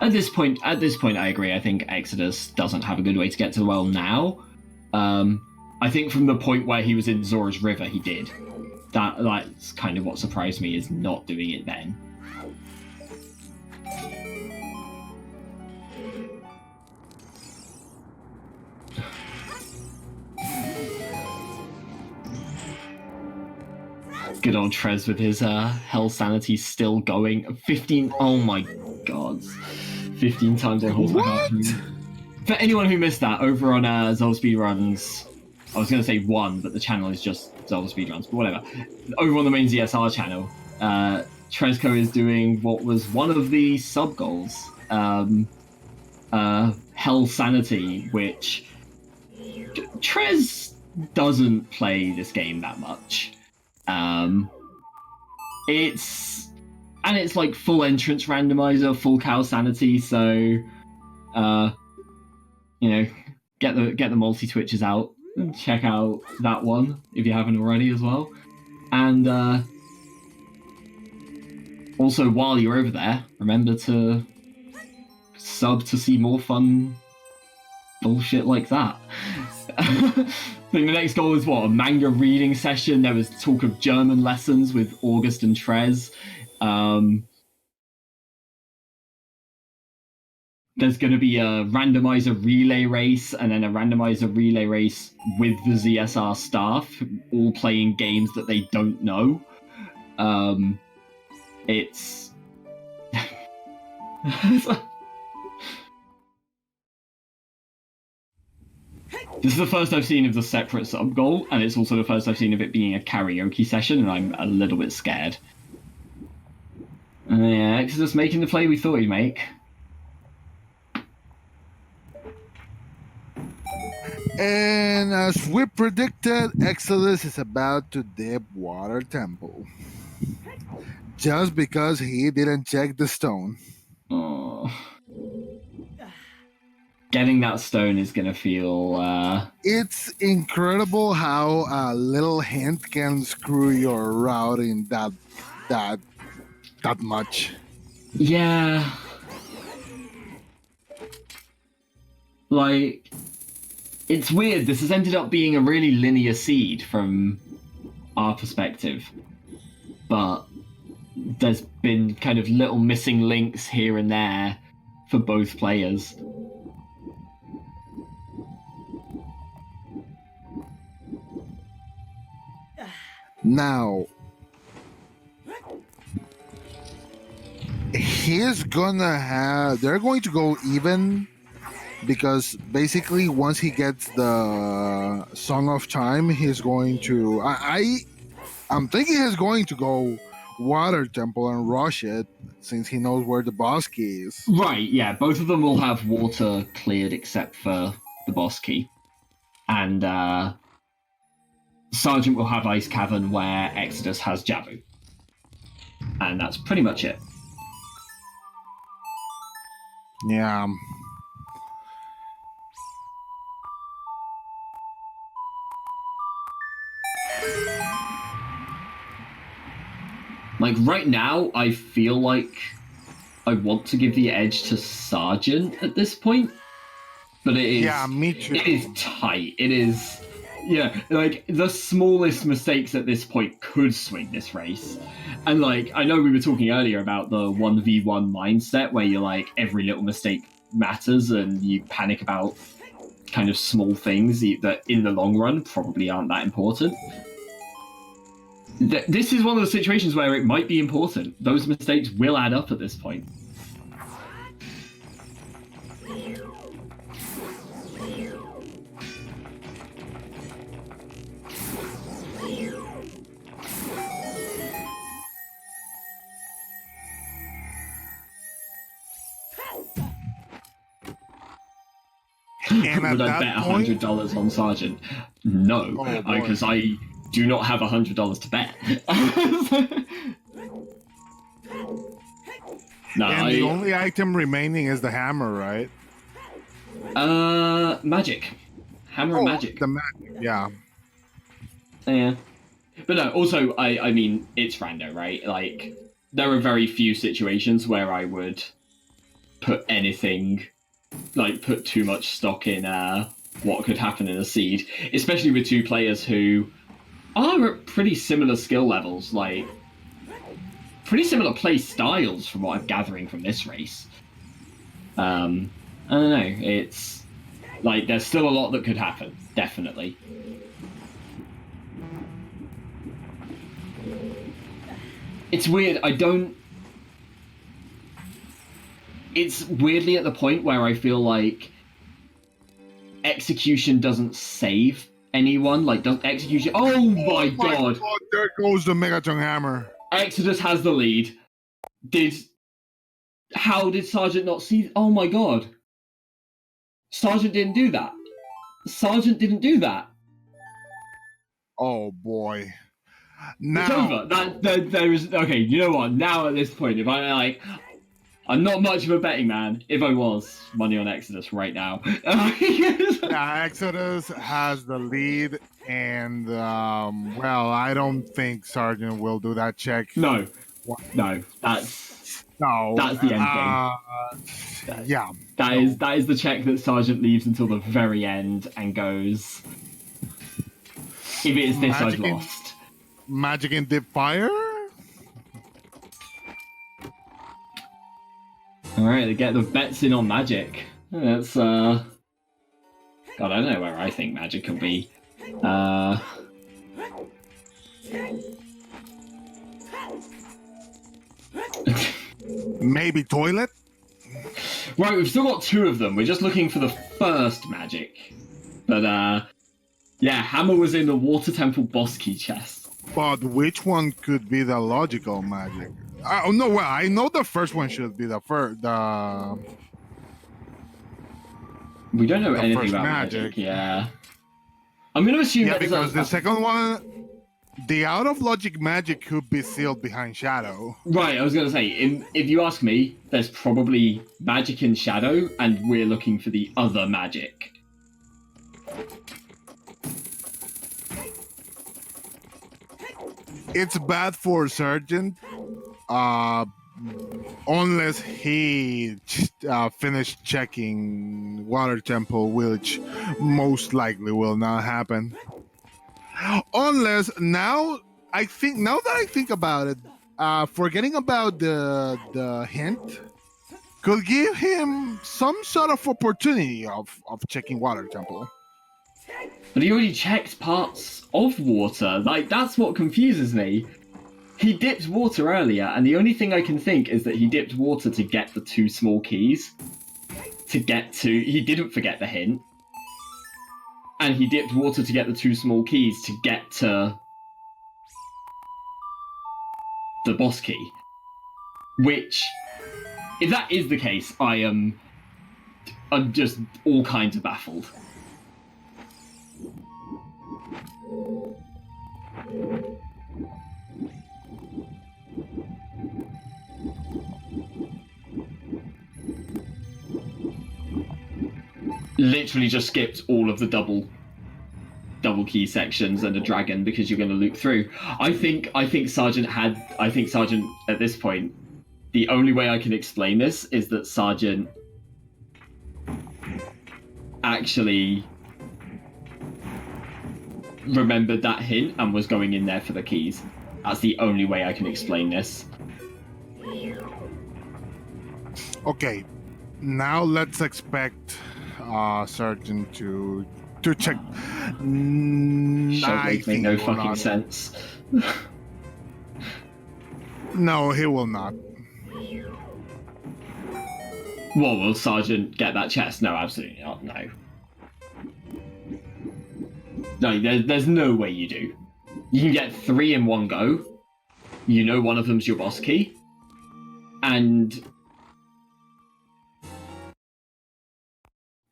At this point, I agree. I think Exodus doesn't have a good way to get to the well now. I think from the point where he was in Zora's River, he did. That's kind of what surprised me, is not doing it then. Good old Trez with his hell sanity still going. 15. Oh my god. 15 times on horseback. For anyone who missed that, over on ZeldaSpeedRuns, I was going to say 1, but the channel is just ZeldaSpeedRuns, but whatever. Over on the main ZSR channel, Trezco is doing what was one of the sub-goals, Hell Sanity, which Trez doesn't play this game that much. It's like full entrance randomizer, full cow sanity, so you know, get the multi-twitches out and check out that one if you haven't already as well. And also, while you're over there, remember to sub to see more fun bullshit like that. I think the next goal is what? A manga reading session. There was talk of German lessons with August and Trez. There's going to be a randomizer relay race, and then a randomizer relay race with the ZSR staff, all playing games that they don't know. It's... This is the first I've seen of the separate sub-goal, and it's also the first I've seen of it being a karaoke session, and I'm a little bit scared. Yeah, Exodus making the play we thought he'd make. And as we predicted, Exodus is about to dip Water Temple. Just because he didn't check the stone. Oh. Getting that stone is going to feel... It's incredible how a little hint can screw your routing that much. Yeah. Like... It's weird, this has ended up being a really linear seed from our perspective. But there's been kind of little missing links here and there for both players. Now, they're going to go even, because basically once he gets the Song of Time, he's going to... I'm thinking he's going to go Water Temple and rush it, since he knows where the boss key is. Right, yeah, both of them will have water cleared except for the boss key. And Sergeant will have Ice Cavern where Exodus has Jabu. And that's pretty much it. Yeah. Like, right now, I feel like I want to give the edge to Sergeant at this point. But it is... Yeah, me too. It is tight. It is... Yeah, like, the smallest mistakes at this point could swing this race. And, like, I know we were talking earlier about the 1v1 mindset, where you're like, every little mistake matters, and you panic about kind of small things that, in the long run, probably aren't that important. This is one of the situations where it might be important. Those mistakes will add up at this point. And Would I bet $100 on Sergeant? No, because I do not have $100 to bet. No, And the only item remaining is the hammer, right? Magic. Hammer and magic. The magic, yeah. Yeah. But no, also, I mean, it's rando, right? Like, there are very few situations where I would put anything, like, put too much stock in what could happen in a seed, especially with two players who are at pretty similar skill levels, like, pretty similar play styles from what I'm gathering from this race. I don't know, it's, like, there's still a lot that could happen, definitely. It's weird, it's weirdly at the point where I feel like execution doesn't save anyone, like, execution... Oh my god! There goes the Megatron hammer. Exodus has the lead. How did Sergeant not see... Oh my god. Sergeant didn't do that. Sergeant didn't do that. Oh boy. It's over. There is... Okay, you know what? Now at this point, if I, like... I'm not much of a betting man. If I was, money on Exodus right now. Yeah, Exodus has the lead, and, well, I don't think Sergeant will do that check. No. That's the end game. Yeah. That is the check that Sergeant leaves until the very end and goes, if it is this, I've lost. Magic and Dip Fire? Alright, they get the bets in on Magic. That's, God, I don't know where I think Magic can be. Maybe Toilet? Right, we've still got two of them. We're just looking for the first Magic. But, yeah, Hammer was in the Water Temple boss key chest. But which one could be the logical Magic? Oh no! Well, I know the first one should be the first. We don't know anything about magic. Yeah, I'm gonna assume that because the second one, the out of logic magic could be sealed behind Shadow. Right. I was gonna say, if you ask me, there's probably magic in Shadow, and we're looking for the other magic. It's bad for Sergeant. Unless he finished checking Water Temple, which most likely will not happen. Unless now that I think about it, forgetting about the hint could give him some sort of opportunity of checking Water Temple. But he already checked parts of water. Like, that's what confuses me. He dipped water earlier, and the only thing I can think is that he dipped water to get the two small keys. He didn't forget the hint. And he dipped water to get the two small keys to get to the boss key. Which, if that is the case, I'm just all kinds of baffled. Literally just skipped all of the double key sections and a dragon because you're going to loop through. I think Sergeant at this point, the only way I can explain this is that Sergeant actually remembered that hint and was going in there for the keys. That's the only way I can explain this. Okay, now let's expect Sergeant to check. Show makes no fucking sense. No, he will not. Well, will Sergeant get that chest? No, absolutely not. No. No, there's no way you do. You can get 3 in one go. You know one of them's your boss key. And...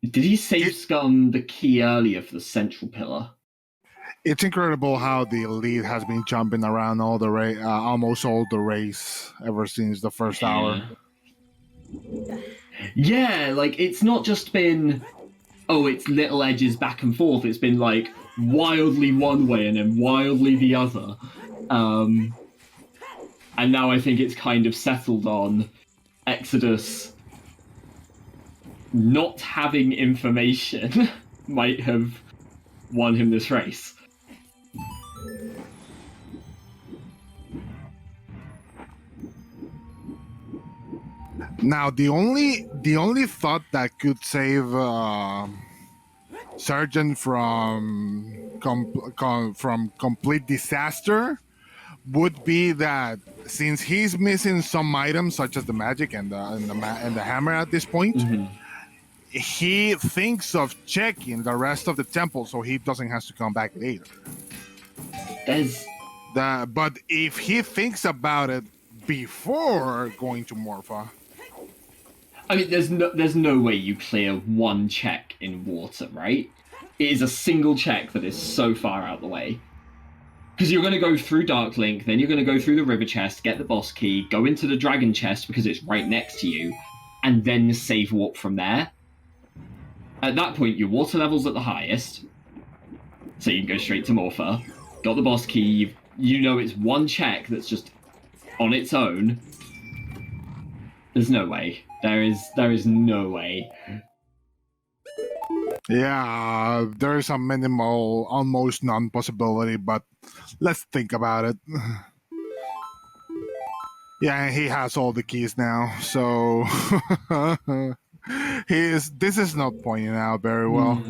Did he save scum the key earlier for the central pillar? It's incredible how the elite has been jumping around all the almost all the race ever since the first hour. Yeah, like it's not just been, oh, it's little edges back and forth. It's been like wildly one way and then wildly the other. And now I think it's kind of settled on Exodus not having information might have won him this race. Now, the only thought that could save Sergeant from complete disaster would be that since he's missing some items such as the magic and the hammer at this point, he thinks of checking the rest of the temple so he doesn't have to come back later. But if he thinks about it before going to Morpha, I mean, there's no way you clear one check in water, right? It is a single check that is so far out the way. Because you're going to go through Dark Link, then you're going to go through the river chest, get the boss key, go into the dragon chest because it's right next to you, and then save warp from there. At that point, your water level's at the highest, so you can go straight to Morpha. Got the boss key, you know it's one check that's just on its own. There's no way. There is no way. Yeah, there is a minimal, almost non-possibility, but let's think about it. Yeah, he has all the keys now, so this is not pointing out very well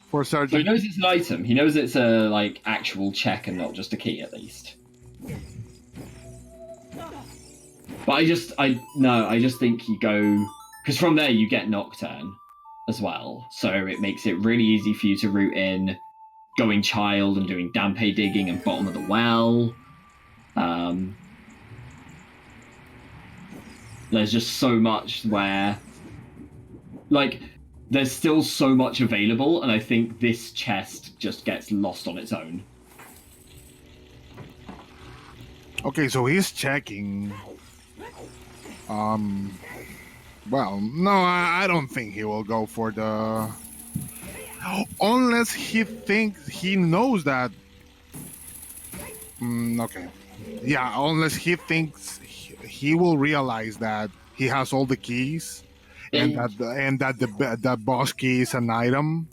for Sergeant. So he knows it's an item. He knows it's a like actual check and not just a key, at least. But I just think you go, because from there you get Nocturne as well, so it makes it really easy for you to route in going Child and doing Dampe digging and bottom of the well. There's just so much where, like, there's still so much available, and I think this chest just gets lost on its own. Okay, so he's checking. Well, no, I don't think he will go for the... Unless he thinks he knows that... okay. Yeah, unless he thinks he will realize that he has all the keys and that the boss key is an item.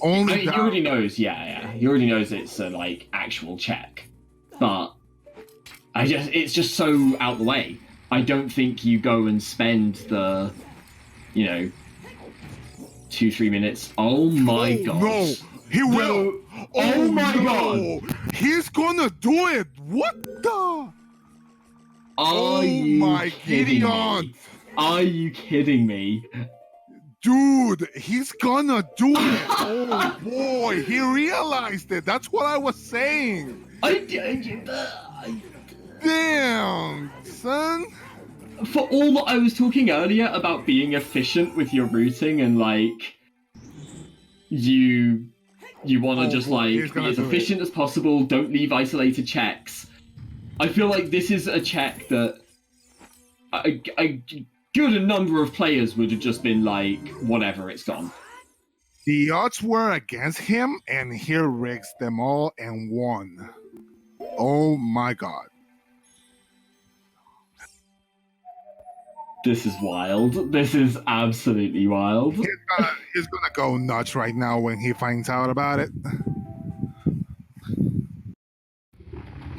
He already knows, yeah. He already knows it's a, like, actual check. But it's just so out the way. I don't think you go and spend the, 2-3 minutes. Oh my god. No, he will. Oh my god. He's gonna do it. What the? Are you kidding me? Are you kidding me? Dude, he's gonna do it. Oh boy, he realized it. That's what I was saying. Damn, son. For all that I was talking earlier about being efficient with your routing and like you want to just like be as efficient as possible, don't leave isolated checks. I feel like this is a check that a good number of players would have just been like, whatever, it's gone. The odds were against him, and he rigs them all and won. Oh my god. This is wild. This is absolutely wild. He's gonna go nuts right now when he finds out about it.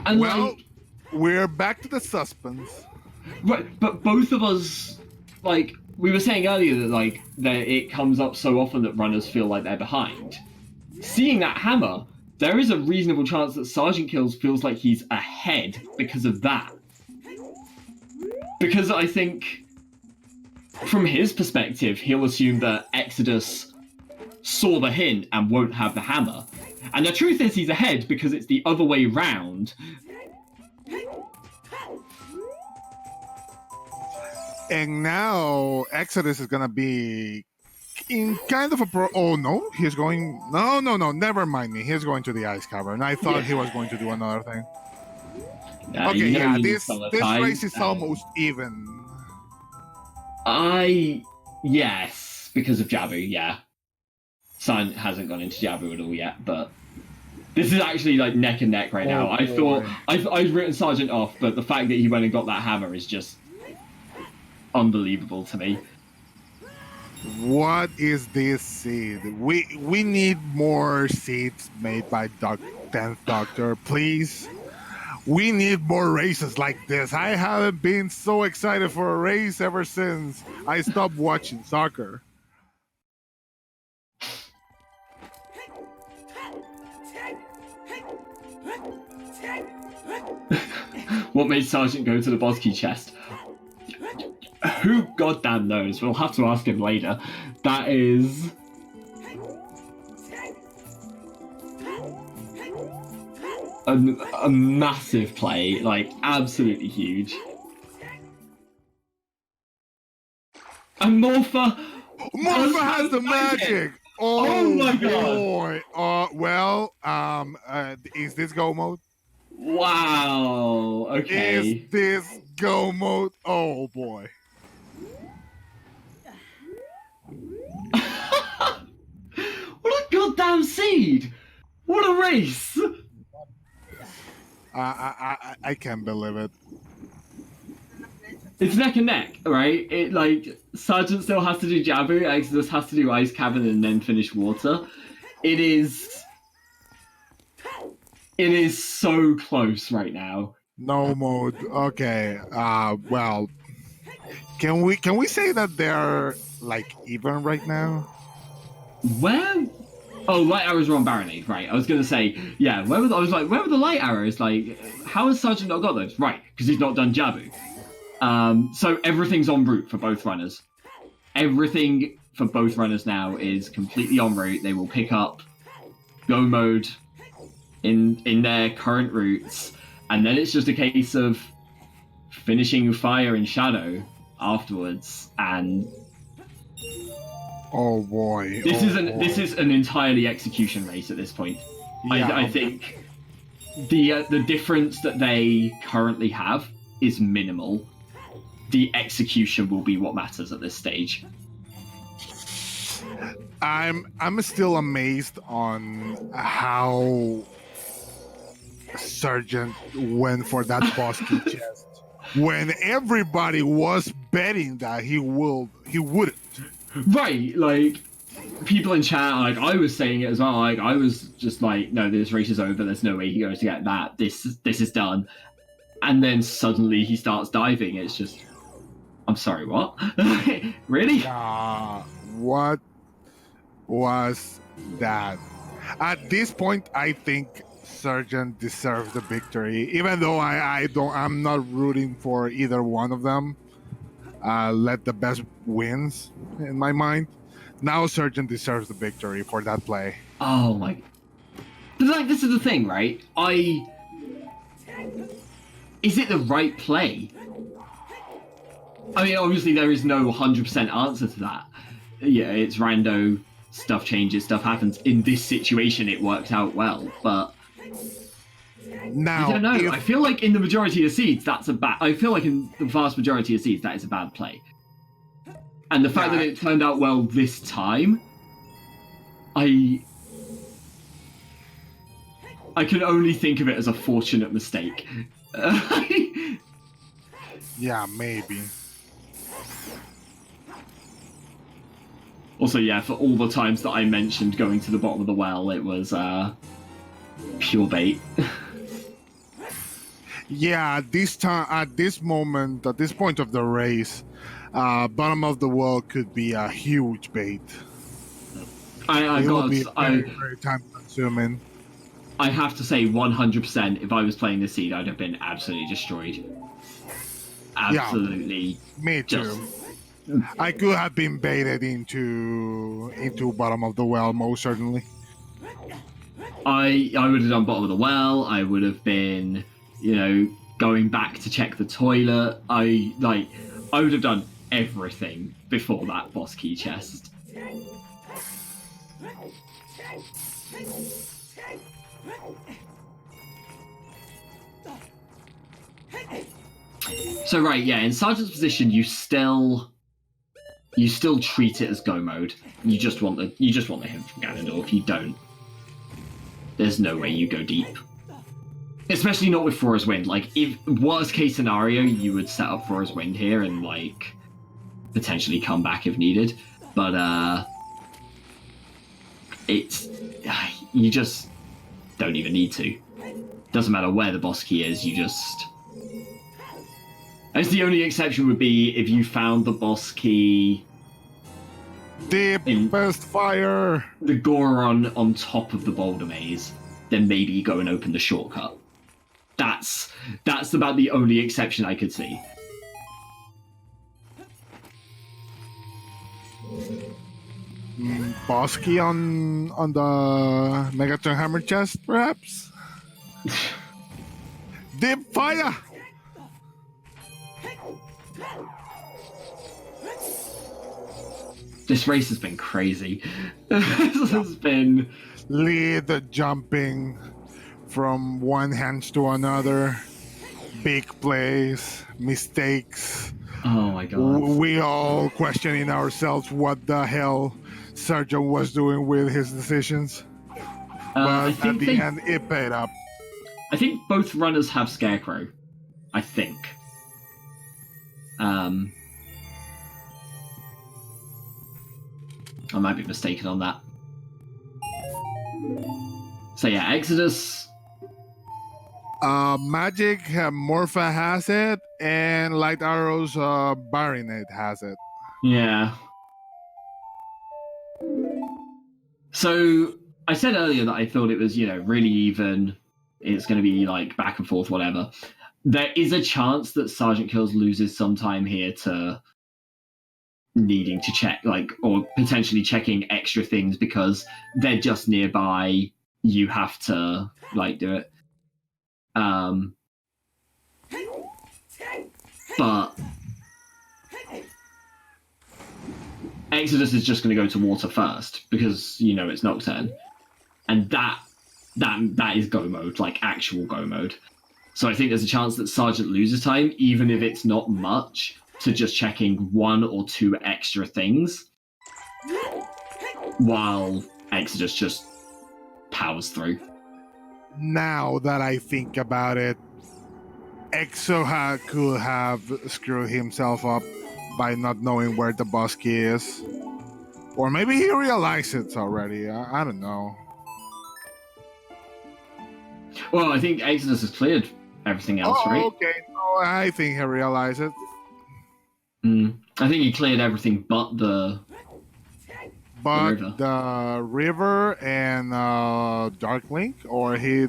And well, we're back to the suspense. Right, but both of us, like, we were saying earlier that it comes up so often that runners feel like they're behind. Seeing that hammer, there is a reasonable chance that sgtkillz feels like he's ahead because of that. Because I think, from his perspective, he'll assume that Exodus saw the hint and won't have the hammer. And the truth is he's ahead because it's the other way round. And now Exodus is gonna be in kind of a pro. Oh no, he's going. No, never mind me. He's going to the ice cavern. I thought he was going to do another thing. Okay, you know yeah, you need this some this time, race is almost even. Yes, because of Jabu, yeah. Sun hasn't gone into Jabu at all yet, but this is actually like neck and neck right now. I thought I've written Sergeant off, but the fact that he went and got that hammer is just unbelievable to me. What is this seed? We need more seeds made by 10th Doctor, please. We need more races like this. I haven't been so excited for a race ever since I stopped watching soccer. What made Sergeant go to the boss key chest? Who goddamn knows? We'll have to ask him later. That is... a massive play, like absolutely huge. And Morpha has the magic. Oh my god! Boy. Is this go mode? Wow. Okay. Is this go mode? Oh boy. What a goddamn seed! What a race! I can't believe it. It's neck and neck, right? It like Sergeant still has to do Jabu, Exodus has to do Ice Cavern, and then finish Water. It is so close right now. No mode. Okay. Well, can we say that they're like even right now? Where? Oh, light arrows are on Baronade, right? I was gonna say, yeah. Where were the light arrows? Like, how has Sergeant not got those? Right, because he's not done Jabu. So everything's en route for both runners. Everything for both runners now is completely en route. They will pick up go mode in their current routes, and then it's just a case of finishing Fire and Shadow afterwards. And oh boy, this is an entirely execution race at this point. Yeah. I think the difference that they currently have is minimal. The execution will be what matters at this stage. I'm still amazed on how Sergeant went for that boss key chest when everybody was betting that he wouldn't. Right, like people in chat, like I was saying it as well. Like I was just like, no, this race is over. There's no way he goes to get that. This is done. And then suddenly he starts diving. It's just, I'm sorry, what? Really? What was that? At this point, I think Sergeant deserves the victory, even though I'm not rooting for either one of them. Let the best wins in my mind. Now Sergeant deserves the victory for that play. Oh my! But like, this is the thing, right? Is it the right play? I mean, obviously there is no 100% answer to that. Yeah, it's rando, stuff changes, stuff happens. In this situation, it worked out well, but now, I don't know. I feel like in the majority of seeds, I feel like in the vast majority of seeds, that is a bad play. And the fact that it turned out well this time, I can only think of it as a fortunate mistake. Yeah, maybe. Also, yeah, for all the times that I mentioned going to the bottom of the well, it was pure bait. Yeah, this time, at this moment, at this point of the race, bottom of the well could be a huge bait. It'll be very time consuming. I have to say, 100%, if I was playing this seed, I'd have been absolutely destroyed. Absolutely. Yeah, me too. I could have been baited into bottom of the well, most certainly. I would have done bottom of the well. I would have been, going back to check the toilet. I would have done everything before that boss key chest. So right, yeah, in Sergeant's position, you still treat it as go mode. You just want the hint from Ganondorf. You don't. There's no way you go deep. Especially not with Thor's Wind. Like, if worst case scenario, you would set up Thor's Wind here and like potentially come back if needed. But you just don't even need to. Doesn't matter where the boss key is. You just. As the only exception would be if you found the boss key. Deepest fire. The Goron on top of the boulder maze, then maybe you go and open the shortcut. That's about the only exception I could see. Boss key on the Megatron Hammer chest, perhaps. Deep fire. This race has been crazy. This has been Lead jumping from one hand to another, big plays, mistakes. Oh my god. We all questioning ourselves what the hell Sergio was doing with his decisions. But at the end, it paid up. I think both runners have Scarecrow. I think. I might be mistaken on that. So yeah, Exodus. Magic, Morpha has it, and Light Arrows, Baronet has it. Yeah. So I said earlier that I thought it was, really even. It's going to be like back and forth, whatever. There is a chance that Sergeant Kills loses some time here to needing to check, or potentially checking extra things because they're just nearby. You have to, do it. But Exodus is just going to go to water first because, it's Nocturne. And that is go mode, actual go mode. So I think there's a chance that Sergeant loses time, even if it's not much, to just checking one or two extra things, while Exodus just powers through. Now that I think about it, Exo could have screwed himself up by not knowing where the boss key is. Or maybe he realized it already. I don't know. Well, I think Exodus has cleared everything else, right? Okay. No, I think he realized it. I think he cleared everything but the river and Dark Link, or he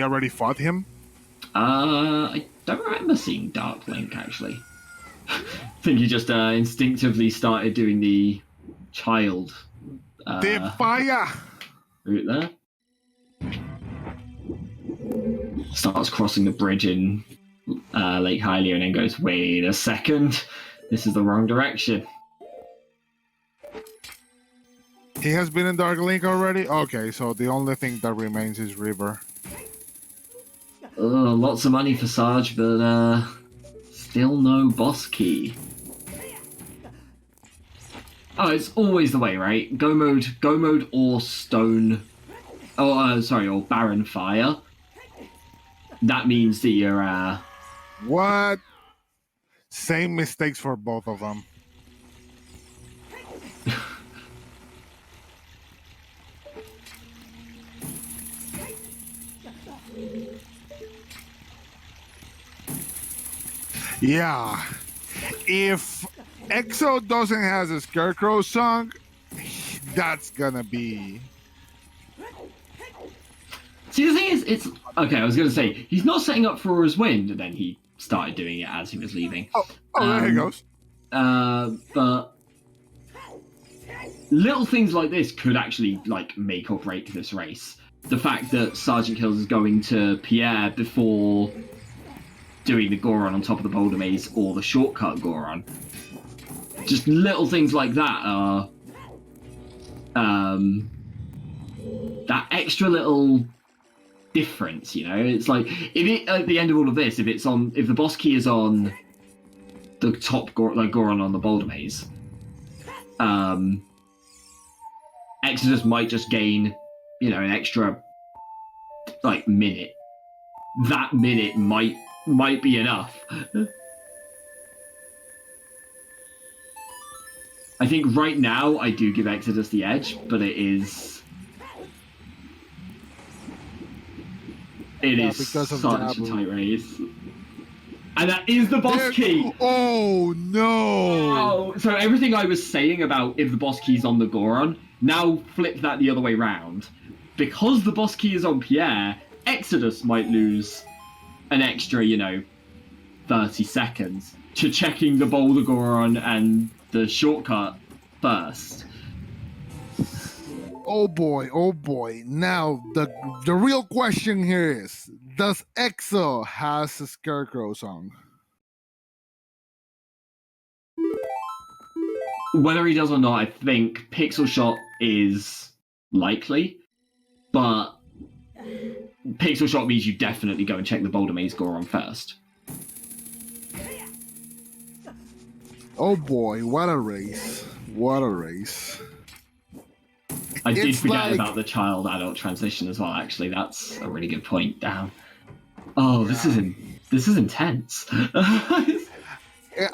already fought him. I don't remember seeing Dark Link actually. I think he just instinctively started doing the child fire route there. Starts crossing the bridge in Lake Hylia and then goes, wait a second, this is the wrong direction. He has been in Dark Link already? Okay, so the only thing that remains is River. Lots of money for Sarge, but still no boss key. Oh, it's always the way, right? Go mode or stone. Or Baron Fire. That means that you're What? Same mistakes for both of them. Yeah. If EXO doesn't have a Scarecrow song, that's gonna be... See, the thing is, it's... Okay, I was going to say, he's not setting up for his wind, and then he started doing it as he was leaving. Oh, there he goes. But little things like this could actually, make or break this race. The fact that Sergeant Kills is going to Pierre before doing the Goron on top of the boulder maze or the shortcut Goron. Just little things like that are that extra little difference, you know. It's like if it at the end of all of this, if the boss key is on the top Goron on the boulder maze, Exodus might just gain, you know, an extra like minute. That minute might be enough. I think right now I do give Exodus the edge, but it is because such of a tight race. And that is the boss key! Oh no! Oh, so everything I was saying about if the boss key's on the Goron, now flip that the other way round. Because the boss key is on Pierre, Exodus might lose an extra, you know, 30 seconds to checking the Boulder Goron and the shortcut first. Oh boy, oh boy. Now, the real question here is, does EXO has a Scarecrow song? Whether he does or not, I think Pixel Shot is likely, but Pixel Shot means you definitely go and check the Boulder Maze Goron first. Oh boy, what a race. What a race. I did It's forget like- about the child-adult transition as well, actually. That's a really good point. Damn. Oh, this is intense.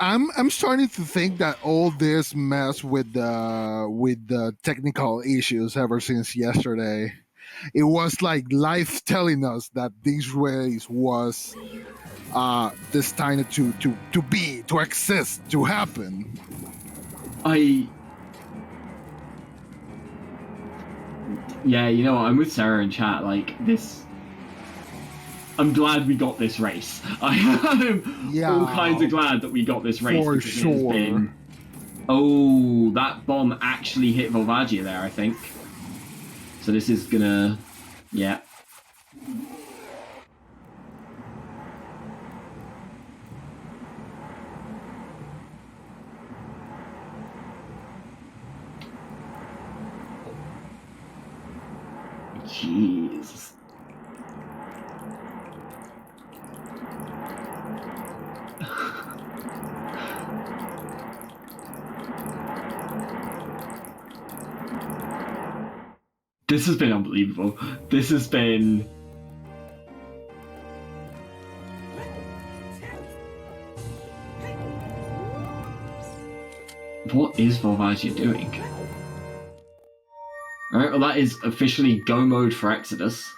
I'm starting to think that all this mess with the technical issues ever since yesterday, it was like life telling us that this race was destined to be, to exist, to happen. Yeah, you know what? I'm with Sarah in chat. Like this, I'm glad we got this race. I am all kinds of glad that we got this race. For because it has sure. been... Oh, that bomb actually hit Volvagia there, I think. So this is gonna, yeah. Jeez. This has been unbelievable. This has been... What is Volvagia doing? Alright, well that is officially go mode for Exodus.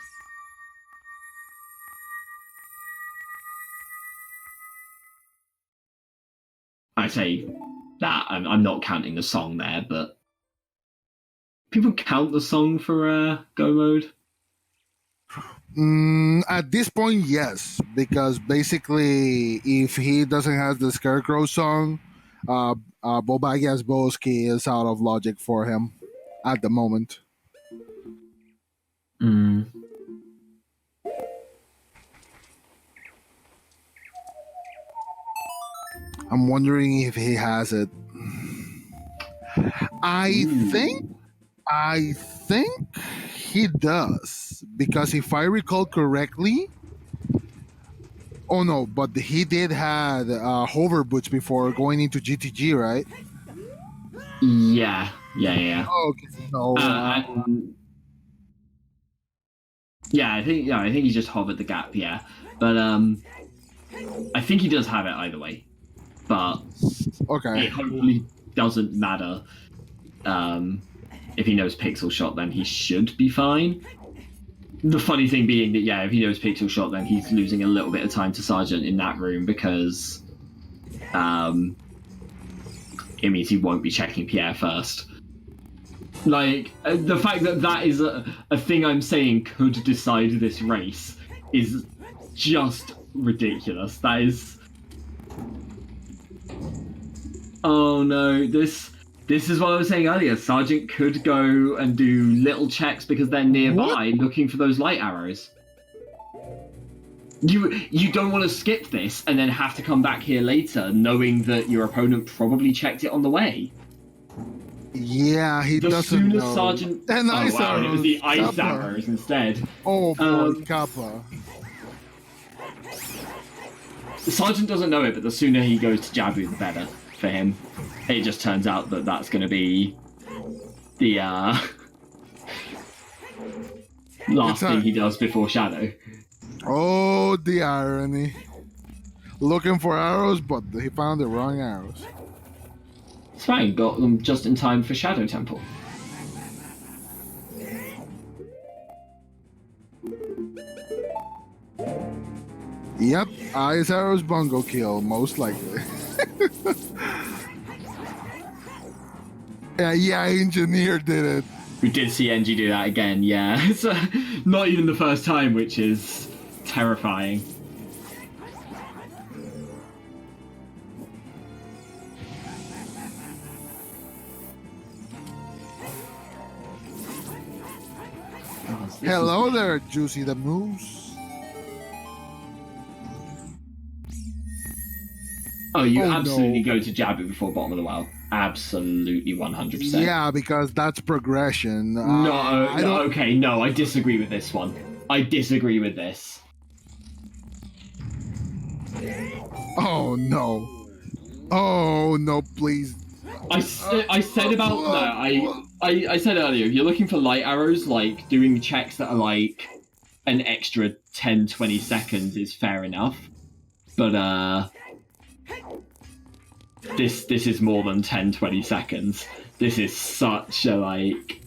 I say that, I'm not counting the song there, but... People count the song for go mode? At this point, yes, because basically, if he doesn't have the Scarecrow song, Volvagia's Boski is out of logic for him at the moment. Mm. I'm wondering if he has it. I think he does, because if I recall correctly, oh no, but he did have hover boots before going into GTG, right? Yeah. Oh, okay. No, yeah, I think he just hovered the gap, yeah. But I think he does have it either way. But okay. it hopefully doesn't matter. If he knows Pixel Shot, then he should be fine. The funny thing being that, yeah, if he knows Pixel Shot, then he's losing a little bit of time to Sergeant in that room because it means he won't be checking Pierre first. Like, the fact that that is a thing I'm saying could decide this race is just ridiculous. That is... Oh no, this is what I was saying earlier. Sergeant could go and do little checks because they're nearby looking for those light arrows. You don't want to skip this and then have to come back here later knowing that your opponent probably checked it on the way. Yeah, he The doesn't sooner know. Sergeant... And oh, ice wow, and it was the arrows. ice Kappa. arrows instead. Oh boy, Um, Kappa. The Sergeant doesn't know it, but the sooner he goes to Jabu, the better for him. It just turns out that that's going to be the last thing he does before Shadow. Oh, the irony. Looking for arrows, but he found the wrong arrows. It's fine, got them just in time for Shadow Temple. Yep, ice arrows bungo kill, most likely. yeah, engineer did it. We did see NG do that again, yeah. It's not even the first time, which is terrifying. Hello there, Juicy the Moose. Oh, you Oh, absolutely no. go to Jabu before bottom of the well. Absolutely 100%. Yeah, because that's progression. No, I don't. okay, no, I disagree with this one. I disagree with this. Oh no. Oh no, please. I said about no, I said earlier, if you're looking for light arrows, like doing checks that are like an extra 10-20 seconds is fair enough. But this is more than 10-20 seconds. This is such a like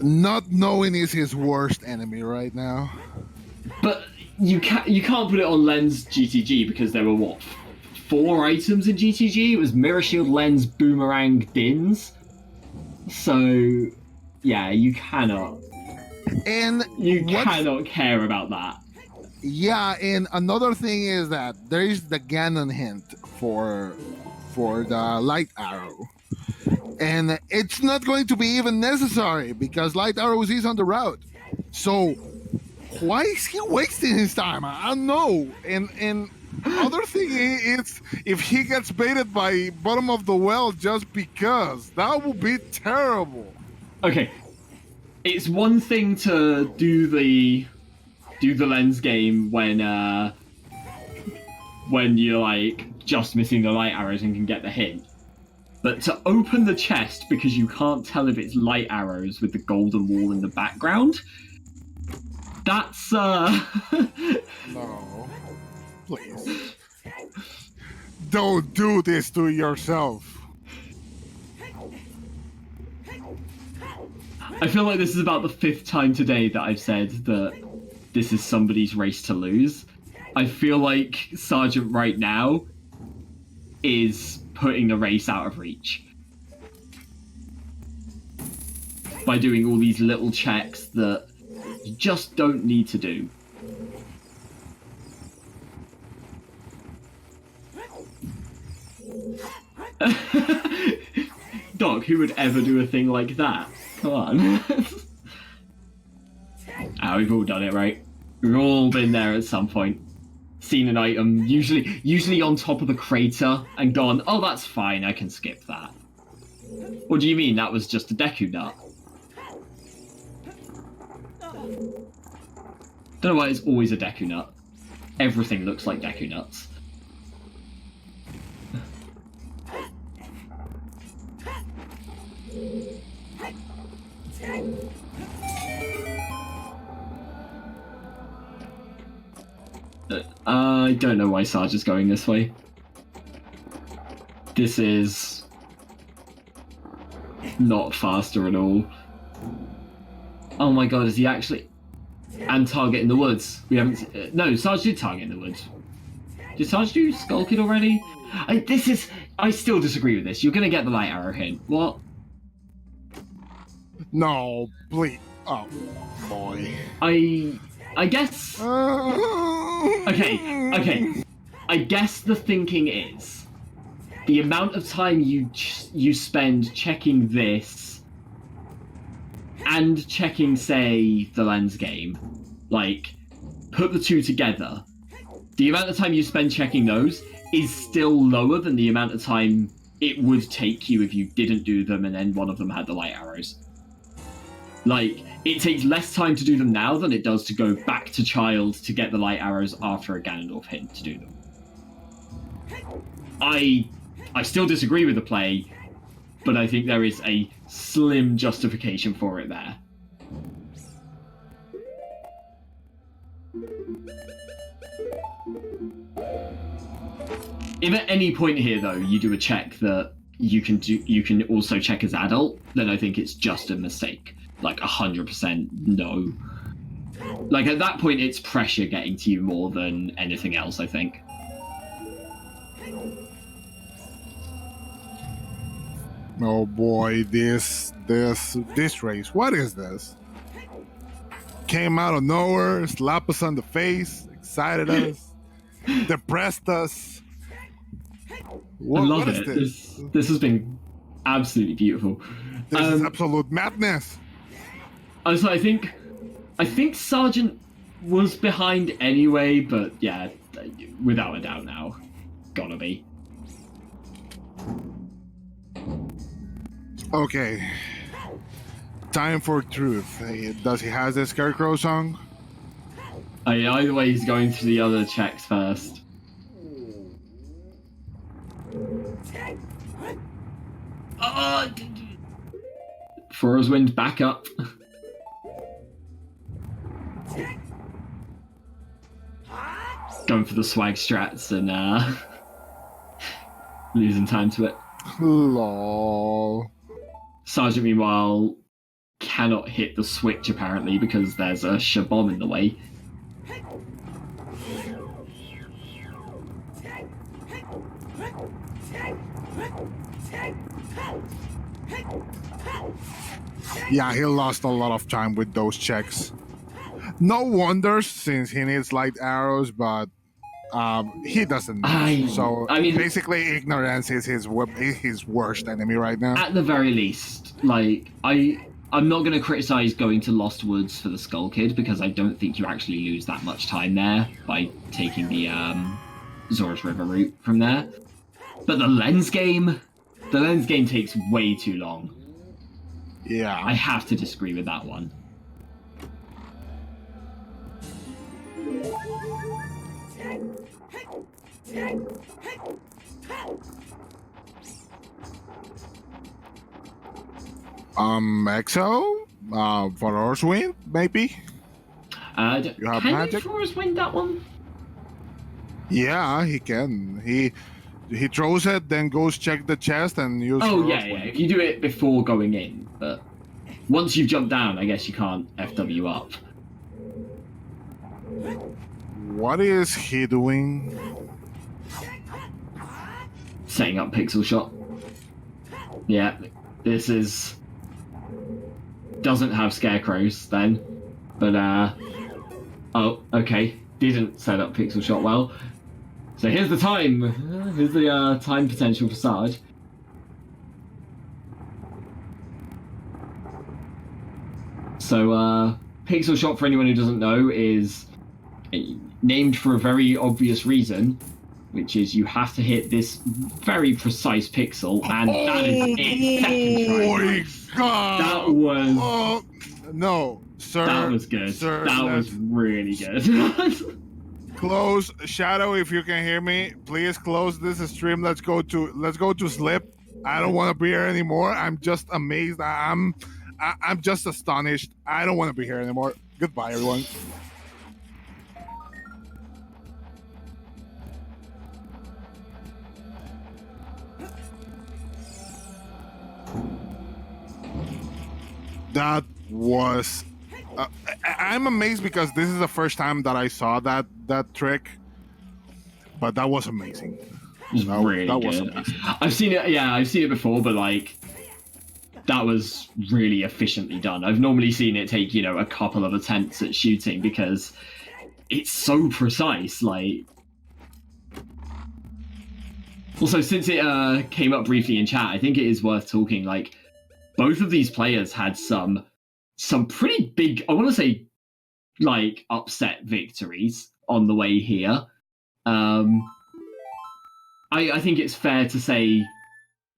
Not knowing is his worst enemy right now. But you can't put it on Lens GTG because there were what, 4 items in GTG? It was Mirror Shield, Lens, Boomerang, Dins. So yeah, you cannot. And You cannot care about that. yeah, and another thing is that there is the Ganon hint for the light arrow. And it's not going to be even necessary because light arrows is on the route. So why is he wasting his time? I don't know. And other thing is if he gets baited by bottom of the well just because, that would be terrible. Okay, it's one thing to do the Lens game when you're like just missing the light arrows and can get the hint. But to open the chest because you can't tell if it's light arrows with the golden wall in the background, that's No. Please. Don't do this to yourself. I feel like this is about the 5th time today that I've said that this is somebody's race to lose. I feel like Sergeant right now is putting the race out of reach by doing all these little checks that you just don't need to do. Doc, who would ever do a thing like that? Come on. We've all done it, right? We've all been there at some point. Seen an item, usually on top of the crater, and gone, oh, that's fine, I can skip that. What do you mean? That was just a Deku Nut? Don't know why it's always a Deku Nut. Everything looks like Deku Nuts. I don't know why Sarge is going this way. This is not faster at all. Oh my god, is he actually... And target in the woods. We haven't... No, Sarge did target in the woods. Did Sarge do Skull Kid already? I still disagree with this. You're gonna get the light arrow hint. What? No, please. Oh, boy. I guess... Okay. I guess the thinking is the amount of time you spend checking this and checking, say, the Lens game, like, put the two together, the amount of time you spend checking those is still lower than the amount of time it would take you if you didn't do them and then one of them had the light arrows. Like, it takes less time to do them now than it does to go back to Child to get the light arrows after a Ganondorf hint to do them. I still disagree with the play, but I think there is a slim justification for it there. If at any point here, though, you do a check that you can also check as adult, then I think it's just a mistake. Like 100% no. Like at that point, it's pressure getting to you more than anything else, I think. Oh boy, this race. What is this? Came out of nowhere, slapped us on the face, excited us, depressed us. I love it. This has been absolutely beautiful. This is absolute madness. So I think Sergeant was behind anyway, but yeah, without a doubt now, gotta be. Okay, time for truth. Does he have the Scarecrow song? Either way, he's going through the other checks first. Fora's Wind back up. Going for the swag strats and losing time to it. Lol. Sergeant, meanwhile, cannot hit the switch apparently because there's a Shabomb in the way. Yeah, he lost a lot of time with those checks. No wonder, since he needs light arrows, but he doesn't know. So I mean, basically, ignorance is his worst enemy right now. At the very least, like I'm not going to criticize going to Lost Woods for the Skull Kid because I don't think you actually lose that much time there by taking the Zora's River route from there. But the lens game takes way too long. Yeah, I have to disagree with that one. EXO? Fora's Wind, maybe? You have magic? Can Fora's Wind that one? Yeah, he can. He throws it, then goes check the chest and use. Oh yeah. If you do it before going in, but once you've jumped down, I guess you can't FW up. What is he doing? Setting up Pixel Shot. Yeah, this is doesn't have scarecrows then, but oh okay, didn't set up Pixel Shot well. So here's the time. Here's the time potential for Sarge. So Pixel Shot, for anyone who doesn't know, is named for a very obvious reason, which is you have to hit this very precise pixel, and that is it. Second try. Oh my god! That was no, sir. That was good. Sir, that was really good. Close Shadow, if you can hear me, please close this stream. Let's go to sleep. I don't want to be here anymore. I'm just amazed. I'm just astonished. I don't want to be here anymore. Goodbye, everyone. That was. I'm amazed because this is the first time that I saw that trick, but that was amazing. Really good. Was amazing. I've seen it. Yeah, I've seen it before, but like that was really efficiently done. I've normally seen it take a couple of attempts at shooting because it's so precise. Like, also since it came up briefly in chat, I think it is worth talking. Like, both of these players had some pretty big, I want to say, like, upset victories on the way here. I think it's fair to say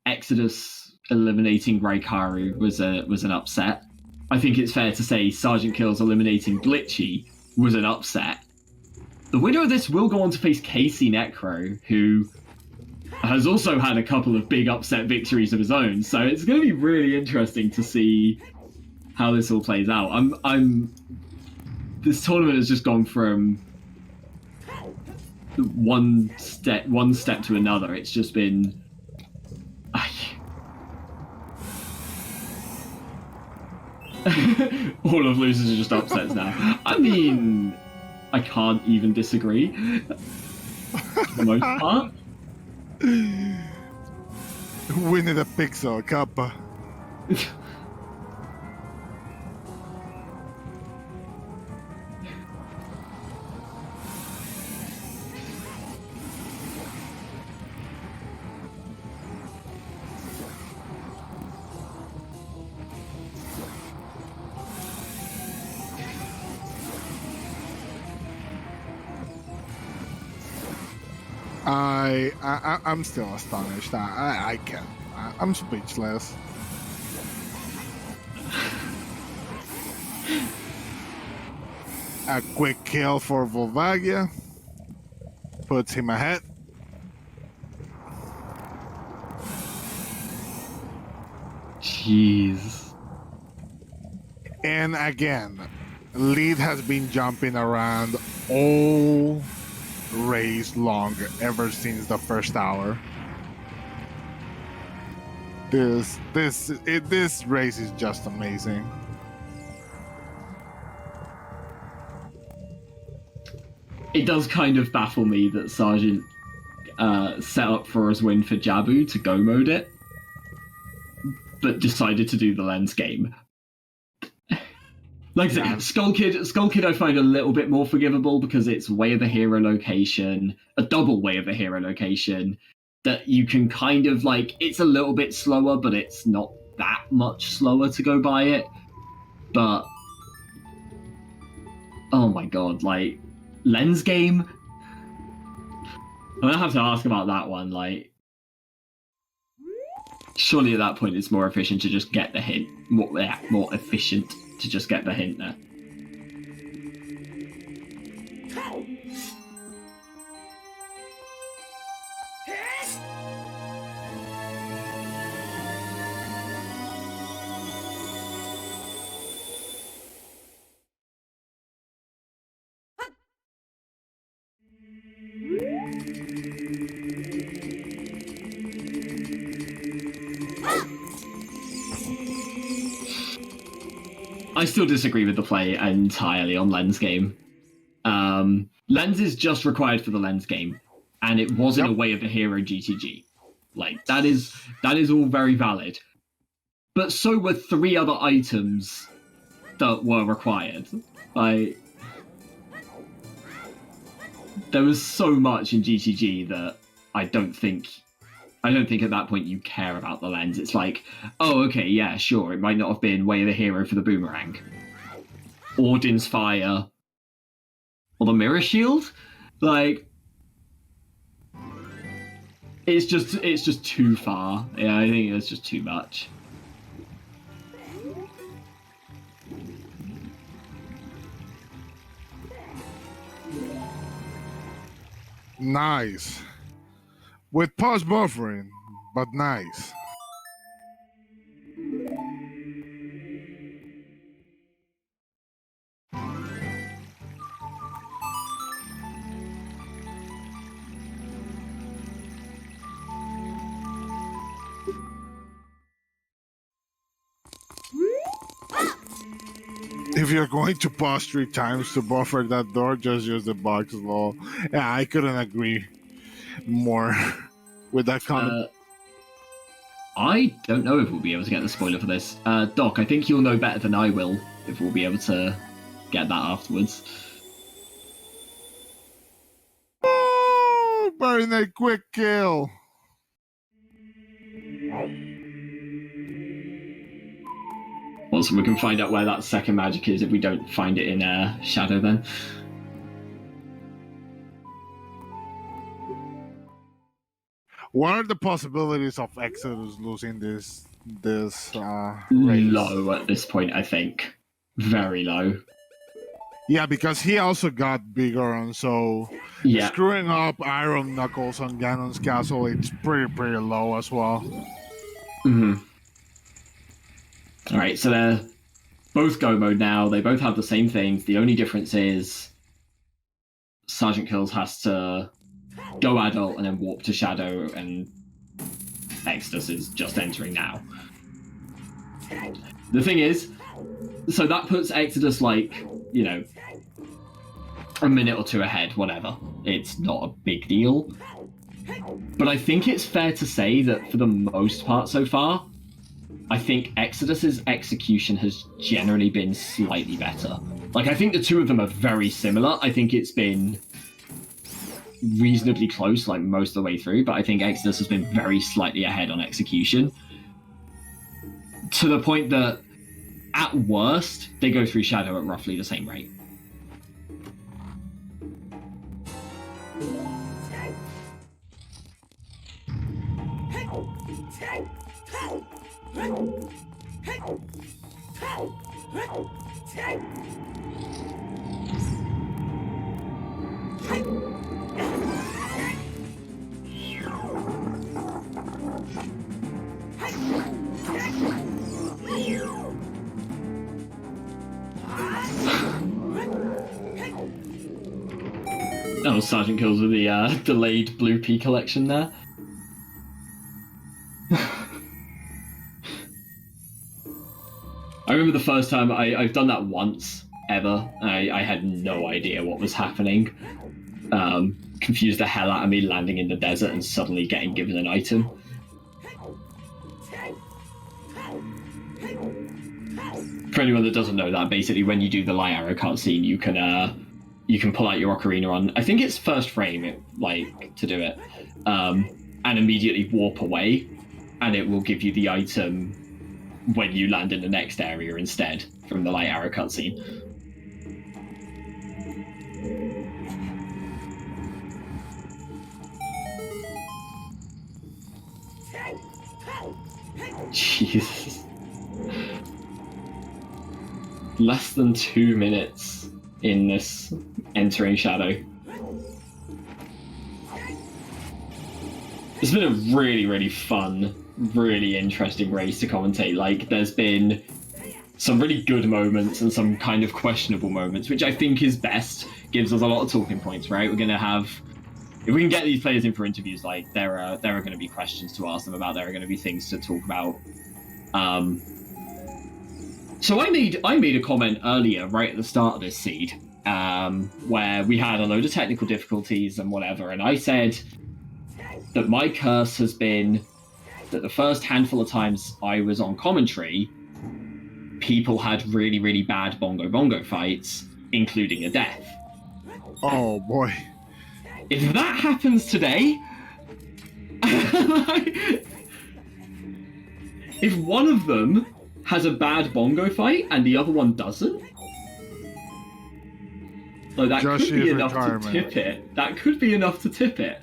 Exodus eliminating Raikaru was an upset. I think it's fair to say Sergeant Kills eliminating Glitchy was an upset. The winner of this will go on to face Casey Necro, who has also had a couple of big upset victories of his own. So it's going to be really interesting to see how this all plays out. This tournament has just gone from one step to another. It's just been. All of losers are just upsets now. I mean, I can't even disagree. For the most part. Winning the Pixel Kappa. I'm still astonished. I can't. I'm speechless. A quick kill for Volvagia. Puts him ahead. Jeez. And again, lead has been jumping around all race long ever since the first hour. This race is just amazing. It does kind of baffle me that Sergeant set up for his win for Jabu to go mode it, but decided to do the lens game. Like I said, Skull Kid I find a little bit more forgivable because it's Way of the Hero location, a double Way of the Hero location that you can kind of like, it's a little bit slower, but it's not that much slower to go by it. But, oh my god, like, lens game? I'm gonna have to ask about that one, like, surely at that point it's more efficient to just get the hint, more efficient to just get the hint there. I still disagree with the play entirely on lens game. Lens is just required for the lens game, and it wasn't a Way of the Hero GTG. Like, that is all very valid. But so were 3 other items that were required. Like, there was so much in GTG that I don't think at that point you care about the lens. It's like, oh, okay, yeah, sure, it might not have been Way of the Hero for the boomerang, Odin's Fire, or the Mirror Shield. Like, it's just too far. Yeah, I think it's just too much. Nice. With pause buffering, but nice. If you're going to pause 3 times to buffer that door, just use the box law. Yeah, I couldn't agree more with that comment. I don't know if we'll be able to get the spoiler for this. Doc, I think you'll know better than I will if we'll be able to get that afterwards. Oh, burn a quick kill. Also, we can find out where that second magic is if we don't find it in Shadow then. What are the possibilities of Exodus losing this race? Low at this point, I think. Very low. Yeah, because he also got bigger, and so Yeah. screwing up Iron Knuckles on Ganon's castle, it's pretty low as well. Mm-hmm. All right, so they're both go mode now. They both have the same things. The only difference is sgtkillz has to go adult and then warp to Shadow, and Exodus is just entering now. The thing is, so that puts Exodus like, you know, a minute or two ahead, whatever. It's not a big deal. But I think it's fair to say that for the most part so far, I think Exodus's execution has generally been slightly better. Like, I think the two of them are very similar. I think it's been reasonably close, like, most of the way through, but I think Exodus has been very slightly ahead on execution. To the point that, at worst, they go through Shadow at roughly the same rate. That was sgtkillz with the delayed Blue Pea collection there. I remember the first time I've done that once, ever. I had no idea what was happening. Confused the hell out of me landing in the desert and suddenly getting given an item. For anyone that doesn't know that, basically when you do the light arrow cutscene, you can pull out your ocarina on, I think it's first frame, to do it, and immediately warp away, and it will give you the item when you land in the next area instead from the light arrow cutscene. Jesus. Less than 2 minutes in this entering Shadow. It's been a really, really fun, really interesting race to commentate. Like, there's been some really good moments and some kind of questionable moments, which I think is best. Gives us a lot of talking points, right? We're going to have... If we can get these players in for interviews, like, there are going to be questions to ask them about, there are going to be things to talk about. So I made a comment earlier, right at the start of this seed, where we had a load of technical difficulties and whatever, and I said that my curse has been that the first handful of times I was on commentary, people had really, really bad bongo fights, including a death. Oh boy. If that happens today, if one of them has a bad bongo fight and the other one doesn't, like, that could be enough to tip it. That could be enough to tip it.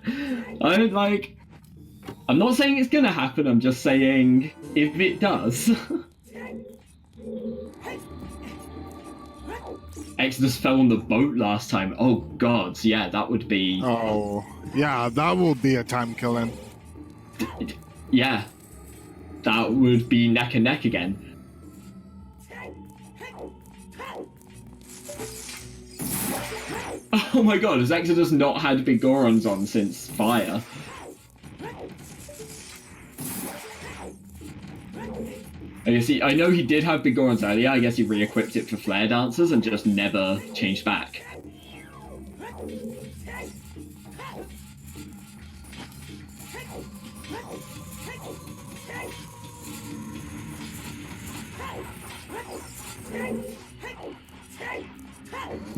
I'm not saying it's gonna happen, I'm just saying if it does. Exodus fell on the boat last time. Oh god, yeah, that would be... Oh, yeah, that would be a time killing. Yeah. That would be neck and neck again. Oh my god, has Exodus not had big Gorons on since Fire? I know he did have big Gorons earlier. I guess he re-equipped it for Flare Dancers and just never changed back.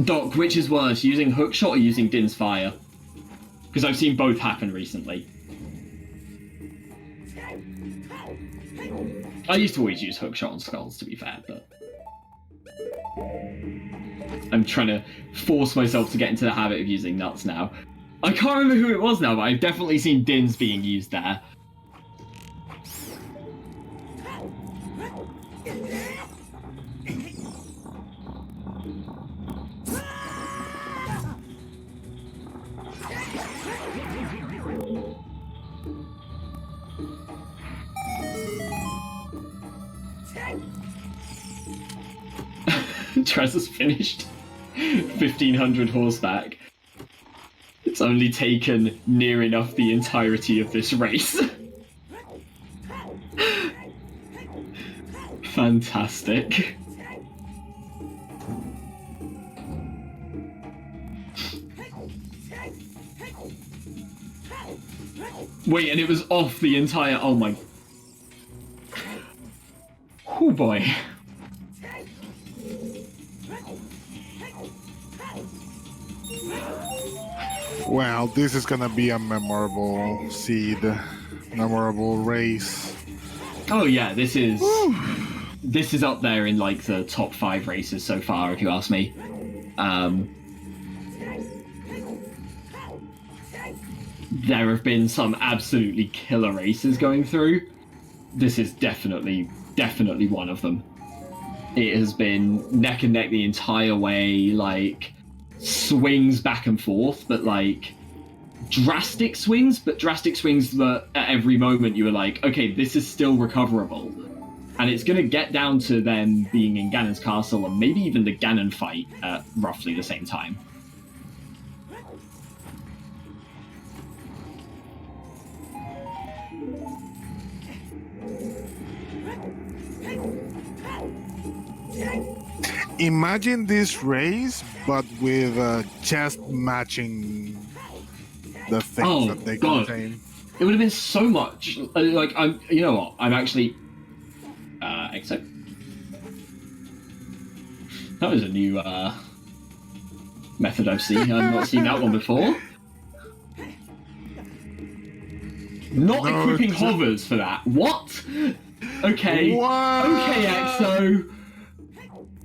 Doc, which is worse, using Hookshot or using Din's Fire? Because I've seen both happen recently. I used to always use Hookshot on Skulls, to be fair, but... I'm trying to force myself to get into the habit of using Nuts now. I can't remember who it was now, but I've definitely seen Dins being used there. Trevor's finished 1,500 horseback. It's only taken near enough the entirety of this race. Fantastic. Wait, and it was off the entire... Oh my... Oh boy. Well, this is gonna be a memorable seed, memorable race. Oh yeah, this is up there in like the top 5 races so far, if you ask me. There have been some absolutely killer races going through. This is definitely one of them. It has been neck and neck the entire way, like swings back and forth, but like drastic swings that at every moment you were like, okay, this is still recoverable. And it's going to get down to them being in Ganon's castle and maybe even the Ganon fight at roughly the same time. Imagine this race, but with chest matching the things that they contain. It would have been so much. Like, you know what? I'm actually. Except. That was a new method I've seen. I've not seen that one before. Not equipping hovers for that. What? Okay. What? Okay, Exo.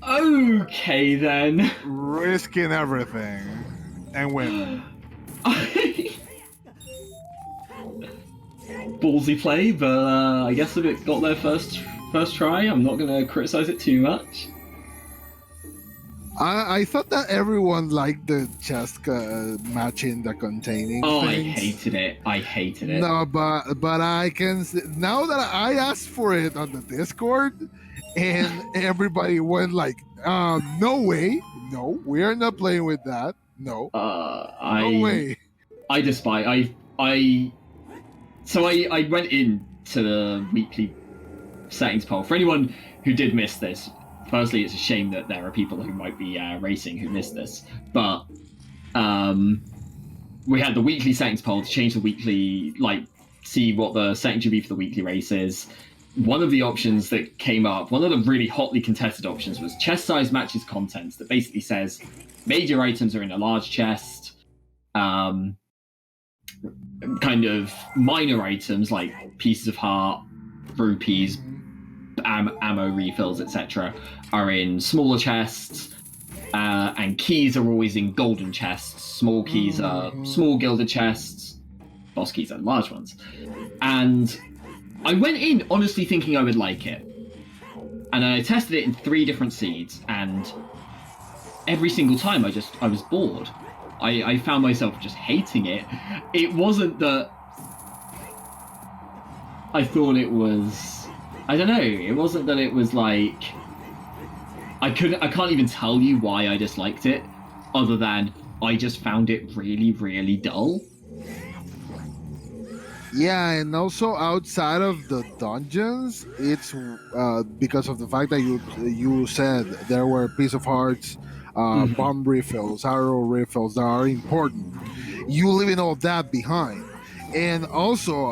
Okay, then. Risking everything and win. Ballsy play, but I guess if it got their first try, I'm not going to criticize it too much. I thought that everyone liked the chest matching the containing things. I hated it. No, but I can now that I asked for it on the Discord, and everybody went like, no way, no, we are not playing with that. No, no way. I despise. So I went into the weekly settings poll. For anyone who did miss this, firstly, it's a shame that there are people who might be racing who missed this. But we had the weekly settings poll to change the weekly, like, see what the settings should be for the weekly races. One of the options that came up, one of the really hotly contested options, was chest size matches contents, that basically says major items are in a large chest. Kind of minor items like pieces of heart, rupees, ammo refills, etc., are in smaller chests, and keys are always in golden chests. Small keys are small gilded chests, boss keys are large ones. And I went in honestly thinking I would like it, and I tested it in 3 different seeds, and every single time I was bored. I found myself just hating it. It wasn't that I thought it was... I don't know. It wasn't that it was like... I can't even tell you why I disliked it, other than I just found it really, really dull. Yeah, and also outside of the dungeons, it's because of the fact that you said there were piece of hearts, bomb refills, arrow refills that are important. You leaving all that behind. And also,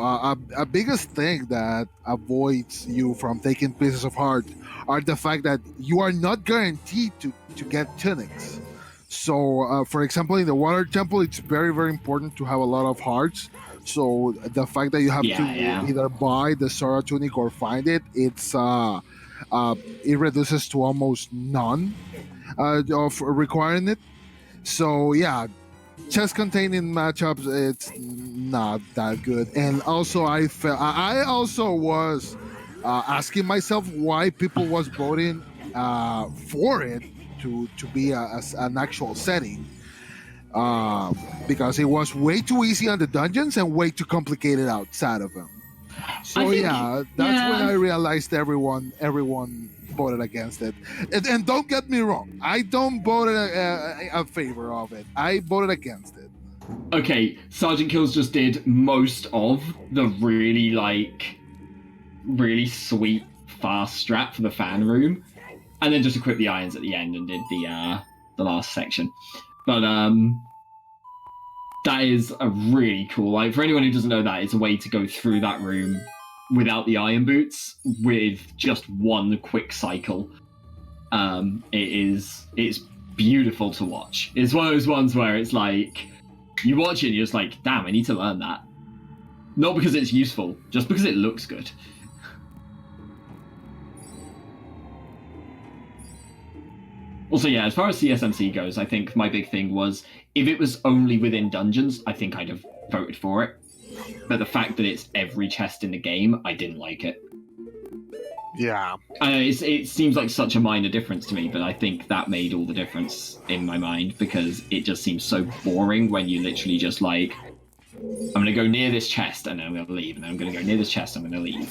a biggest thing that avoids you from taking pieces of heart are the fact that you are not guaranteed to get tunics. So, for example, in the water temple, it's very, very important to have a lot of hearts. So the fact that you have to either buy the Sora tunic or find it, it reduces to almost none of requiring it. So yeah, chest containing matchups, it's not that good. And also, I also was asking myself why people was voting for it to be an actual setting. Because it was way too easy on the dungeons and way too complicated outside of them. So that's when I realized everyone voted against it. And don't get me wrong, I don't vote in favor of it. I voted against it. Okay, sgtkillz just did most of the really sweet fast strat for the fan room, and then just equipped the irons at the end and did the last section. But that is a really cool. Like, for anyone who doesn't know that, it's a way to go through that room without the iron boots with just one quick cycle. It's beautiful to watch. It's one of those ones where it's like you watch it and you're just like, damn, I need to learn that. Not because it's useful, just because it looks good. Also, yeah, as far as CSMC goes, I think my big thing was if it was only within dungeons, I think I'd have voted for it. But the fact that it's every chest in the game, I didn't like it. Yeah. It seems like such a minor difference to me, but I think that made all the difference in my mind because it just seems so boring when you literally just like, I'm going to go near this chest and then I'm going to leave, and then I'm going to go near this chest and I'm going to leave.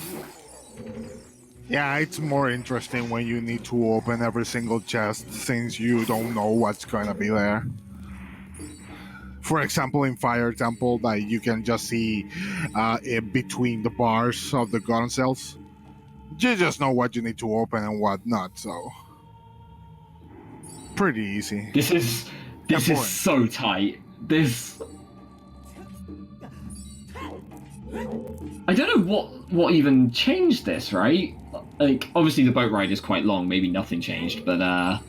Yeah, it's more interesting when you need to open every single chest since you don't know what's going to be there. For example, in Fire Temple, that you can just see in between the bars of the gun cells. You just know what you need to open and what not, so pretty easy. This is so tight. I don't know what even changed this, right? Like, obviously the boat ride is quite long, maybe nothing changed, but I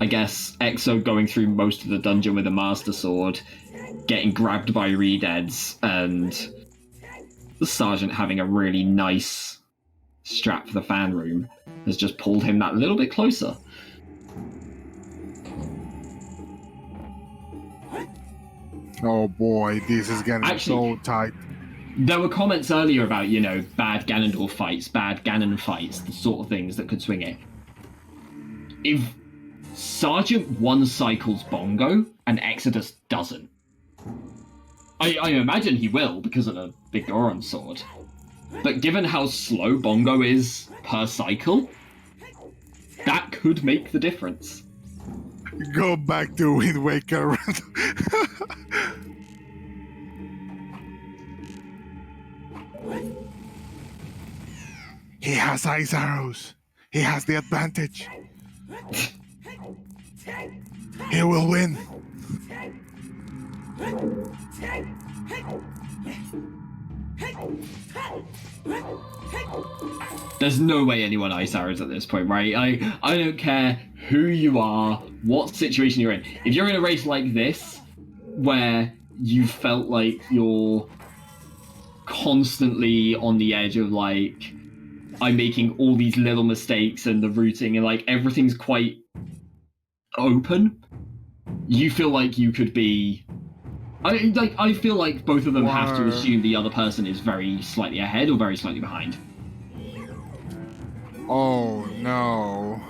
guess Exo going through most of the dungeon with a Master Sword, getting grabbed by Redeads, and the Sergeant having a really nice strat for the fan room has just pulled him that little bit closer. Oh boy, this is getting so tight. There were comments earlier about, bad Ganondorf fights, bad Ganon fights, the sort of things that could swing it. If Sergeant one cycles Bongo and Exodus doesn't, I imagine he will because of the Big Goron sword. But given how slow Bongo is per cycle, that could make the difference. Go back to Wind Waker. He has ice arrows. He has the advantage. He will win. There's no way anyone ice arrows at this point, right? I don't care who you are, what situation you're in. If you're in a race like this, where you felt like you're constantly on the edge of like, I'm making all these little mistakes and the routing and like everything's quite open, you feel like you could be... I feel like both of them have to assume the other person is very slightly ahead or very slightly behind. Oh no.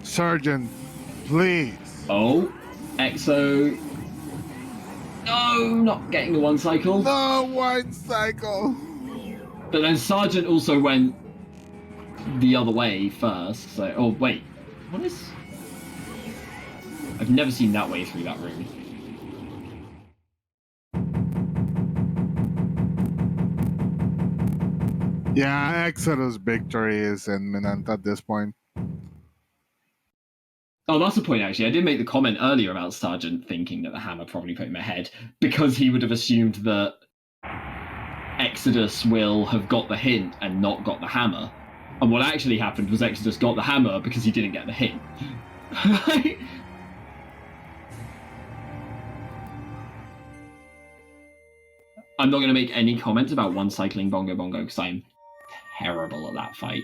Sergeant, please. Oh, Exo. No, not getting the one cycle. No one cycle. But then Sergeant also went the other way first. So, oh wait, what is? I've never seen that way through that room. Yeah, Exodus' victory is imminent at this point. Oh, that's the point, actually. I did make the comment earlier about Sergeant thinking that the hammer probably put him ahead, because he would have assumed that Exodus will have got the hint and not got the hammer. And what actually happened was Exodus got the hammer because he didn't get the hint. I'm not going to make any comments about one cycling Bongo Bongo because I'm terrible at that fight.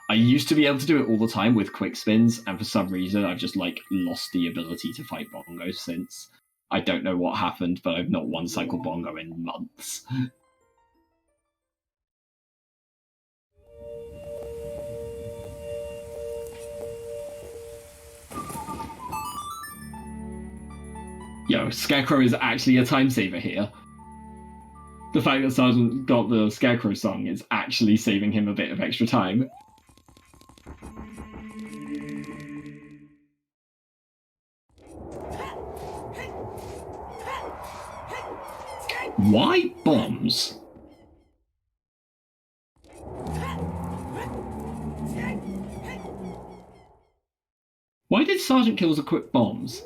I used to be able to do it all the time with quick spins, and for some reason I've just like lost the ability to fight Bongo since. I don't know what happened, but I've not one cycle Bongo in months. Yo, Scarecrow is actually a time saver here. The fact that Sergeant got the Scarecrow song is actually saving him a bit of extra time. Why bombs? Why did Sergeant Kills equip bombs?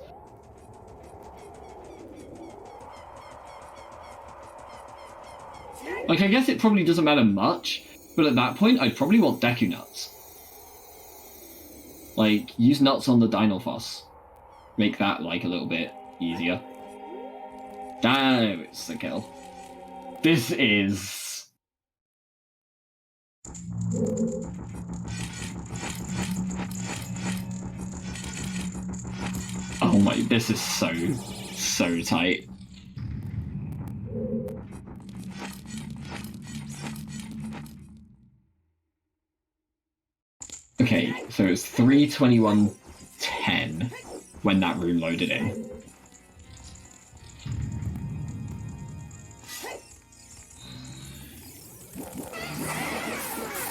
Like, I guess it probably doesn't matter much, but at that point, I'd probably want Deku Nuts. Like, use nuts on the Dinalfoss. Make that, like, a little bit easier. Damn, it's the kill. This is... Oh my, this is so tight. Okay, so it's 3:21:10 when that room loaded in.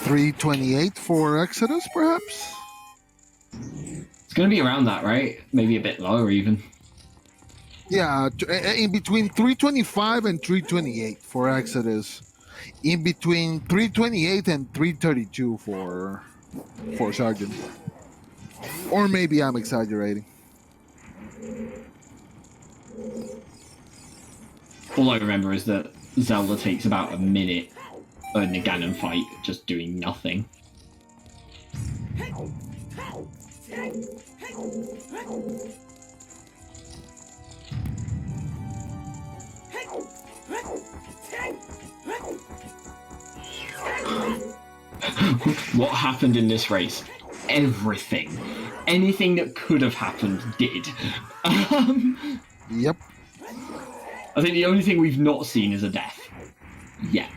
$3:28 for Exodus, perhaps? It's going to be around that, right? Maybe a bit lower even. Yeah, in between 3:25 and 3:28 for Exodus. In between 3:28 and 3:32 for Sergeant. Or maybe I'm exaggerating. All I remember is that Zelda takes about a minute in the Ganon fight just doing nothing. What happened in this race? Everything. Anything that could have happened did. Yep. I think the only thing we've not seen is a death. Yet.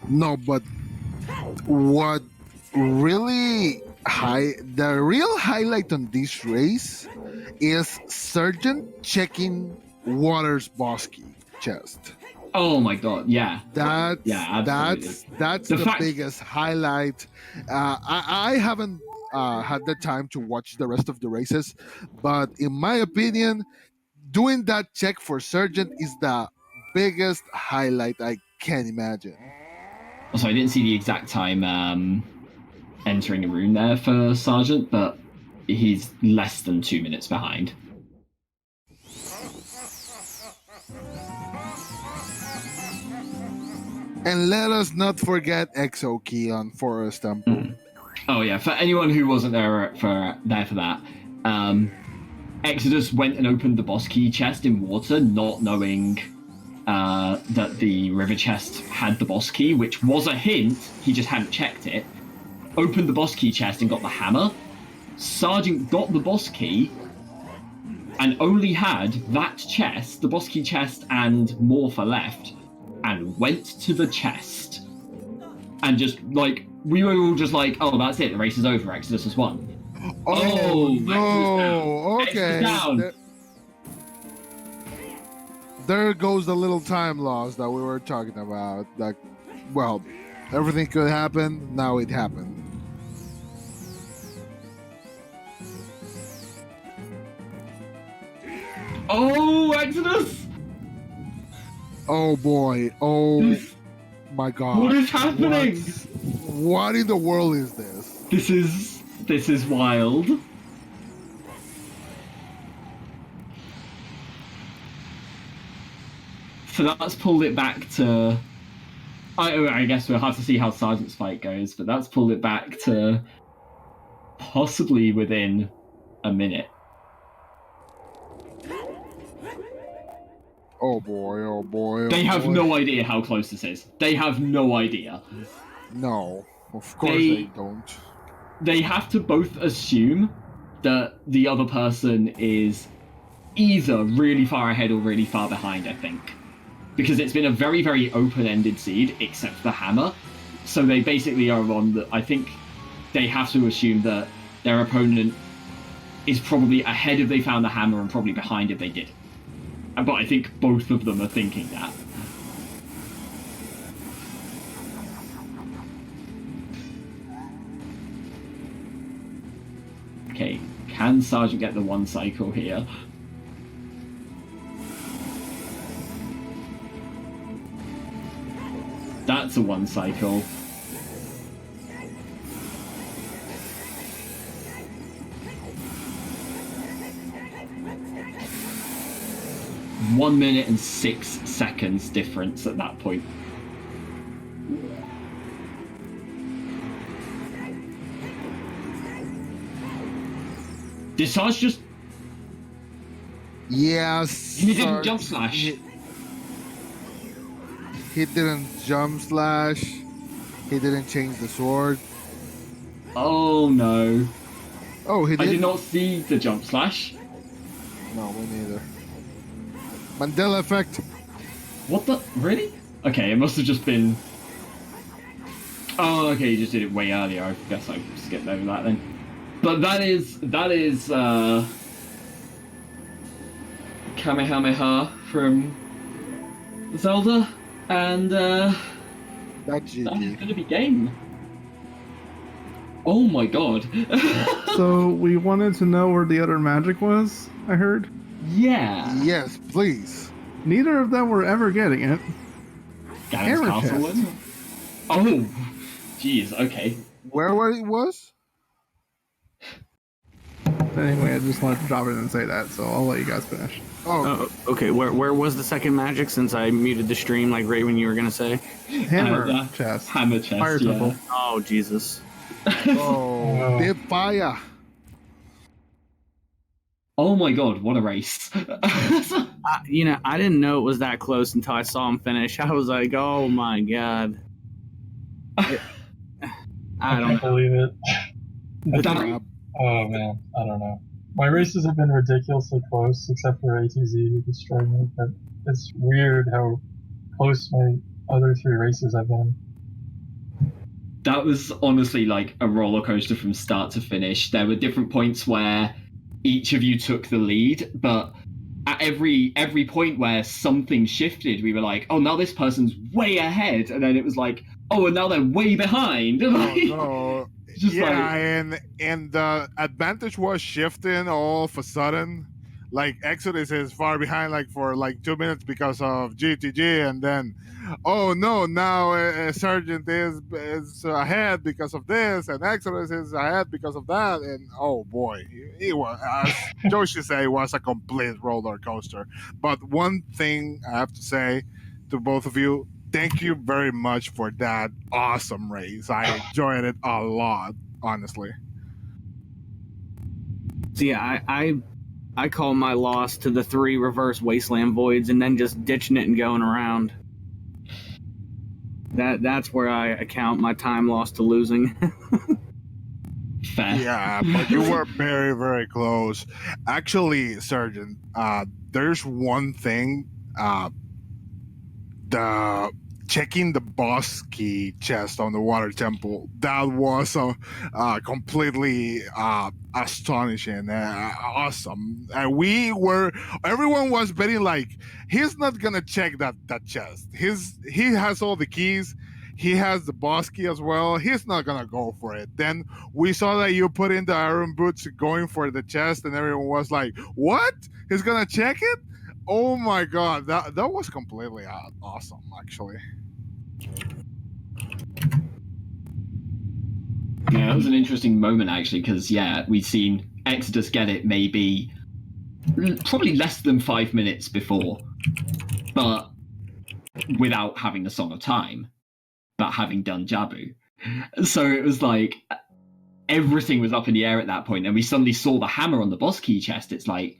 No, but what really the real highlight on this race is Sergeant checking Waters Bosky chest. Oh my god, yeah. That's the biggest highlight. I haven't had the time to watch the rest of the races, but in my opinion, doing that check for Sergeant is the biggest highlight I can imagine. Also, I didn't see the exact time entering a room there for Sergeant, but he's less than 2 minutes behind. And let us not forget Exo Key on Forest Temple. Oh yeah, for anyone who wasn't there for that, Exodus went and opened the boss key chest in water, not knowing that the river chest had the boss key, which was a hint, he just hadn't checked it. Opened the boss key chest and got the hammer. Sergeant got the boss key and only had that chest, the boss key chest, and Morpher left, and went to the chest. And just, like, we were all just like, oh, that's it, the race is over, Exodus has won. Oh no, okay. There goes the little time loss that we were talking about. Like, well, everything could happen, now it happened. Oh, Exodus! Oh boy, oh my god. What is happening? What in the world is this? This is wild. So that's pulled it back to... I guess we'll have to see how Sergeant's fight goes, but that's pulled it back to possibly within a minute. Oh boy, oh boy, oh They have boy. no idea how close this is. They have no idea. No, of course they don't. They have to both assume that the other person is either really far ahead or really far behind, I think. Because it's been a very, very open-ended seed, except for the hammer. So they basically are on the... I think they have to assume that their opponent is probably ahead if they found the hammer and probably behind if they did. But I think both of them are thinking that. Okay, can Sergeant get the one cycle here? That's a one cycle. (1 minute and 6 seconds difference at that point. Did Sarge just... Yes. He didn't jump slash. He didn't jump slash. He didn't change the sword. Oh no. Oh, he did? I did not see the jump slash. No, me neither. Mandela effect. What the... Really? Okay, it must have just been... Oh, okay, you just did it way earlier. I guess I skipped over that then. But that is Kamehameha from Zelda, and That's that's GG. gonna be game. Oh my god. So we wanted to know where the other magic was, I heard. Yeah. Yes, please. Neither of them were ever getting it. Ganon's Hammer castle chest. one? Oh, jeez, okay. Where it was? Anyway, I just wanted to drop it and say that, so I'll let you guys finish. Oh, Okay, where was the second magic since I muted the stream like right when you were gonna say? Hammer chest. Hammer chest, Fire yeah. temple. Oh, Jesus. oh, did fire. Oh my god, what a race. I didn't know it was that close until I saw him finish. I was like, oh my god. I can't don't believe it. That- Oh man, I don't know. My races have been ridiculously close, except for ATZ who destroyed me. But it's weird how close my other 3 races have been. That was honestly like a roller coaster from start to finish. There were different points where each of you took the lead, but at every point where something shifted, we were like, oh, now this person's way ahead, and then it was like, oh, and now they're way behind. Oh, no. Just yeah, like... and the advantage was shifting all of a sudden. Like Exodus is far behind, like for like 2 minutes because of GTG, and then, oh no, now Sergeant is ahead because of this, and Exodus is ahead because of that, and oh boy, it was, as Joshi said, it was a complete roller coaster. But one thing I have to say to both of you, thank you very much for that awesome race. I enjoyed it a lot, honestly. see. I call my loss to the 3 reverse Wasteland voids and then just ditching it and going around. That's where I account my time lost to losing. Fair. Yeah, but you were very, very close. Actually, Sergeant, there's one thing. The checking the boss key chest on the water temple, that was completely astonishing, awesome. And everyone was betting like he's not gonna check that chest. He has all the keys. He has the boss key as well. He's not gonna go for it. Then we saw that you put in the iron boots going for the chest, and everyone was like, "What? He's gonna check it?" Oh my god, that was completely awesome, actually. Yeah, that was an interesting moment actually, because we'd seen Exodus get it maybe probably less than 5 minutes before, but without having the Song of Time, but having done Jabu. So it was like everything was up in the air at that point, and we suddenly saw the hammer on the boss key chest. It's like,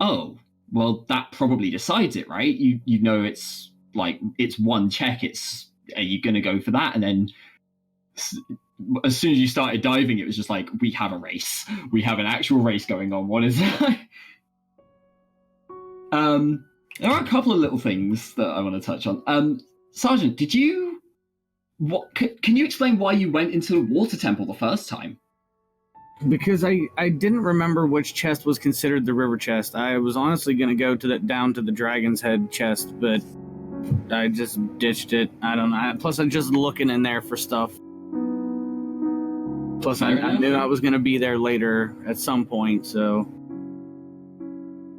oh, well, that probably decides it, right? You know, it's like, it's one check. It's, are you going to go for that? And then as soon as you started diving, it was just like, we have a race. We have an actual race going on. What is it? There are a couple of little things that I want to touch on. Sergeant, can you explain why you went into the water temple the first time? Because I didn't remember which chest was considered the river chest. I was honestly going to go down to the dragon's head chest, but I just ditched it. I don't know. Plus, I'm just looking in there for stuff. Plus, I knew I was going to be there later at some point, so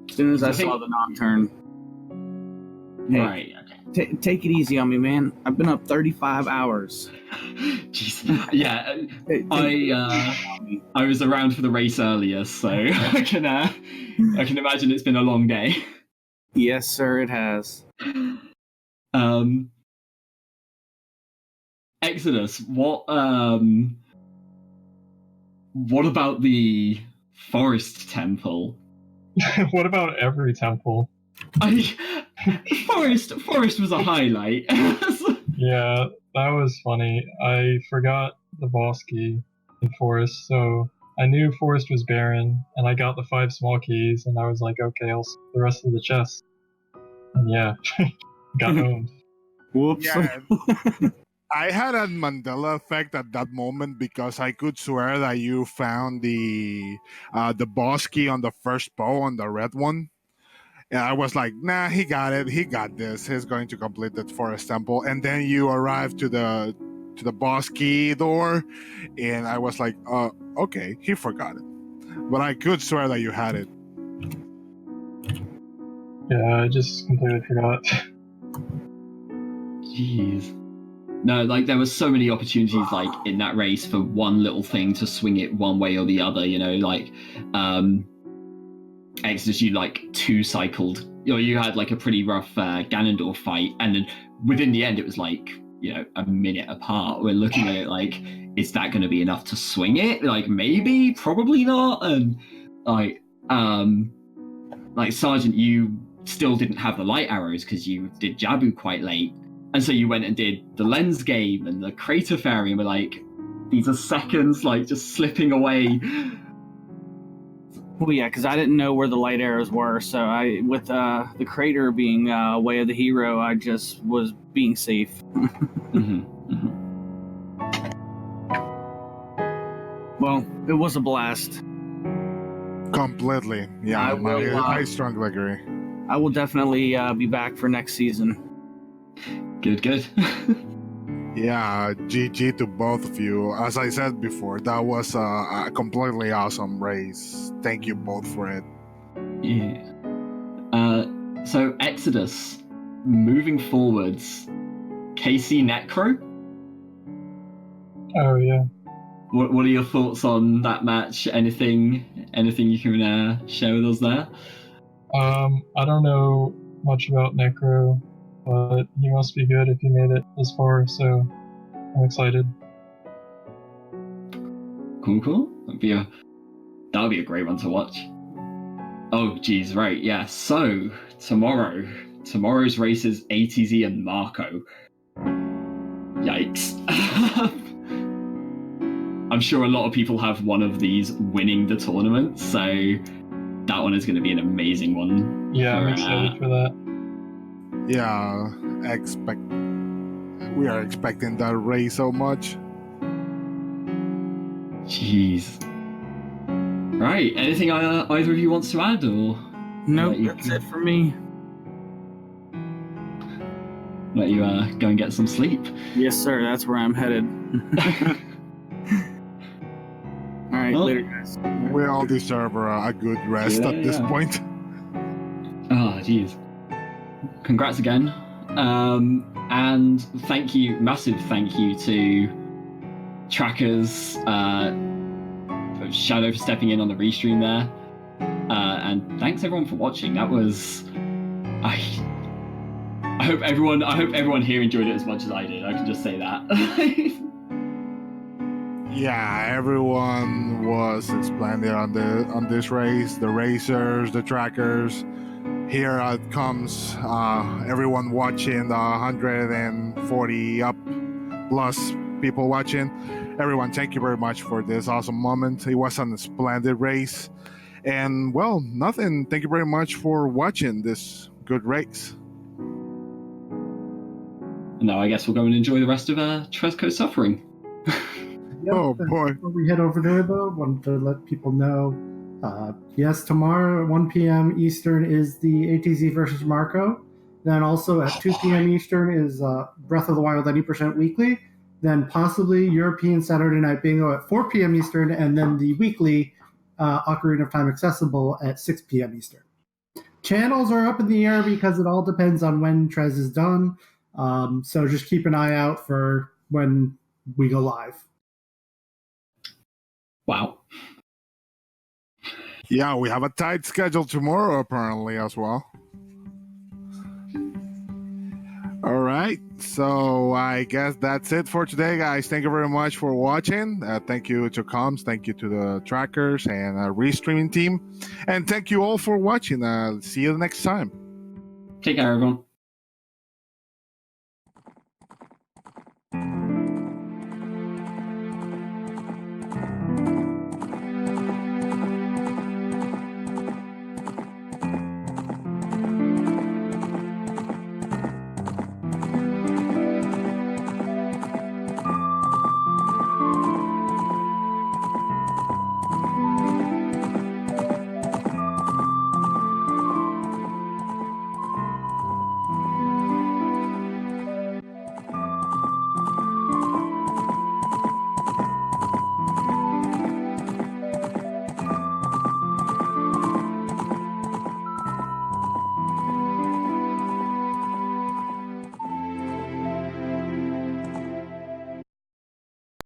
as soon as I saw the Nocturne. Hey, right. Okay. Take it easy on me, man. I've been up 35 hours. Jeez. Yeah, I was around for the race earlier, so I can imagine it's been a long day. Yes, sir, it has. Exodus, what about the forest temple? What about every temple? Forest was a highlight. Yeah, that was funny. I forgot the boss key in Forest, so I knew Forest was barren, and I got the 5 small keys, and I was like, okay, I'll see the rest of the chest. And yeah, got owned. Whoops. Yeah. I had a Mandela effect at that moment because I could swear that you found the boss key on the first bow, on the red one. And I was like, nah, he got it. He got this. He's going to complete that forest temple. And then you arrived to the boss key door, and I was like, okay, he forgot it. But I could swear that you had it. Yeah, I just completely forgot. Jeez. No, like, there were so many opportunities, like, in that race for one little thing to swing it one way or the other, you know, like, Exodus, you, like, two-cycled, you had, like, a pretty rough Ganondorf fight, and then within the end, it was, like, you know, a minute apart. We're looking at it like, is that going to be enough to swing it? Like, maybe, probably not, and, like, Sergeant, you still didn't have the light arrows because you did Jabu quite late. And so you went and did the lens game and the crater fairy, and we're like, these are seconds, like, just slipping away. Well, yeah, because I didn't know where the light arrows were, so with the crater being way of the hero, I just was being safe. Well, it was a blast. Completely. Yeah, I strongly agree. I will definitely be back for next season. Good. Yeah, GG to both of you. As I said before, that was a completely awesome race. Thank you both for it. Yeah. So Exodus, moving forwards, KC Necro? Oh, yeah. What are your thoughts on that match? Anything you can share with us there? I don't know much about Necro, but he must be good if he made it this far, so I'm excited. Cool. That'll be a great one to watch. Oh, geez, right, yeah. So, tomorrow's race is ATZ and Marco. Yikes. I'm sure a lot of people have one of these winning the tournament, so that one is going to be an amazing one. Yeah, I'm excited for that. Yeah, we are expecting that race so much. Jeez. Right, anything either of you wants to add, or? Nope, that's it for me. Let you go and get some sleep. Yes, sir, that's where I'm headed. Alright, later, guys. We all deserve a good rest at this point. Oh, jeez. Congrats again. And massive thank you to Trackers, Shadow for stepping in on the restream there. And thanks everyone for watching. That was... I hope everyone here enjoyed it as much as I did. I can just say that. Yeah, everyone was splendid on this race. The racers, the trackers. Here it comes everyone watching, the 140 up plus people watching. Everyone, thank you very much for this awesome moment. It was a splendid race. And well, nothing. Thank you very much for watching this good race. And now I guess we'll go and enjoy the rest of Tresco Suffering. Yep, Oh, boy. Before we head over there, though, wanted to let people know, yes, tomorrow at 1 p.m. Eastern is the ATZ versus Marco. Then also at 2 p.m. Eastern is Breath of the Wild 90% Weekly. Then possibly European Saturday Night Bingo at 4 p.m. Eastern, and then the weekly Ocarina of Time Accessible at 6 p.m. Eastern. Channels are up in the air because it all depends on when Trez is done. So just keep an eye out for when we go live. Wow. Yeah, we have a tight schedule tomorrow apparently as well. All right, so I guess that's it for today, guys. Thank you very much for watching. Thank you to Comms, thank you to the trackers and restreaming team, and thank you all for watching. See you next time. Take care, everyone.